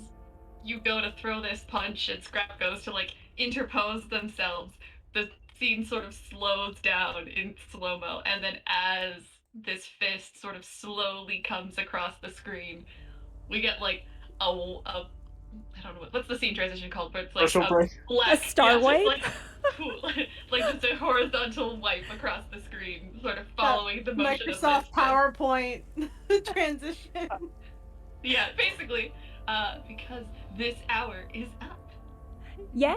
you go to throw this punch and Scrap goes to interpose themselves, the scene sort of slows down in slow-mo, and then as this fist sort of slowly comes across the screen, we get a I don't know what's the scene transition called, but it's Partial break. black, A star wipe? just a horizontal wipe across the screen, sort of following the motion of Microsoft this. PowerPoint transition. Yeah, basically, because this hour is up. Yay!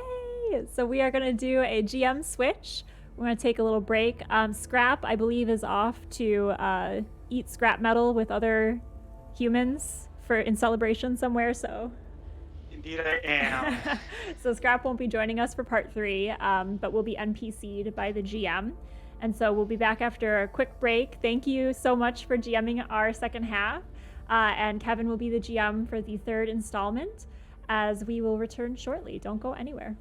So we are going to do a GM switch. We're going to take a little break. Scrap, I believe, is off to eat scrap metal with other humans in celebration somewhere, so Indeed, I am. so Scrap won't be joining us for part 3, but we'll be NPC'd by the GM. And so we'll be back after a quick break. Thank you so much for GMing our second half. And Kevin will be the GM for the 3rd installment, as we will return shortly. Don't go anywhere.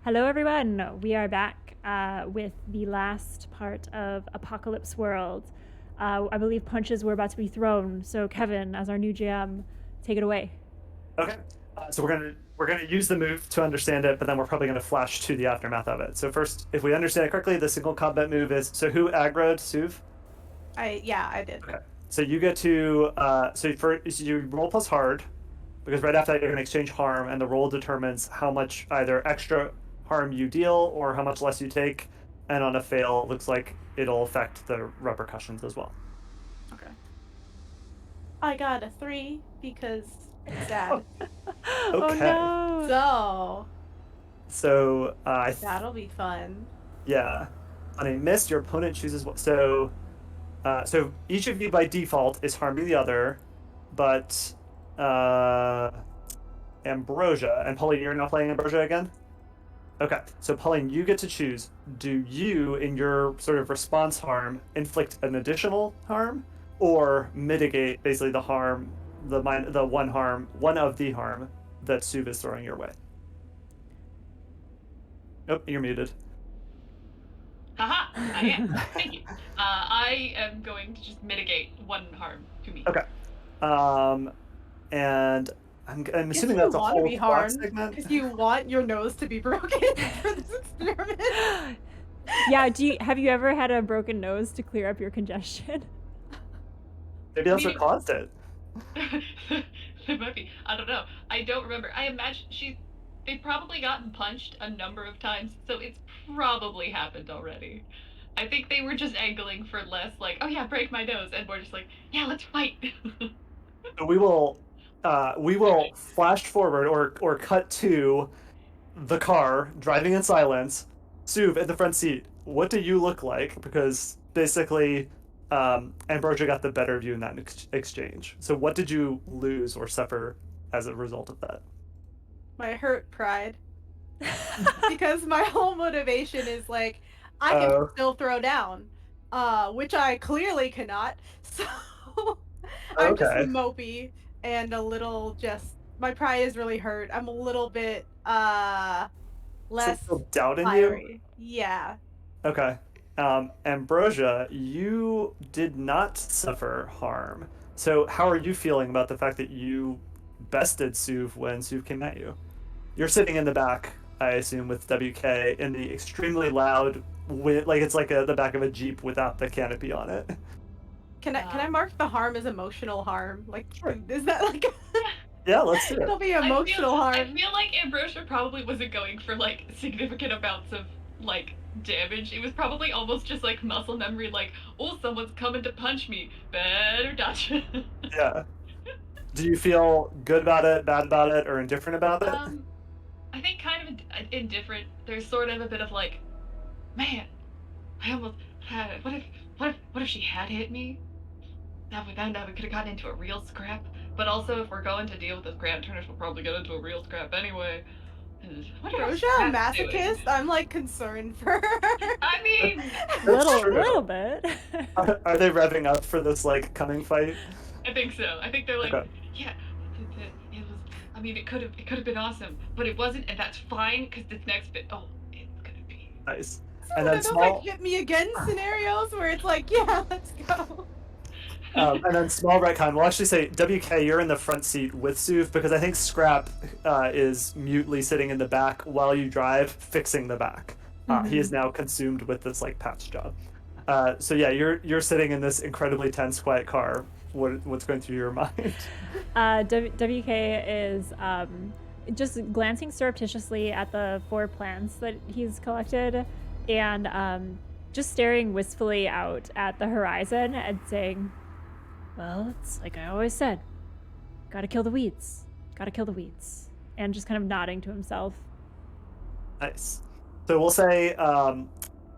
Hello, everyone. We are back with the last part of Apocalypse World. I believe punches were about to be thrown. So, Kevin, as our new GM, take it away. Okay. So we're gonna use the move to understand it, but then we're probably gonna flash to the aftermath of it. So first, if we understand it correctly, the single combat move is so who aggroed Suv? I did. Okay. So you get to you roll plus hard, because right after that you're gonna exchange harm, and the roll determines how much either extra harm you deal or how much less you take. And on a fail, it looks like it'll affect the repercussions as well. Okay. I got a 3 because it's sad. Oh Okay. no! So So that'll be fun. yeah, on a miss, your opponent chooses what. So each of you by default is harming the other, but Ambrosia and Pauline, you're now playing Ambrosia again. Okay, so Pauline, you get to choose. Do you, in your sort of response harm, inflict an additional harm, or mitigate basically the harm, one of the harm that Suv is throwing your way? Nope, you're muted. Haha, I am. Thank you. I am going to just mitigate one harm to me. Okay. And I'm assuming you that's a want to whole be clock harmed segment. because you want your nose to be broken for this experiment. Yeah, have you ever had a broken nose to clear up your congestion? Maybe that's what caused it. It might be. I don't know. I don't remember. I imagine they've probably gotten punched a number of times, so it's probably happened already. I think they were just angling for less, like, oh yeah, break my nose, and we're just like, yeah, let's fight. So we will flash forward or cut to the car driving in silence. Suv in the front seat. What do you look like? Because basically, Ambrosia got the better view in that exchange. So what did you lose or suffer as a result of that? My hurt pride. Because my whole motivation is like, I can still throw down, which I clearly cannot. So I'm just Okay. mopey and a little my pride is really hurt. I'm a little bit less Still doubt in you? fiery. Yeah. Okay. Ambrosia, you did not suffer harm. So how are you feeling about the fact that you bested Suv when Suv came at you? You're sitting in the back, I assume, with WK in the extremely loud wind, like it's like the back of a Jeep without the canopy on it. Can I mark the harm as emotional harm? Like, Sure. is that like? Yeah, let's do It'll it. be emotional harm. I feel like Ambrosia probably wasn't going for like significant amounts of like damage. It was probably almost just like muscle memory, like, oh, someone's coming to punch me. Better dodge. Yeah. Do you feel good about it, bad about it, or indifferent about it? I think kind of indifferent. There's sort of a bit of like, man, I almost had. What if she had hit me? Now we could have gotten into a real scrap. But also, if we're going to deal with the grant turners, we'll probably get into a real scrap anyway. Ambrosia, a masochist? I'm like concerned for her. I mean, little bit. Are they revving up for this like coming fight? I think so. I think they're like, Okay. yeah, it was. I mean, it could have been awesome, but it wasn't, and that's fine because this next bit, oh, it's gonna be Nice. So And then those small, like hit me again scenarios where it's like, yeah, let's go. and then small retcon. We'll actually say WK, you're in the front seat with Suv because I think Scrap is mutely sitting in the back while you drive, fixing the back. He is now consumed with this like patch job. So yeah, you're sitting in this incredibly tense, quiet car. What's going through your mind? WK is just glancing surreptitiously at the 4 plants that he's collected and just staring wistfully out at the horizon and saying, well, it's like I always said, gotta kill the weeds, and just kind of nodding to himself. Nice. So we'll say,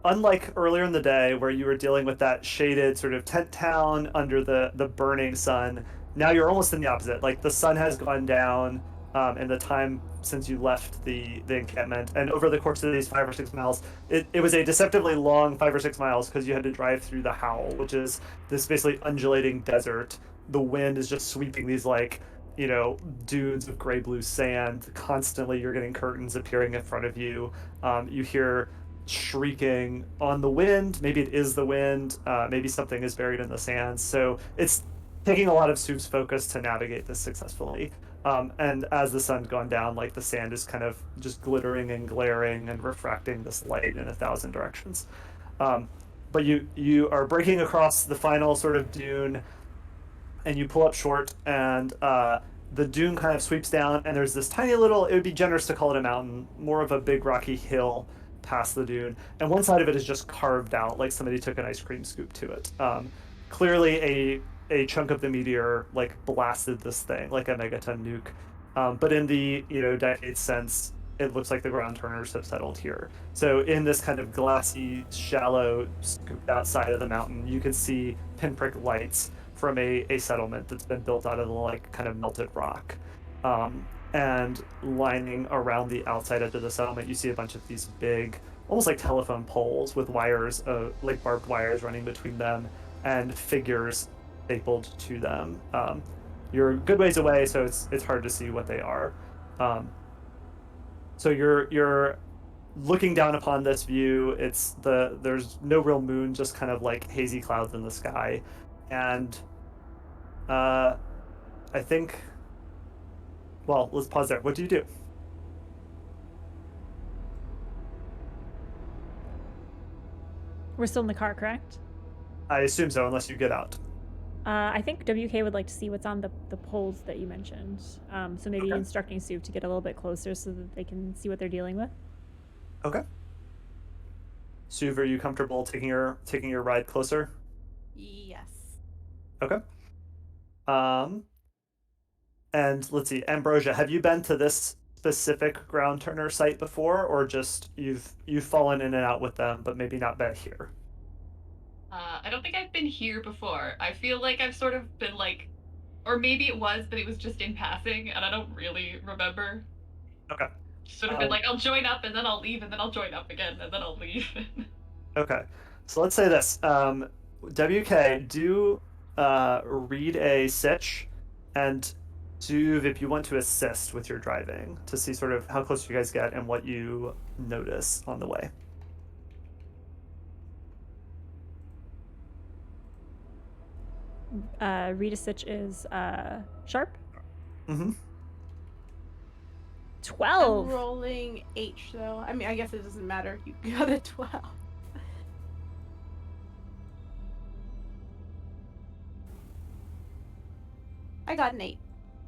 unlike earlier in the day where you were dealing with that shaded sort of tent town under the burning sun, now you're almost in the opposite. Like the sun has gone down in the time since you left the encampment, and over the course of these 5 or 6 miles, it was a deceptively long 5 or 6 miles because you had to drive through the Howl, which is this basically undulating desert. The wind is just sweeping these like dunes of gray-blue sand. Constantly, you're getting curtains appearing in front of you. You hear shrieking on the wind. Maybe it is the wind. Maybe something is buried in the sand. So it's taking a lot of Soup's focus to navigate this successfully. And as the sun's gone down, like the sand is kind of just glittering and glaring and refracting this light in 1,000 directions. But you are breaking across the final sort of dune, and you pull up short, and the dune kind of sweeps down, and there's this tiny little, it would be generous to call it a mountain, more of a big rocky hill past the dune, and one side of it is just carved out like somebody took an ice cream scoop to it. Clearly a chunk of the meteor like blasted this thing like a megaton nuke. But in the decades since, it looks like the ground turners have settled here. So in this kind of glassy, shallow, scooped out side of the mountain, you can see pinprick lights from a settlement that's been built out of the like kind of melted rock. And lining around the outside edge of the settlement, you see a bunch of these big, almost like telephone poles with wires, like barbed wires running between them, and figures stapled to them. You're a good ways away, so it's hard to see what they are. So you're looking down upon this view. There's no real moon, just kind of like hazy clouds in the sky, and I think. Well, let's pause there. What do you do? We're still in the car, correct? I assume so, unless you get out. I think WK would like to see what's on the poles that you mentioned. So maybe Okay. instructing Soup to get a little bit closer so that they can see what they're dealing with. Okay. Suv, are you comfortable taking your ride closer? Yes. Okay. And let's see, Ambrosia, have you been to this specific ground turner site before, or just you've fallen in and out with them, but maybe not been here? I don't think I've been here before. I feel like I've sort of been like, or maybe it was, but it was just in passing, and I don't really remember. Okay. Sort of been like, I'll join up, and then I'll leave, and then I'll join up again, and then I'll leave. Okay. So let's say this. WK, do read a sitch, and Suv, if you want to assist with your driving to see sort of how close you guys get and what you notice on the way. Rita Stitch is sharp. Mm-hmm. 12. I'm rolling H though. I mean, I guess it doesn't matter. You got a 12. I got an 8.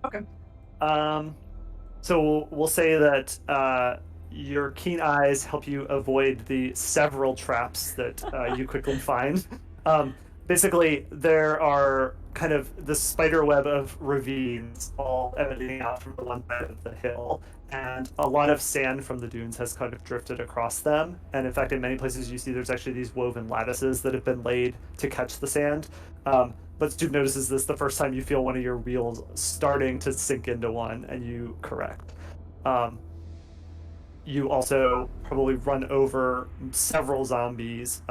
Okay. So we'll say that your keen eyes help you avoid the several traps that you quickly find. Basically, there are kind of the spider web of ravines all emanating out from the one side of the hill, and a lot of sand from the dunes has kind of drifted across them. And in fact, in many places you see there's actually these woven lattices that have been laid to catch the sand. But Stu notices this the first time you feel one of your wheels starting to sink into one, and you correct. You also probably run over several zombies,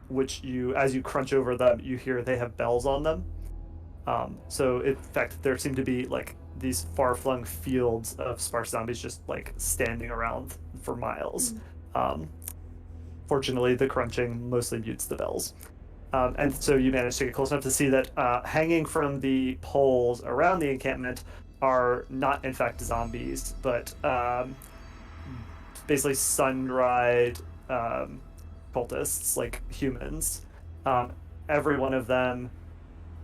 which as you crunch over them, you hear they have bells on them. So in fact, there seem to be like these far-flung fields of sparse zombies just like standing around for miles. Fortunately, the crunching mostly mutes the bells. And so you manage to get close enough to see that hanging from the poles around the encampment are not, in fact, zombies, but basically sun-dried cultists, like humans. Every one of them,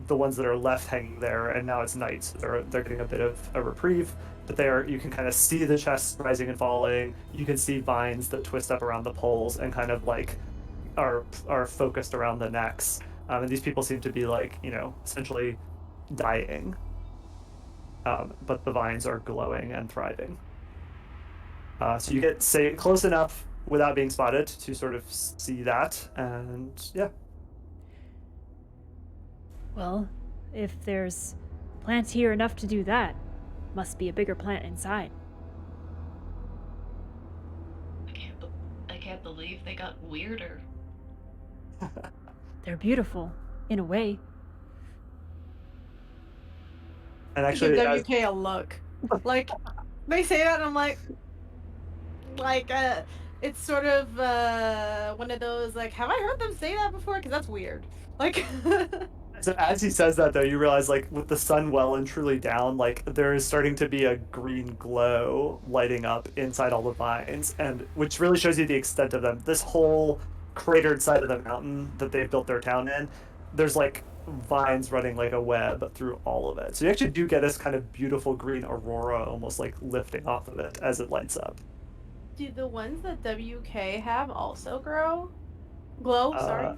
the ones that are left hanging there, and now it's night, so they're getting a bit of a reprieve. But you can kind of see the chests rising and falling. You can see vines that twist up around the poles and kind of like are focused around the necks, and these people seem to be like essentially dying, but the vines are glowing and thriving. So you get close enough without being spotted to sort of see that, and yeah. Well, if there's plants here enough to do that, must be a bigger plant inside. I can't believe they got weirder. They're beautiful, in a way. And I actually, give as, WK a look. Like, they say that, and I'm like, it's sort of one of those like, have I heard them say that before? Because that's weird. Like, so as he says that, though, you realize, like, with the sun well and truly down, like, there is starting to be a green glow lighting up inside all the vines, and which really shows you the extent of them. This whole cratered side of the mountain that they've built their town in, there's like vines running like a web through all of it. So you actually do get this kind of beautiful green aurora almost like lifting off of it as it lights up. do the ones that WK have also glow? Uh, Sorry.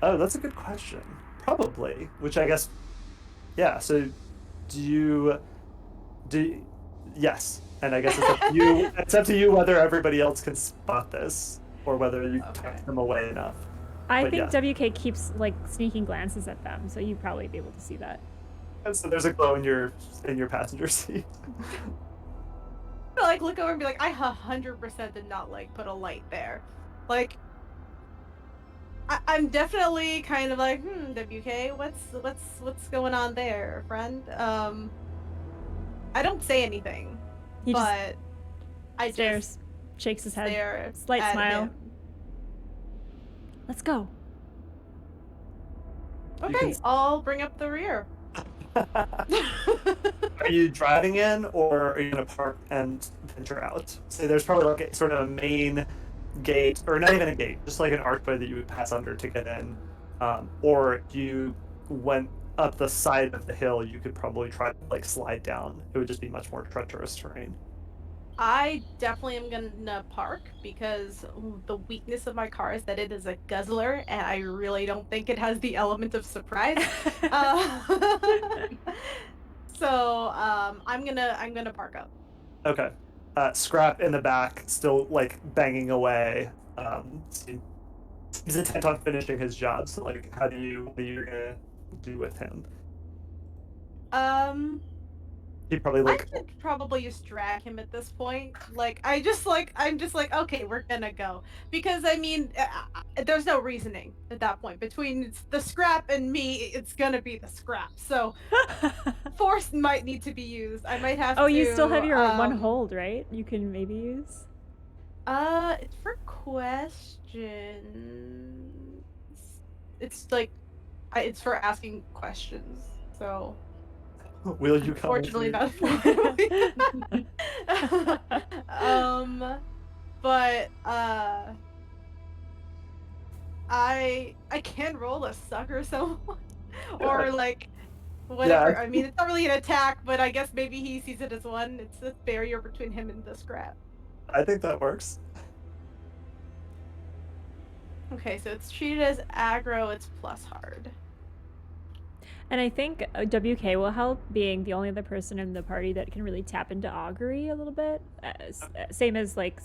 oh, that's a good question. Probably, which I guess, yeah. So do you do? Yes, and I guess it's up to you. It's up to you whether everybody else can spot this or whether you Okay. tuck them away enough. I But think yeah. WK keeps like sneaking glances at them, so you'd probably be able to see that. And so there's a glow in your passenger seat. I like look over and be like, I 100% did not like put a light there. Like, I'm definitely kind of like, WK, what's going on there, friend? I don't say anything, He just but I stares, shakes his just head, stare slight at smile. him. Let's go. Okay, can- I'll bring up the rear. Are you driving in, or are you gonna park and venture out? So there's probably like a sort of a main gate, or not even a gate, just like an archway that you would pass under to get in. Or you went up the side of the hill, you could probably try to like slide down. It would just be much more treacherous terrain. I definitely am gonna park because the weakness of my car is that it is a guzzler, and I really don't think it has the element of surprise. So I'm gonna park up. Okay. Scrap in the back, still like banging away. He's intent on finishing his job. So like, what are you gonna do with him? Um, He probably I like could probably just drag him at this point. Like I'm just like, okay, we're gonna go because I mean, there's no reasoning at that point between the scrap and me. It's gonna be the scrap. So force might need to be used. I might have to. Oh, you still have your one hold, right? You can maybe use. It's for questions. It's like, it's for asking questions. So. will you come with Fortunately, me? not. But I can roll a suck or so, or like whatever. Yeah. I mean, it's not really an attack, but I guess maybe he sees it as one. It's a barrier between him and the scrap. I think that works. Okay, so it's treated as aggro. It's plus hard. And I think WK will help, being the only other person in the party that can really tap into augury a little bit. Same as like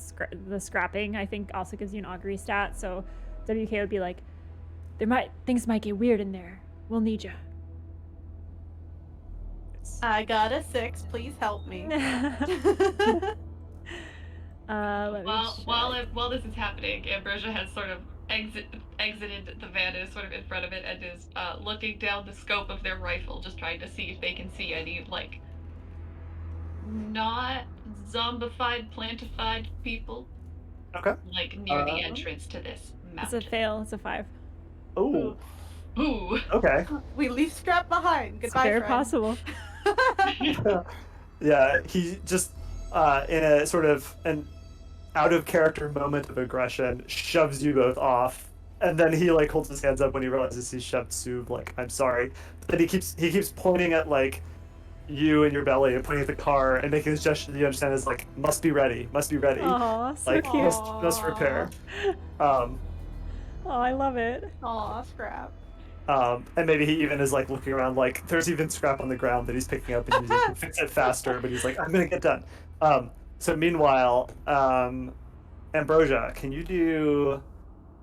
the scrapping, I think also gives you an augury stat. So WK would be like, things might get weird in there. We'll need you. I got a 6. Please help me. Let me While this is happening, Ambrosia has sort of exited the van, is sort of in front of it, and is looking down the scope of their rifle, just trying to see if they can see any like not zombified, plantified people. Okay. Like near the entrance to this mountain. It's a fail. It's a 5. Oh. Ooh. Okay. We leave scrap behind. Goodbye, Very friend. possible. Yeah, he just in a sort of an out of character moment of aggression shoves you both off, and then he like holds his hands up when he realizes he shoved Sue, like, I'm sorry. But then he keeps pointing at like you and your belly and pointing at the car and making this gesture that you understand is like must be ready. Aw, so Like cute. must prepare. Oh, I love it. Aw, scrap. And maybe he even is like looking around, like there's even scrap on the ground that he's picking up and using to fix it faster, but he's like, I'm gonna get done. So meanwhile, Ambrosia, can you do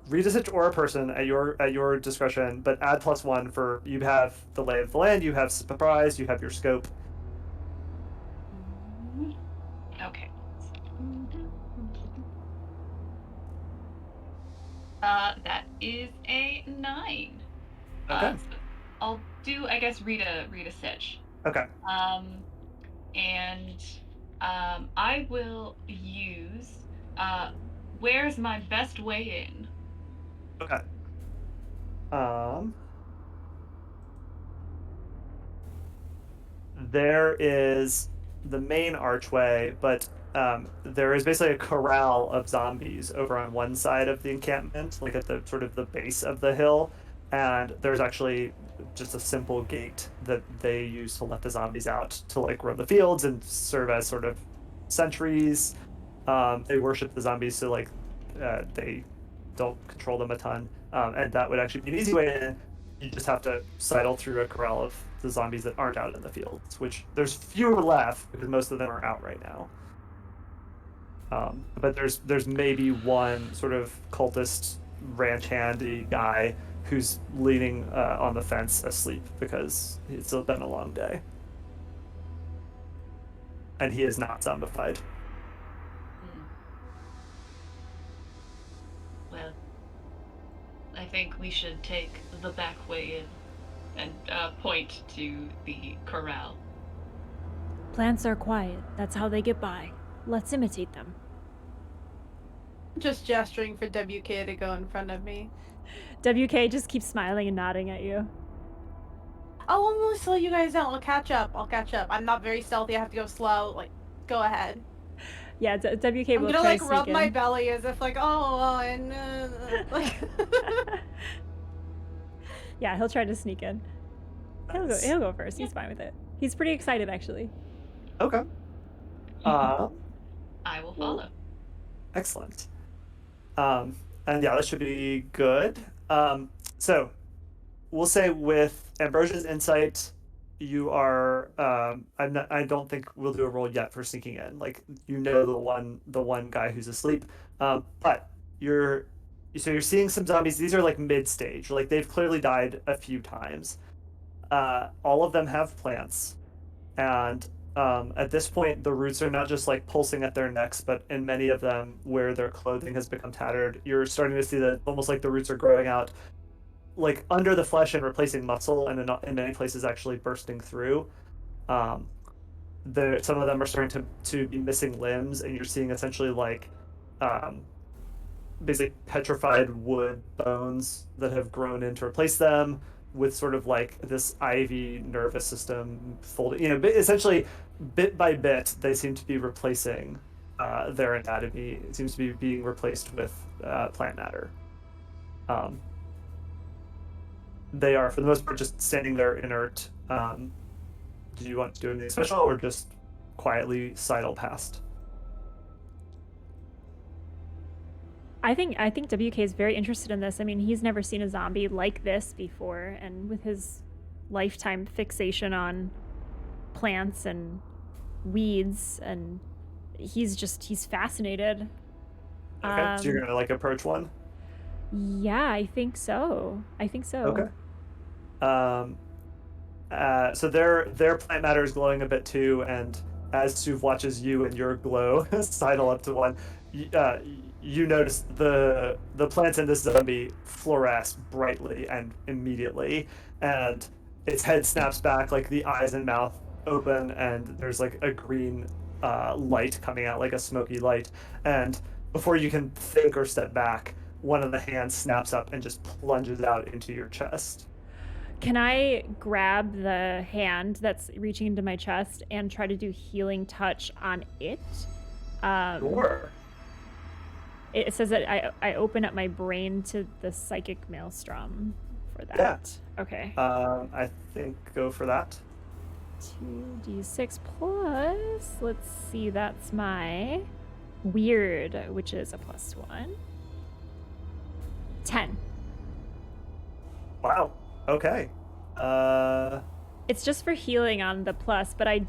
read a situation or a person at your discretion, but add +1 for you have the lay of the land, you have surprise, you have your scope. Okay. That is a 9. Okay. So I'll do, I guess, read a sitch. Okay. And I will use where's my best way in? Okay. There is the main archway, but there is basically a corral of zombies over on one side of the encampment, like at the sort of the base of the hill, and there's actually just a simple gate that they use to let the zombies out to like roam the fields and serve as sort of sentries. They worship the zombies, so like they don't control them a ton, and that would actually be an easy way in. You just have to sidle through a corral of the zombies that aren't out in the fields, which there's fewer left because most of them are out right now. But there's maybe one sort of cultist ranch handy guy who's leaning on the fence asleep because it's been a long day, and he is not zombified. Well, I think we should take the back way in and point to the corral. Plants are quiet. That's how they get by. Let's imitate them. Just gesturing for WK to go in front of me. WK just keeps smiling and nodding at you. I'll almost slow you guys down. I'll catch up. I'm not very stealthy. I have to go slow. Like, go ahead. Yeah, WK I'm will gonna try like to rub sneak my in. belly as if like, oh, and like. Yeah, he'll try to sneak in. He'll go first. He's fine with it. He's pretty excited, actually. Okay. I will follow. Excellent. And yeah, that should be good. So we'll say with Ambrosia's insight, you are. I don't think we'll do a roll yet for sneaking in. Like you know the one guy who's asleep. But you're seeing some zombies. These are like mid stage. Like they've clearly died a few times. All of them have plants, and at this point, the roots are not just like pulsing at their necks, but in many of them, where their clothing has become tattered, you're starting to see that almost like the roots are growing out, like under the flesh and replacing muscle, and in many places actually bursting through. Um, some of them are starting to be missing limbs, and you're seeing essentially like um, basically petrified wood bones that have grown in to replace them with sort of like this ivy nervous system folding, essentially bit by bit they seem to be replacing their anatomy. It seems to be being replaced with plant matter. They are for the most part just standing there inert. Do you want to do anything special or just quietly sidle past? I think WK is very interested in this. I mean, he's never seen a zombie like this before, and with his lifetime fixation on plants and weeds, and he's fascinated. Okay, so you're gonna like approach one? Yeah, I think so. Okay. So their plant matter is glowing a bit too, and as Suv watches you and your glow sidle up to one, you notice the plants in this zombie fluoresce brightly and immediately, and its head snaps back, like the eyes and mouth open, and there's like a green light coming out, like a smoky light, and before you can think or step back, one of the hands snaps up and just plunges out into your chest. Can I grab the hand that's reaching into my chest and try to do healing touch on it? Sure. It says that I open up my brain to the psychic maelstrom for that. Yeah. Okay. I think go for that. 2d6 plus, let's see, that's my weird, which is a +1. 10. Wow. Okay. It's just for healing on the plus, but I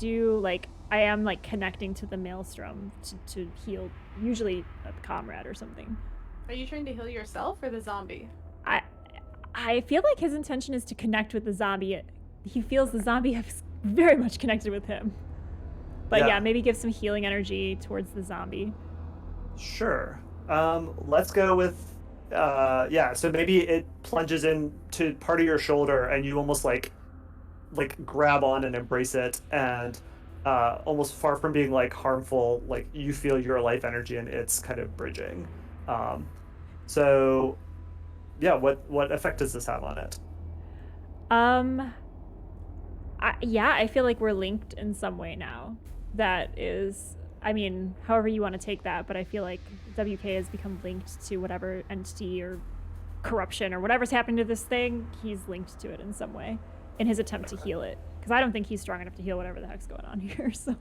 am like connecting to the maelstrom to heal, usually a comrade or something. Are you trying to heal yourself or the zombie? I feel like his intention is to connect with the zombie. He feels the zombie has very much connected with him. But yeah, maybe give some healing energy towards the zombie. Sure. Let's go with so maybe it plunges into part of your shoulder and you almost like like grab on and embrace it, and almost far from being like harmful, like you feel your life energy and it's kind of bridging. So yeah, what effect does this have on it? Yeah, I feel like we're linked in some way now. That is, I mean, however you want to take that, but I feel like WK has become linked to whatever entity or corruption or whatever's happening to this thing. He's linked to it in some way in his attempt to heal it. Because I don't think he's strong enough to heal whatever the heck's going on here. So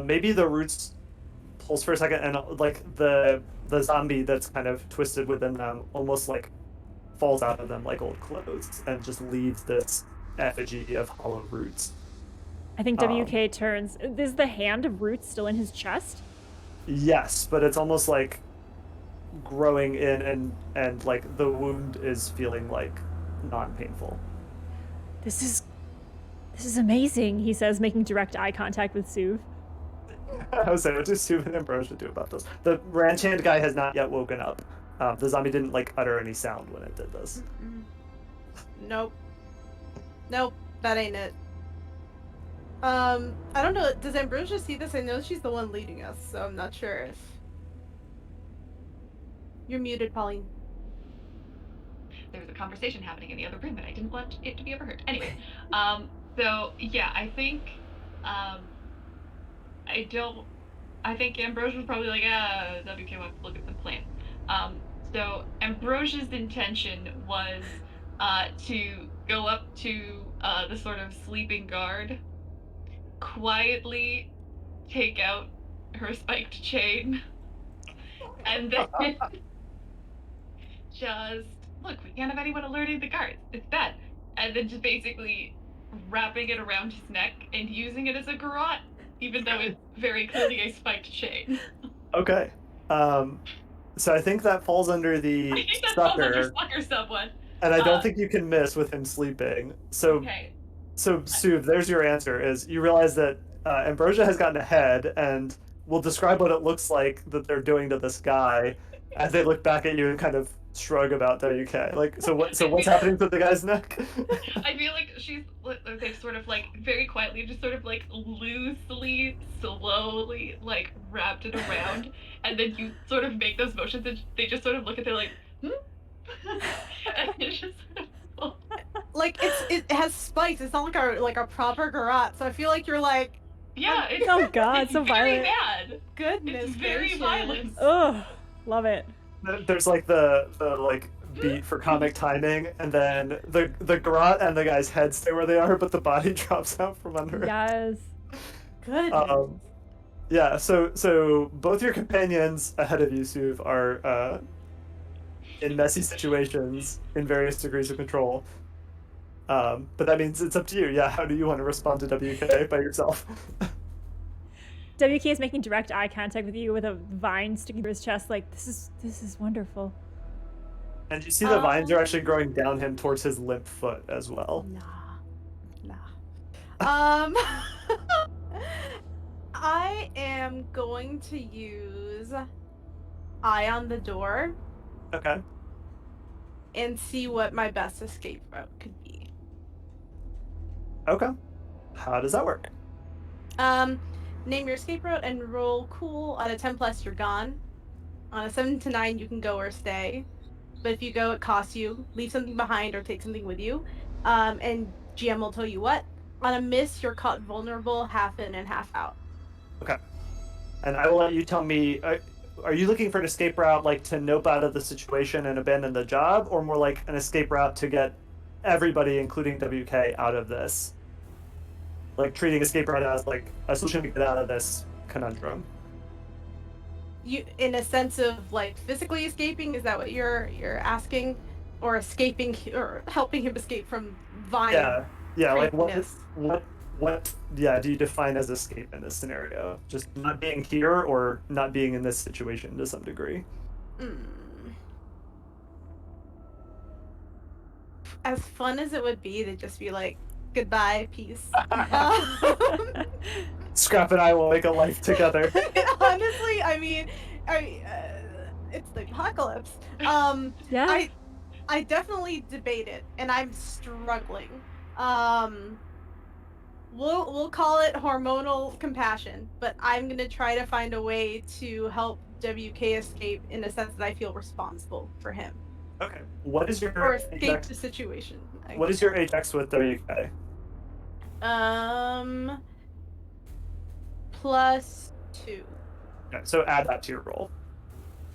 Maybe the roots pulse for a second, and like the zombie that's kind of twisted within them almost like falls out of them like old clothes and just leaves this effigy of hollow roots. I think WK turns. Is the hand of roots still in his chest? Yes, but it's almost like growing in, and like the wound is feeling like non-painful. This is amazing, he says, making direct eye contact with Suv. I was saying, what do Suv and Ambrosia do about this? The ranch hand guy has not yet woken up. The zombie didn't like utter any sound when it did this. Nope, that ain't it. I don't know, does Ambrosia see this? I know she's the one leading us, so I'm not sure if... You're muted, Pauline. There was a conversation happening in the other room and I didn't want it to be overheard. Anyway, so yeah, I think Ambrosia was probably like, WK wants to look at the plan. So Ambrosia's intention was to go up to the sort of sleeping guard, quietly take out her spiked chain, and then just, look, we can't have anyone alerting the guards. It's bad. And then just basically wrapping it around his neck and using it as a garrote, even though it's very clearly a spiked chain. Okay. So I think that falls under the I think that falls under sucker, sucker someone. and I don't think you can miss with him sleeping. So, Okay. so Suv, there's your answer. Is you realize that Ambrosia has gotten ahead, and will describe what it looks like that they're doing to this guy as they look back at you and kind of shrug about WK. Like, so what's happening to the guy's neck? I feel like they've sort of like very quietly, just sort of like loosely, slowly like wrapped it around, and then you sort of make those motions, and they just sort of look at it like, and it's just sort of Like, it has spikes, it's not like a proper garrote, so I feel like you're like, yeah, it's, Oh god, it's so very violent. bad. goodness It's very gracious. violent. Ugh, love it. There's like the like beat for comic timing, and then the garrote and the guy's head stay where they are, but the body drops out from under it. Yes. Goodness. Yeah, so both your companions ahead of you, Suv, are in messy situations in various degrees of control. But that means it's up to you. Yeah, how do you want to respond to WK by yourself? WK is making direct eye contact with you with a vine sticking through his chest, like, this is wonderful. And you see the vines are actually growing down him towards his limp foot as well. Nah. I am going to use Eye on the Door Okay. and see what my best escape route could be. Okay. How does that work? Name your escape route and roll cool. On a 10 plus, you're gone. On a 7 to 9, you can go or stay. But if you go, it costs you. Leave something behind or take something with you. And GM will tell you what. On a miss, you're caught vulnerable, half in and half out. Okay. And I will let you tell me, are you looking for an escape route like to nope out of the situation and abandon the job, or more like an escape route to get everybody, including WK, out of this? Like treating escape route as like a solution to get out of this conundrum. You, in a sense of like physically escaping, is that what you're asking, or escaping or helping him escape from vine? Yeah. Like craziness? what? Yeah. Do you define as escape in this scenario? Just not being here, or not being in this situation to some degree. As fun as it would be to just be like, goodbye, peace. Scrap and I will make a life together. Honestly, I mean, it's the apocalypse. Yeah. I definitely debate it, and I'm struggling. We'll call it hormonal compassion, but I'm gonna try to find a way to help WK escape in a sense that I feel responsible for him. Okay. What is your Or escape HX? the situation. What is your HX with WK? +2. Okay, so add that to your roll.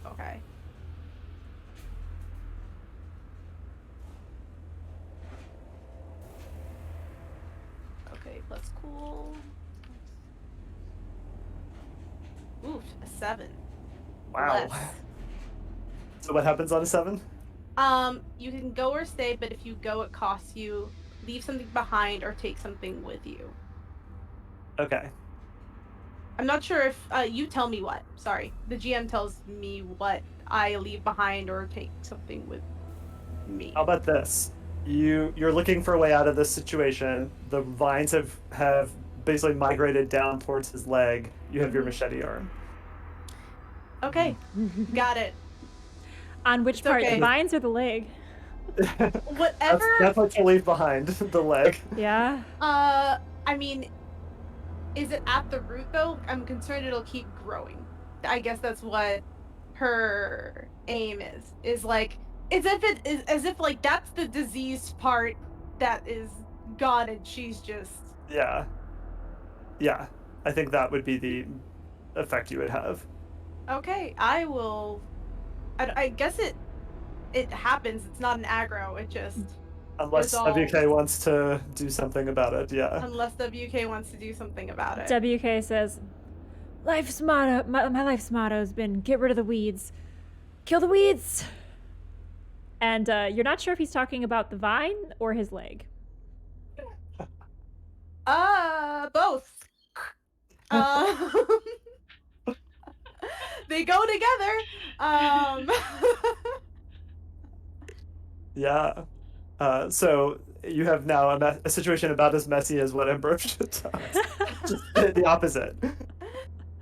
Okay. Okay, plus cool. Ooh, a 7. Wow. Less. So what happens on a 7? You can go or stay, but if you go, it costs you leave something behind or take something with you. Okay. I'm not sure if you tell me what. Sorry, the GM tells me what I leave behind or take something with me. How about this? You're looking for a way out of this situation. The vines have basically migrated down towards his leg. You have your machete arm. Okay, got it. On which It's part, okay. the vines or the leg? Whatever. That's what you leave behind, the leg. Yeah. I mean, is it at the root though? I'm concerned it'll keep growing. I guess that's what her aim is. Is like as if like that's the diseased part that is gone and she's just Yeah. Yeah. I think that would be the effect you would have. okay. I will. I guess it happens. It's not an aggro. It just Unless resolves. WK wants to do something about it, yeah. Unless WK wants to do something about it. WK says, "Life's motto. My life's motto has been get rid of the weeds, kill the weeds." And you're not sure if he's talking about the vine or his leg. Both. They go together. Yeah. So you have now a situation about as messy as what Ambrosia does. Just the opposite.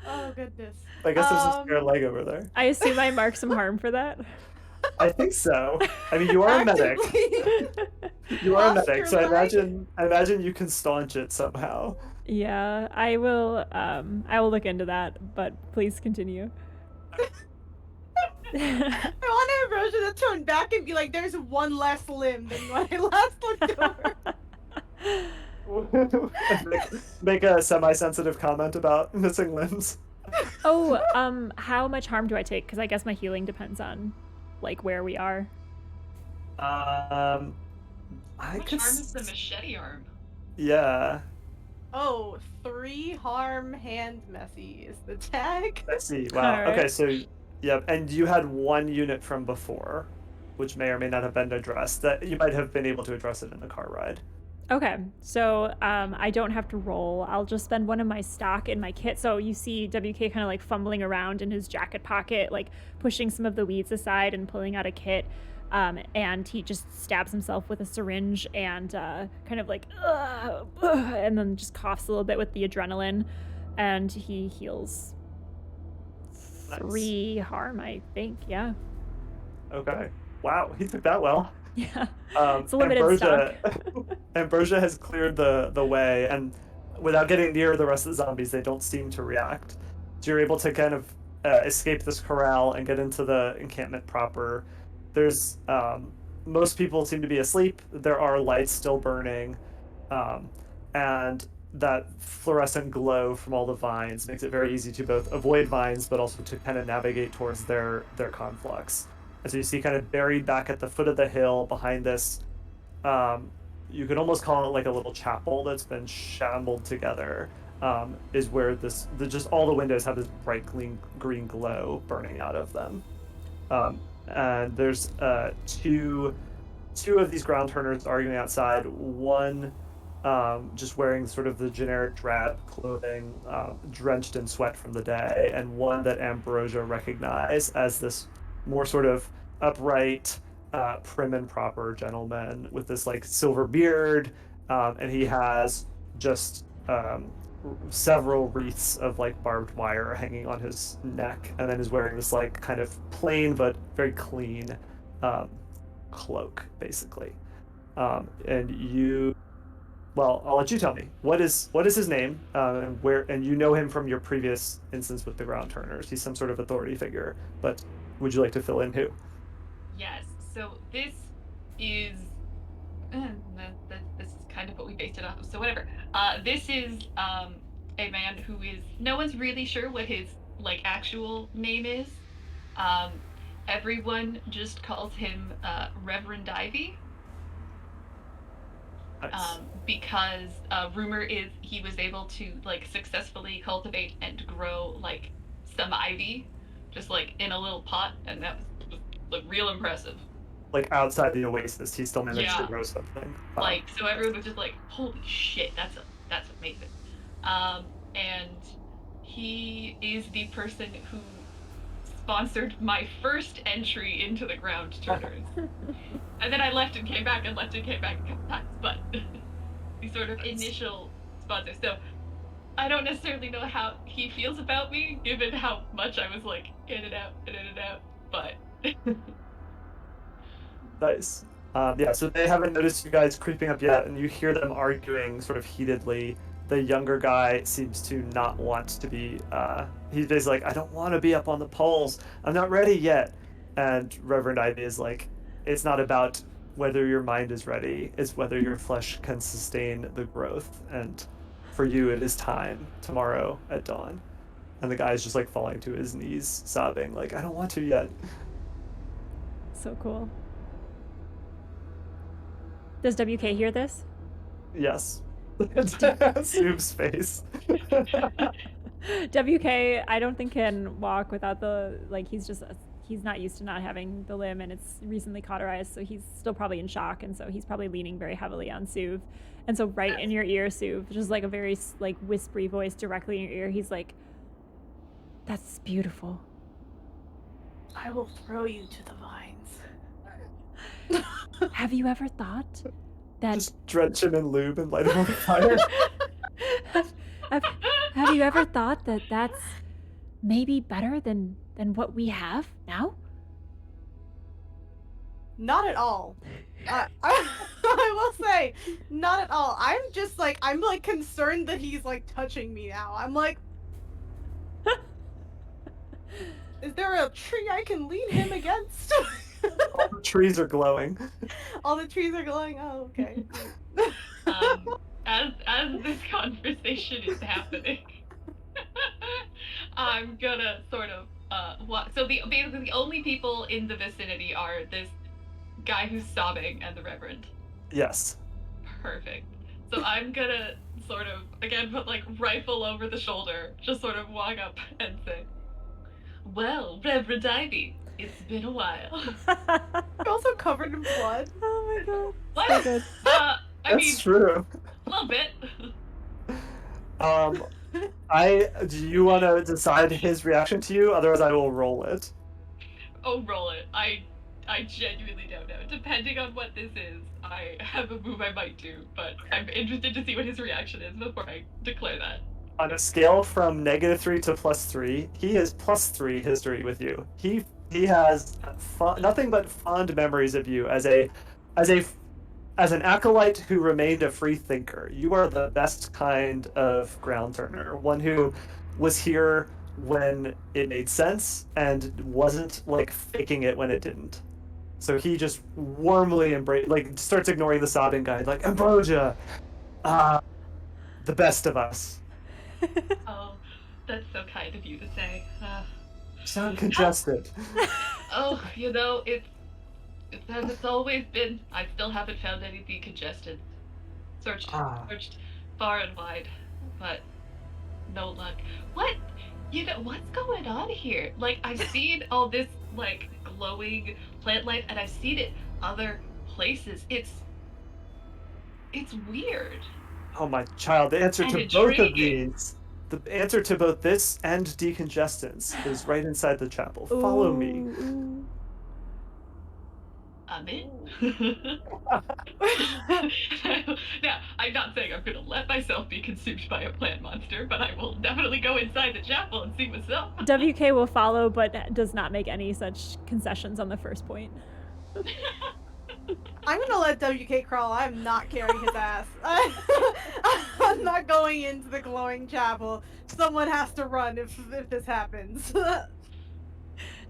Oh goodness. I guess there's a spare leg over there. I assume I mark some harm for that. I think so. I mean, you are a medic. You are a Lost medic, your so I leg? imagine you can staunch it somehow. Yeah, I will look into that, but please continue. I want Ambrosia to turn back and be like, "There's one less limb than when I last looked over." Make a semi-sensitive comment about missing limbs. Oh, how much harm do I take? Because I guess my healing depends on, like, where we are. I How much could. harm is the machete arm? Yeah. Oh, 3 harm hand messy is the tag. Let's see. Wow. Alright. Okay, so yep, and you had 1 unit from before, which may or may not have been addressed. That you might have been able to address it in the car ride. Okay, so I don't have to roll. I'll just spend one of my stock in my kit. So you see WK kind of like fumbling around in his jacket pocket, like pushing some of the weeds aside and pulling out a kit. And he just stabs himself with a syringe and kind of like, and then just coughs a little bit with the adrenaline, and he heals Nice. 3 harm, I think. Yeah. Okay. Wow, he took that well. Yeah. It's a limited Ambrosia, stock. Ambrosia has cleared the way, and without getting near the rest of the zombies, they don't seem to react. So you're able to kind of escape this corral and get into the encampment proper. There's most people seem to be asleep. There are lights still burning, and that fluorescent glow from all the vines makes it very easy to both avoid vines, but also to kind of navigate towards their conflux. And so you see, kind of buried back at the foot of the hill behind this, you could almost call it like a little chapel that's been shambled together. Is where just all the windows have this bright green glow burning out of them. And there's two of these ground turners arguing outside. One just wearing sort of the generic drab clothing, drenched in sweat from the day, and one that Ambrosia recognized as this more sort of upright, prim and proper gentleman with this like silver beard, and he has just several wreaths of like barbed wire hanging on his neck, and then is wearing this like kind of plain but very clean cloak, basically. And you well, I'll let you tell me. What is his name? And you know him from your previous instance with the Ground Turners. He's some sort of authority figure. But would you like to fill in who? Yes. So this is this is kind of what we based it off of. So whatever. This is a man who is no one's really sure what his like actual name is. Um, Everyone just calls him Reverend Ivy. Nice. Because rumor is he was able to like successfully cultivate and grow like some ivy, just like in a little pot, and that was like real impressive. Like outside the oasis, he still managed to Yeah. grow something. Wow. Like so, everyone was just like, "Holy shit, that's amazing." And he is the person who sponsored my first entry into the Ground Turners. And then I left and came back and left and came back a couple times, but the sort of initial sponsor. So I don't necessarily know how he feels about me, given how much I was like in and out, but Nice. Yeah, so they haven't noticed you guys creeping up yet, and you hear them arguing sort of heatedly. The younger guy seems to not want to be, he's basically like, I don't want to be up on the poles. I'm not ready yet. And Reverend Ivy is like, it's not about whether your mind is ready, it's whether your flesh can sustain the growth. And for you, it is time, tomorrow at dawn. And the guy's just like falling to his knees, sobbing, like, I don't want to yet. So cool. Does WK hear this? Yes. Soup's face. WK, I don't think can walk without the, like, he's not used to not having the limb, and it's recently cauterized, so he's still probably in shock, and so he's probably leaning very heavily on Suv. And so right in your ear, Suv, just like a very like whispery voice directly in your ear, he's like, that's beautiful. I will throw you to the vines. Have you ever thought that Just drench him in lube and light him on fire. have you ever thought that that's maybe better than what we have now? Not at all. I will say, not at all. I'm like concerned that he's like touching me now. I'm like, is there a tree I can lean him against? All the trees are glowing. All the trees are glowing. Oh, okay. As this conversation is happening, I'm gonna sort of so basically the only people in the vicinity are this guy who's sobbing and the Reverend. Yes. Perfect. So I'm gonna sort of again put like rifle over the shoulder, just sort of walk up and say, "Well, Reverend Ivy, it's been a while." You're also covered in blood. Oh my god. What? So good. I That's mean, true. a little bit. Do you want to decide his reaction to you? Otherwise, I will roll it. Oh, roll it. I genuinely don't know. Depending on what this is, I have a move I might do, but I'm interested to see what his reaction is before I declare that. On a scale from -3 to +3, he is +3 history with you. He has nothing but fond memories of you as an acolyte who remained a free thinker. You are the best kind of ground turner, one who was here when it made sense and wasn't like faking it when it didn't. So he just warmly starts ignoring the sobbing guy, like, Ambrosia, the best of us. Oh, that's so kind of you to say. You sound congested. Oh, you know, it's as it's always been. I still haven't found anything congested. Searched far and wide, but no luck. What? You know, what's going on here? Like, I've seen all this, like, glowing plant life, and I've seen it other places. It's weird. Oh my child, the answer And to both of intriguing. these, the answer to both this and decongestants is right inside the chapel. Follow me. Ooh. I'm in. Now, I'm not saying I'm gonna let myself be consumed by a plant monster, but I will definitely go inside the chapel and see what's up. WK will follow, but does not make any such concessions on the first point. I'm gonna let WK crawl. I'm not carrying his ass. I'm not going into the glowing chapel. Someone has to run if this happens.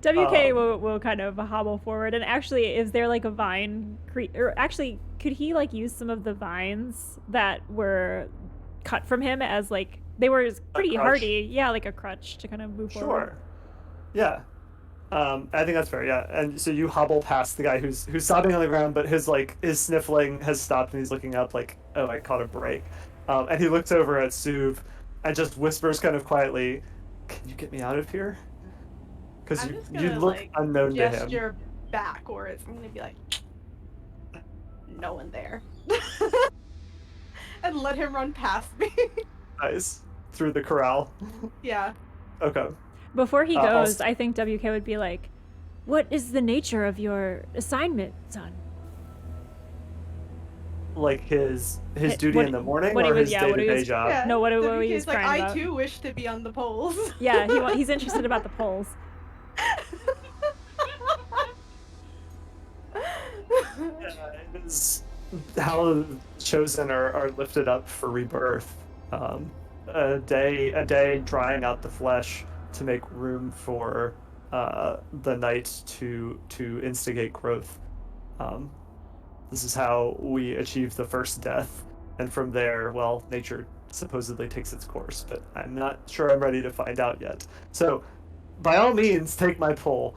WK will kind of hobble forward. And actually, is there like a vine or actually, could he like use some of the vines that were cut from him as like they were pretty hardy? Yeah, like a crutch to kind of move forward. Sure. Yeah. I think that's fair. Yeah. And so you hobble past the guy who's sobbing on the ground, but his sniffling has stopped, and he's looking up like, oh, I caught a break. And he looks over at Suv and just whispers kind of quietly, "Can you get me out of here?" Because you look like, unknown to him. Gesture backwards. I'm gonna be like, no one there, and let him run past me. Nice. Through the corral. Yeah. Okay. Before he goes, I think WK would be like, "What is the nature of your assignment, son?" Like his duty in the morning, or his day-to-day job? Yeah, no, what he was crying about. I too wish to be on the polls. Yeah, he's interested about the polls. It is how chosen are lifted up for rebirth. A day drying out the flesh to make room for the night to instigate growth. This is how we achieve the first death, and from there, well, nature supposedly takes its course, but I'm not sure I'm ready to find out yet. So, by all means, take my pull.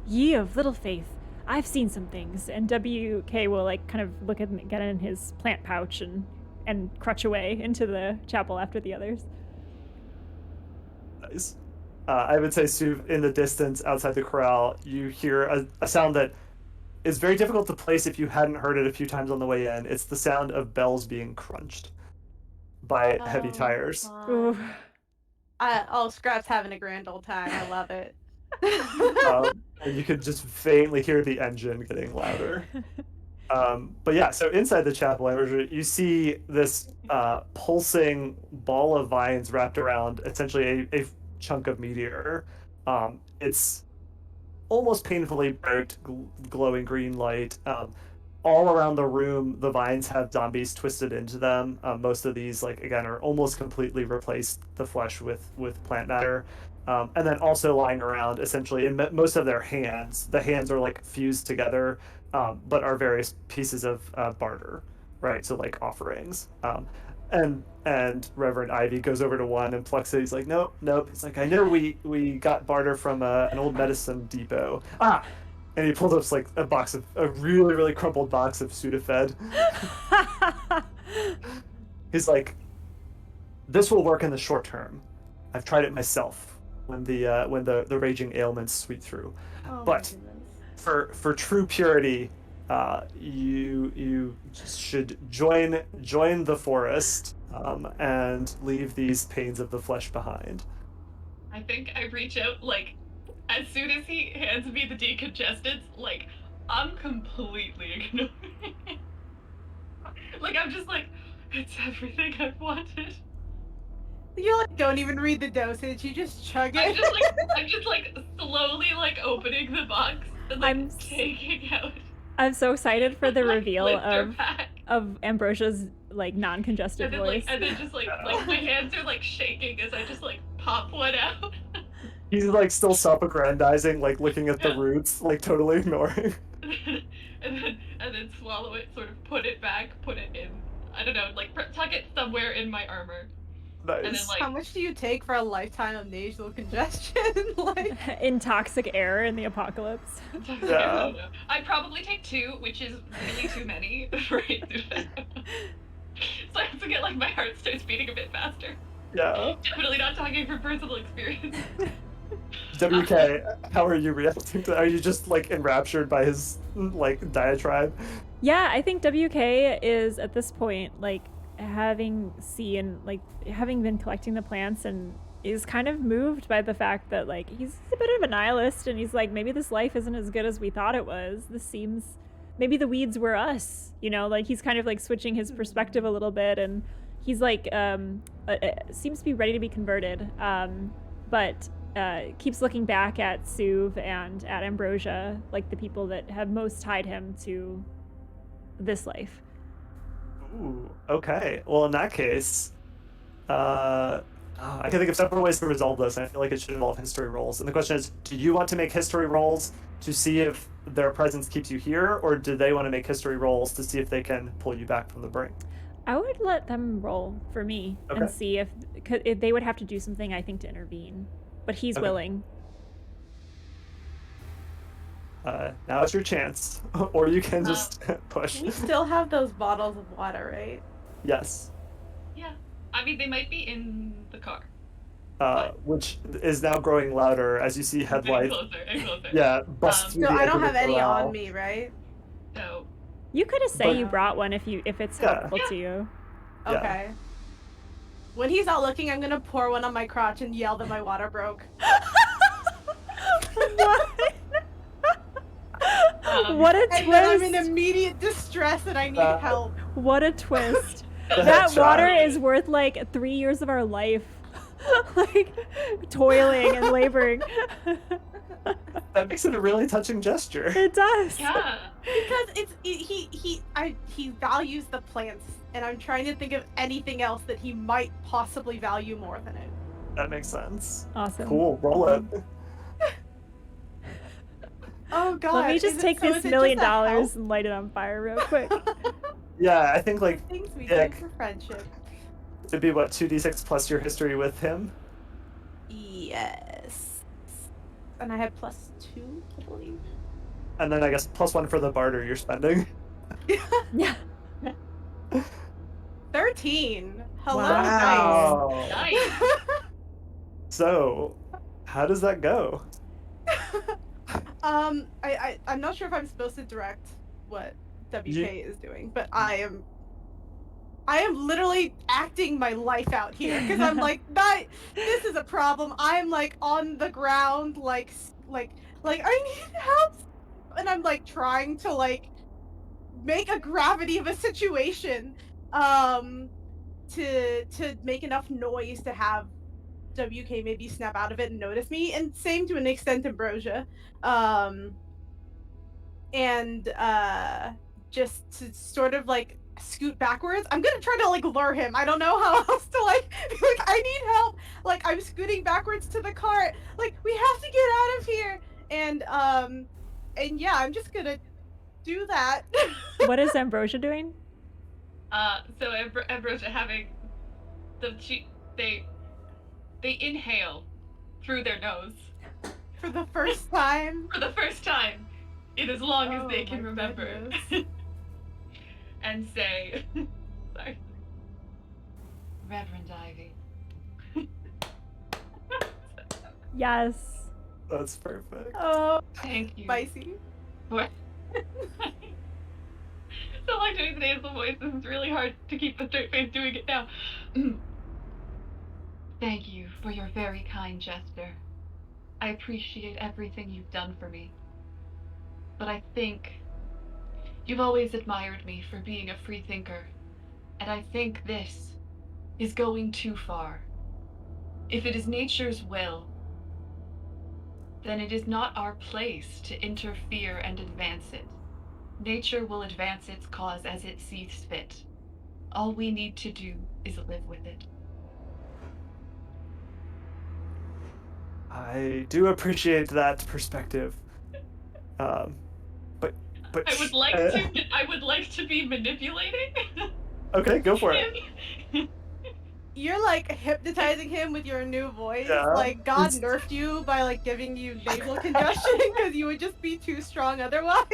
Ye of little faith, I've seen some things. And WK will like kind of look at get in his plant pouch and crutch away into the chapel after the others. Nice. I would say, Suv, in the distance outside the corral, you hear a sound that is very difficult to place if you hadn't heard it a few times on the way in. It's the sound of bells being crunched by heavy tires. Scrap's having a grand old time. I love it. And you could just faintly hear the engine getting louder. But yeah, so inside the chapel, you see this pulsing ball of vines wrapped around essentially a chunk of meteor. It's almost painfully bright, glowing green light. All around the room, the vines have zombies twisted into them. Most of these, like, again, are almost completely replaced the flesh with plant matter. And then also lying around, essentially, in most of their hands, the hands are like fused together, but are various pieces of barter, right? So like offerings. And Reverend Ivy goes over to one and plucks it. He's like, nope. He's like, I know we got barter from an old medicine depot. And he pulled up like a really, really crumpled box of Sudafed. He's like, this will work in the short term. I've tried it myself when the raging ailments sweep through. But for true purity, you should join the forest and leave these pains of the flesh behind. I think I reach out, like, as soon as he hands me the decongestants, like, I'm completely ignoring it. Like, I'm just like, it's everything I've wanted. You like don't even read the dosage, you just chug it. I'm just like slowly like opening the box and like taking out. I'm so excited for the reveal of Ambrosia's like non-congested voice. And then just like my hands are like shaking as I just like pop one out. He's like still self-aggrandizing, like looking at the roots, like totally ignoring. and then swallow it, sort of put it back, put it in, I don't know, like tuck it somewhere in my armor. Nice. And then, like, how much do you take for a lifetime of nasal congestion? Like in toxic air in the apocalypse. Yeah. I'd probably take 2, which is really too many for it to so I have to get like my heart starts beating a bit faster. Yeah. Definitely not talking from personal experience. WK, how are you reacting to? Are you just like enraptured by his like diatribe? Yeah, I think WK is at this point like having been collecting the plants and is kind of moved by the fact that like he's a bit of a nihilist, and he's like, maybe this life isn't as good as we thought it was. Maybe the weeds were us, you know, like he's kind of like switching his perspective a little bit, and he's like seems to be ready to be converted, but keeps looking back at Suv and at Ambrosia, like the people that have most tied him to this life. Ooh, okay. Well, in that case, I can think of several ways to resolve this, and I feel like it should involve history rolls. And the question is, do you want to make history rolls to see if their presence keeps you here, or do they want to make history rolls to see if they can pull you back from the brink? I would let them roll for me and Okay. see if they would have to do something, I think, to intervene. But he's Okay. willing. Now it's your chance, or you can just push. We still have those bottles of water, right? Yes. Yeah. I mean, they might be in the car. Which is now growing louder as you see And headlights. closer and closer. Yeah, bust through No, the I edge don't of the have any corral. on me, right? So, You could have said But- you brought one if it's Yeah. helpful to you. Yeah. Okay. When he's not looking, I'm gonna pour one on my crotch and yell that my water broke. What? What a And that I'm in twist! immediate distress and I need Uh, help. What a twist! The That headshot. water is worth like 3 years of our life, like toiling and laboring. That makes it a really touching gesture. It does. yeah. Because he values the plants, and I'm trying to think of anything else that he might possibly value more than it. That makes sense. Awesome. Cool, roll it. Oh god. Let me just take this $1 million help? and light it on fire real quick. Yeah, I think like Things we Yeah. do for friendship. it'd be what, 2d6 plus your history with him? Yes. And I had +2, I believe. And then I guess +1 for the barter you're spending. Yeah. 13. Hello, Wow. Nice. So, how does that go? I'm not sure if I'm supposed to direct what WK is doing, but I am literally acting my life out here because I'm like, this is a problem. I'm like on the ground, like I need help, and I'm like trying to like make a gravity of a situation, to make enough noise to have WK maybe snap out of it and notice me, and same to an extent Ambrosia, and just to sort of like scoot backwards. I'm gonna try to like lure him. I don't know how else to like be like, I need help. Like I'm scooting backwards to the cart. Like we have to get out of here. And yeah, I'm just gonna do that. What is Ambrosia doing? So Ambrosia having they inhale through their nose For the first time. for the first time in as long as Oh they can my remember. goodness. And say, sorry, Reverend Ivy. Yes. That's perfect. Oh, Thank you. spicy. What? So like doing the nasal voices, it's really hard to keep a straight face doing it now. Thank you for your very kind gesture. I appreciate everything you've done for me. But I think you've always admired me for being a free thinker, and I think this is going too far. If it is nature's will, then it is not our place to interfere and advance it. Nature will advance its cause as it sees fit. All we need to do is live with it. I do appreciate that perspective. But I would like to be manipulating. Okay, go for it. You're like hypnotizing him with your new voice. Yeah, Like God it's- nerfed you by like giving you nasal congestion because you would just be too strong otherwise.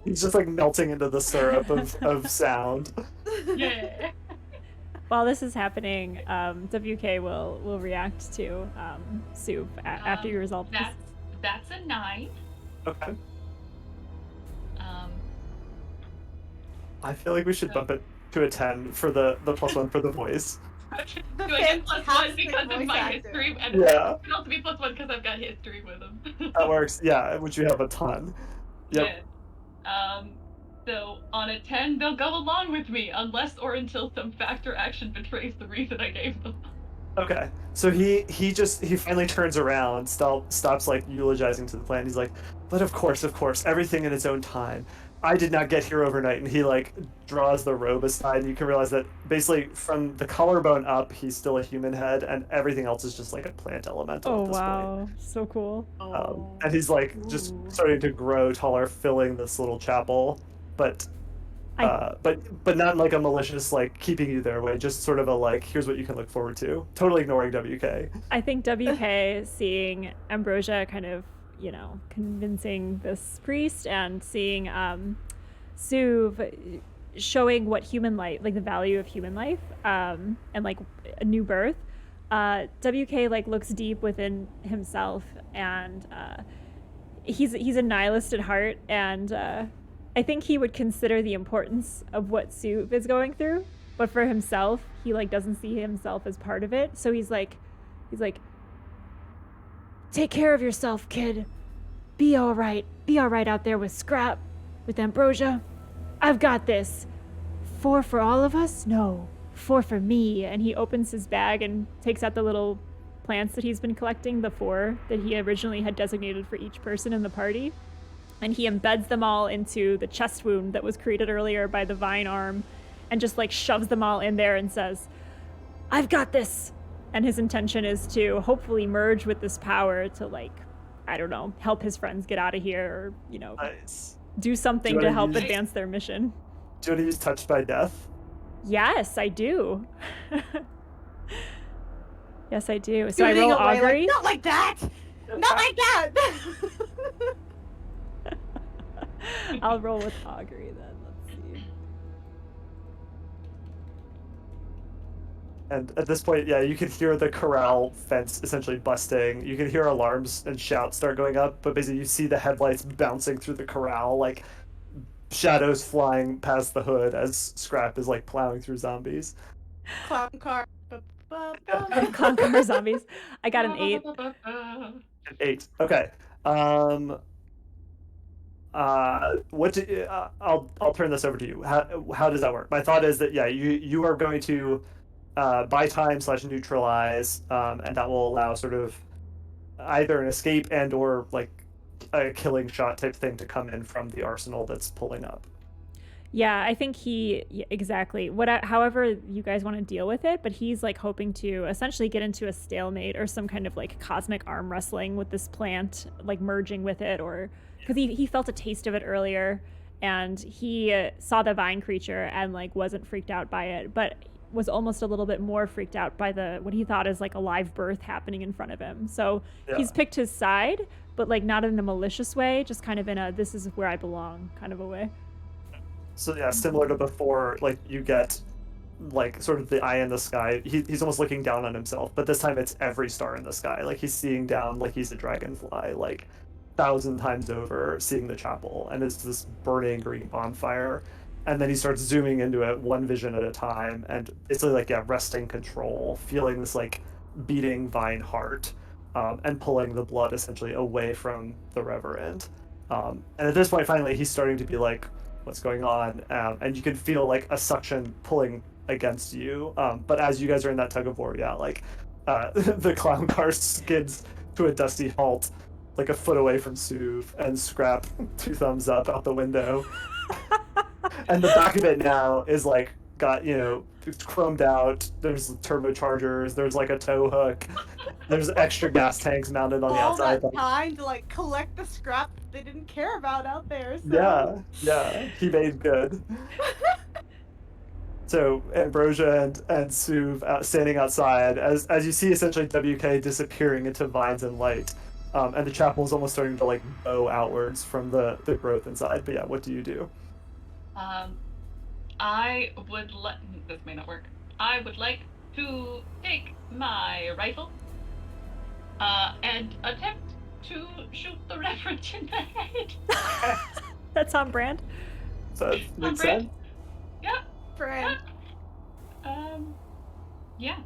He's just like melting into the syrup of sound. Yeah. While this is happening, WK will react to Soup after you resolve this. That's a 9. Okay. Um, I feel like we should bump it to a 10 for the +1 for the voice. do I get +1 fantastic because of voice my actor. history? And Yeah. it can also be +1 because I've got history with him. That works. Yeah, which you have a ton. Yep. Yeah. So on a 10, they'll go along with me unless or until some fact or action betrays the reason I gave them. Okay, so he finally turns around, stops like eulogizing to the plan. He's like, but of course, everything in its own time. I did not get here overnight, and he like draws the robe aside, and you can realize that basically from the collarbone up, he's still a human head, and everything else is just like a plant elemental Oh at this point. wow, so cool. And he's like just Ooh. starting to grow taller, filling this little chapel, but I but not in like a malicious like keeping you there way, just sort of a like here's what you can look forward to, totally ignoring WK. I think WK seeing Ambrosia kind of, convincing this priest and seeing Suv showing what human life, like the value of human life, and like a new birth. WK like looks deep within himself, and he's a nihilist at heart, and I think he would consider the importance of what Suv is going through, but for himself, he like doesn't see himself as part of it. So he's like, take care of yourself, kid. Be all right out there with Scrap, with Ambrosia. I've got this. 4 for all of us? No, 4 for me. And he opens his bag and takes out the little plants that he's been collecting, the 4 that he originally had designated for each person in the party. And he embeds them all into the chest wound that was created earlier by the vine arm, and just like shoves them all in there and says, I've got this. And his intention is to hopefully merge with this power to like, I don't know, help his friends get out of here, or, Nice. do something Do you to wanna help use- advance their mission. Do you want to use Touched by Death? Yes, I do. Yes, I do. So I Shooting roll away, like, augury. not like that! Not like that! I'll roll with augury then. Let's see. And at this point, yeah, you can hear the corral fence essentially busting. You can hear alarms and shouts start going up, but basically you see the headlights bouncing through the corral, like shadows flying past the hood as Scrap is like plowing through zombies. Clown car. Clown car zombies. I got an 8. An 8. Okay. I'll turn this over to you. How does that work? My thought is that yeah, you are going to buy time / neutralize, and that will allow sort of either an escape and or like a killing shot type thing to come in from the arsenal that's pulling up. Yeah, I think exactly. However you guys want to deal with it, but he's like hoping to essentially get into a stalemate or some kind of like cosmic arm wrestling with this plant, like merging with it, or because he felt a taste of it earlier, and he saw the vine creature and like wasn't freaked out by it, but was almost a little bit more freaked out by the what he thought is like a live birth happening in front of him. So he's picked his side, but like not in a malicious way, just kind of in a this is where I belong kind of a way. So yeah, similar to before, like you get like sort of the eye in the sky. He's almost looking down on himself, but this time it's every star in the sky. Like he's seeing down like he's a dragonfly, like 1,000 times over, seeing the chapel, and it's this burning green bonfire. And then he starts zooming into it one vision at a time, and it's like wresting control, feeling this like beating vine heart, and pulling the blood essentially away from the reverend. And at this point, finally, he's starting to be like, what's going on? And you can feel like a suction pulling against you. But as you guys are in that tug of war, like the clown car skids to a dusty halt, like a foot away from Suv, and Scrap 2 thumbs up out the window. And the back of it now is like got it's chromed out. There's turbochargers. There's like a tow hook. There's extra gas tanks mounted on the All outside. that time to like collect the scrap they didn't care about out there. So. Yeah, he made good. So Ambrosia and Suv standing outside as you see essentially WK disappearing into vines and light, and the chapel is almost starting to like bow outwards from the growth inside. But yeah, what do you do? I would this may not work. I would like to take my rifle and attempt to shoot the reverend in the head. That's on brand. So that makes sense. Yeah. Friend. Yeah.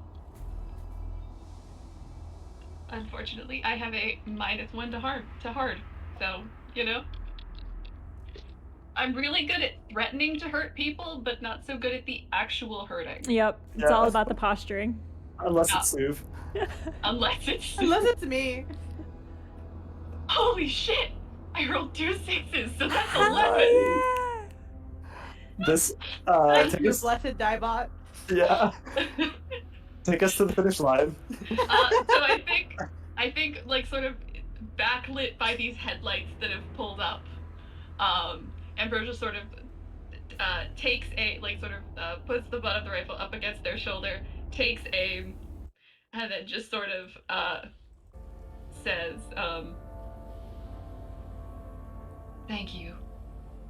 Unfortunately, I have a -1 to hard, so I'm really good at threatening to hurt people, but not so good at the actual hurting. Yep, it's all about the posturing. Unless it's Suv. Unless it's Unless it's me. Holy shit! I rolled 2 6s, so that's Hell 11. yeah! This Thank take you, us, blessed Diebot. yeah, take us to the finish line. So I think like sort of backlit by these headlights that have pulled up, Ambrosia sort of takes a puts the butt of the rifle up against their shoulder, takes aim, and then just sort of says, "Thank you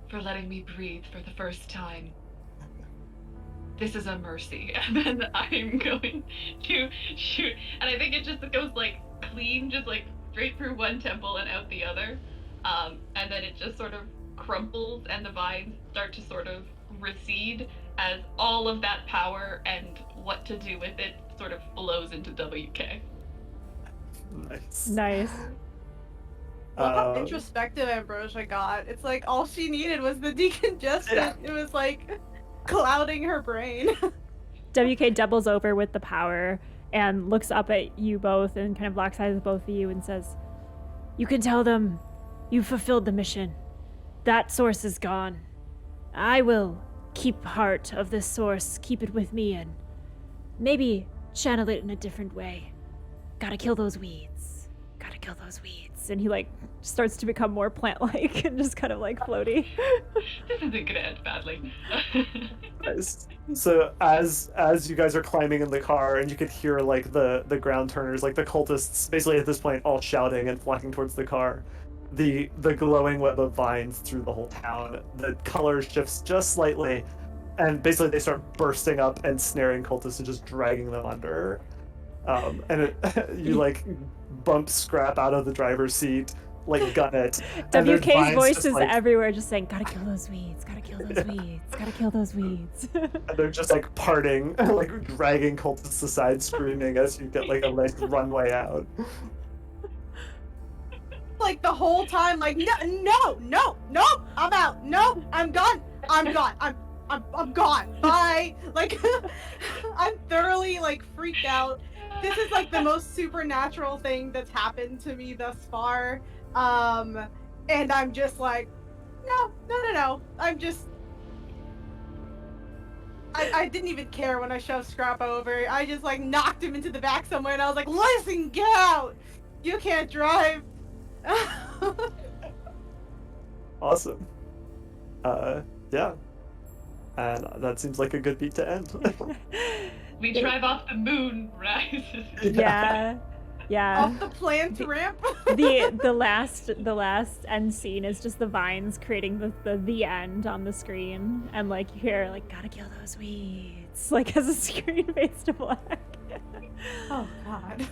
for letting me breathe for the first time. This is a mercy." And then I'm going to shoot, and I think it just goes like clean, just like straight through one temple and out the other, and then it just sort of crumples, and the vines start to sort of recede as all of that power and what to do with it sort of flows into WK. Nice. Nice. Love how introspective Ambrosia got. It's like all she needed was the decongestant. Yeah. It was like clouding her brain. WK doubles over with the power and looks up at you both and kind of locks eyes with both of you and says, "You can tell them you fulfilled the mission. That source is gone. I will keep part of this source, keep it with me, and maybe channel it in a different way. Gotta kill those weeds. Gotta kill those weeds." And he like starts to become more plant-like and just kind of like floaty. This isn't gonna end badly. Nice. So as you guys are climbing in the car, and you could hear like the ground turners, like the cultists, basically at this point all shouting and flocking towards the car. The glowing web of vines through the whole town. The color shifts just slightly, and basically they start bursting up and snaring cultists and just dragging them under. You like bump Scrap out of the driver's seat, like gun it. and there's WK's vines voice just, is like, everywhere, just saying, "Gotta kill those weeds, gotta kill those weeds, gotta kill those weeds." And they're just like parting, like dragging cultists aside, screaming as you get like a nice runway out. Like the whole time, like no, I'm out. No, I'm gone. I'm gone. Bye. Like I'm thoroughly like freaked out. This is like the most supernatural thing that's happened to me thus far. And I'm just like, no. I didn't even care when I shoved Scrap over. I just like knocked him into the back somewhere, and I was like, "Listen, get out! You can't drive." Awesome. Yeah. And that seems like a good beat to end. We drive off the moon, right? Yeah. Off the plant ramp. The last end scene is just the vines creating the end on the screen, and like you hear like, "Gotta kill those weeds," like as the screen fades to black. Oh God.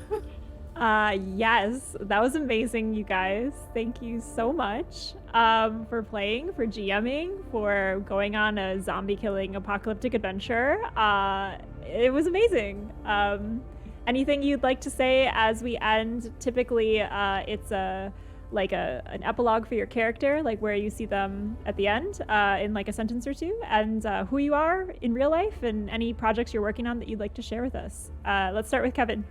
Yes, that was amazing, you guys. Thank you so much for playing, for GMing, for going on a zombie killing apocalyptic adventure. It was amazing. Anything you'd like to say as we end? Typically, it's an epilogue for your character, like where you see them at the end in like a sentence or two, and who you are in real life, and any projects you're working on that you'd like to share with us. Let's start with Kevin.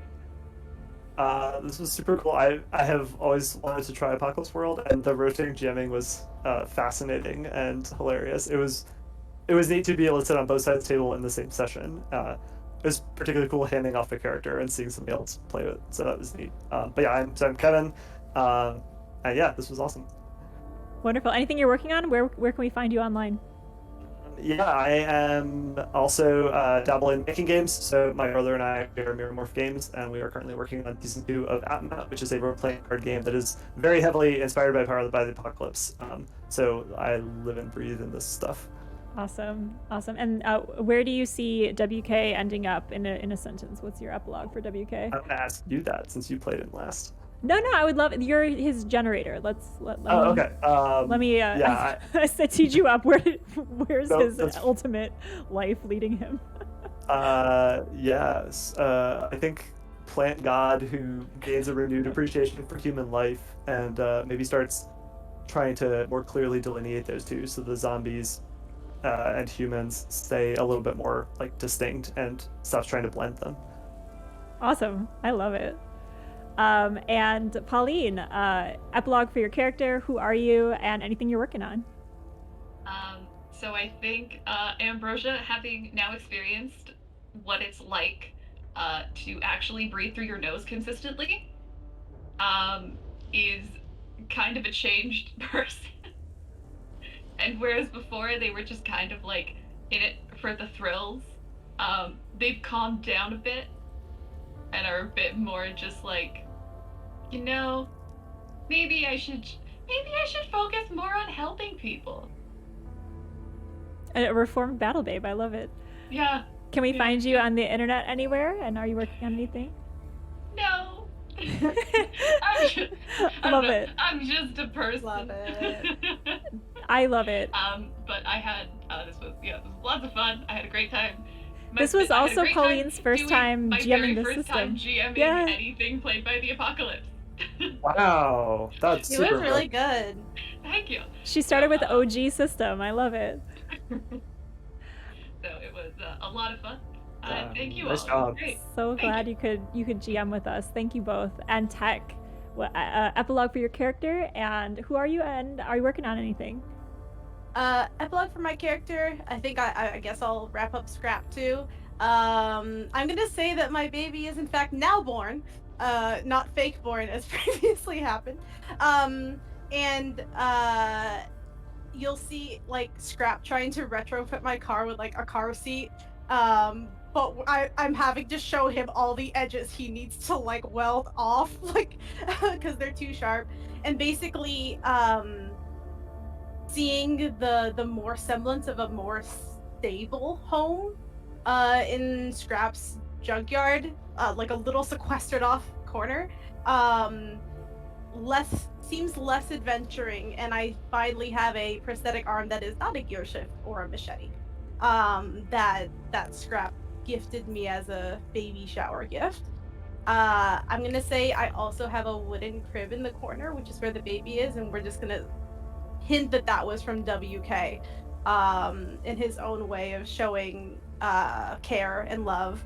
This was super cool. I have always wanted to try Apocalypse World, and the rotating GMing was fascinating and hilarious. It was neat to be able to sit on both sides of the table in the same session. It was particularly cool handing off a character and seeing somebody else play it, so that was neat. But yeah, I'm Kevin, and yeah, this was awesome. Wonderful. Anything you're working on? Where can we find you online? Yeah, I am also dabble in making games. So my brother and I are Mirror Morph Games, and we are currently working on season 2 of Atma, which is a role-playing card game that is very heavily inspired by Power by the Apocalypse. So I live and breathe in this stuff. Awesome. And where do you see WK ending up in a sentence? What's your epilogue for WK? I'm gonna ask you that since you played it last. No, I would love it. You're his generator. Let Okay. Let me. Yeah, I teed you up. Where's No, his that's- ultimate life leading him? Yes. I think plant god who gains a renewed appreciation for human life, and maybe starts trying to more clearly delineate those two, so the zombies and humans stay a little bit more like distinct and stops trying to blend them. Awesome. I love it. And Pauline, epilogue for your character. Who are you and anything you're working on? So I think Ambrosia, having now experienced what it's like to actually breathe through your nose consistently, is kind of a changed person. And whereas before they were just kind of like in it for the thrills, they've calmed down a bit and are a bit more just like, maybe I should focus more on helping people. A reformed battle babe. I love it. Yeah. Can we find you on the internet anywhere? And are you working on anything? No. Love it. I'm just a person. Love it. I love it. But I had this was lots of fun. I had a great time. This was also Pauline's first time GMing the system. Time GMing anything played by the Apocalypse. Wow, that's super It was really good. Thank you. She started with OG system. I love it. So it was a lot of fun. Thank you nice all. job. Great. So glad you could GM with us. Thank you both. And Tech, epilogue for your character. And who are you? And are you working on anything? Epilogue for my character. I think I guess I'll wrap up Scrap too. I'm gonna say that my baby is in fact now born, not fake born as previously happened. And you'll see like Scrap trying to retrofit my car with like a car seat. But I'm having to show him all the edges he needs to like weld off, like, because they're too sharp. And basically, seeing the more semblance of a more stable home, in Scrap's junkyard, like a little sequestered off corner, seems less adventuring, and I finally have a prosthetic arm that is not a gear shift or a machete. That Scrap gifted me as a baby shower gift. I'm gonna say I also have a wooden crib in the corner, which is where the baby is, and we're just gonna hint that was from WK, in his own way of showing care and love.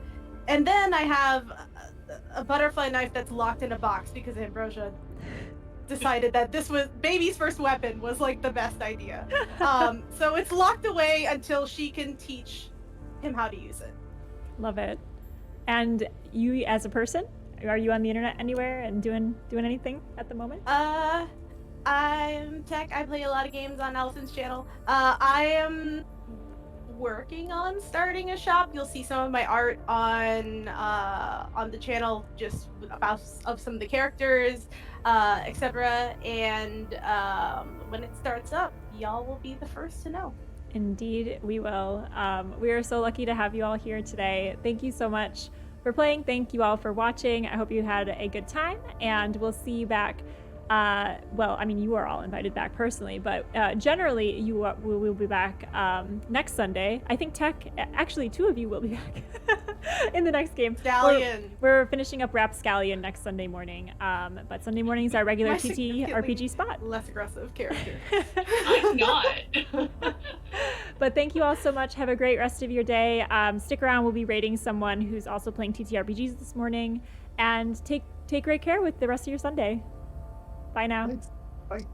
And then I have a butterfly knife that's locked in a box because Ambrosia decided that this was baby's first weapon was like the best idea. So it's locked away until she can teach him how to use it. Love it. And you as a person, are you on the internet anywhere and doing anything at the moment? I'm Tech. I play a lot of games on Allison's channel. I am working on starting a shop. You'll see some of my art on the channel, just about of some of the characters, etc. And when it starts up, y'all will be the first to know. Indeed, we will. We are so lucky to have you all here today. Thank you so much for playing. Thank you all for watching. I hope you had a good time, and we'll see you back. Well, I mean, you are all invited back personally, but generally we will be back next Sunday. I think Tech, actually 2 of you will be back in the next game. Stallion. We're finishing up Rapscallion next Sunday morning, but Sunday mornings are regular TTRPG spot. Less aggressive character. I'm not. But thank you all so much. Have a great rest of your day. Stick around. We'll be rating someone who's also playing TTRPGs this morning, and take great care with the rest of your Sunday. Bye now. Thanks. Bye.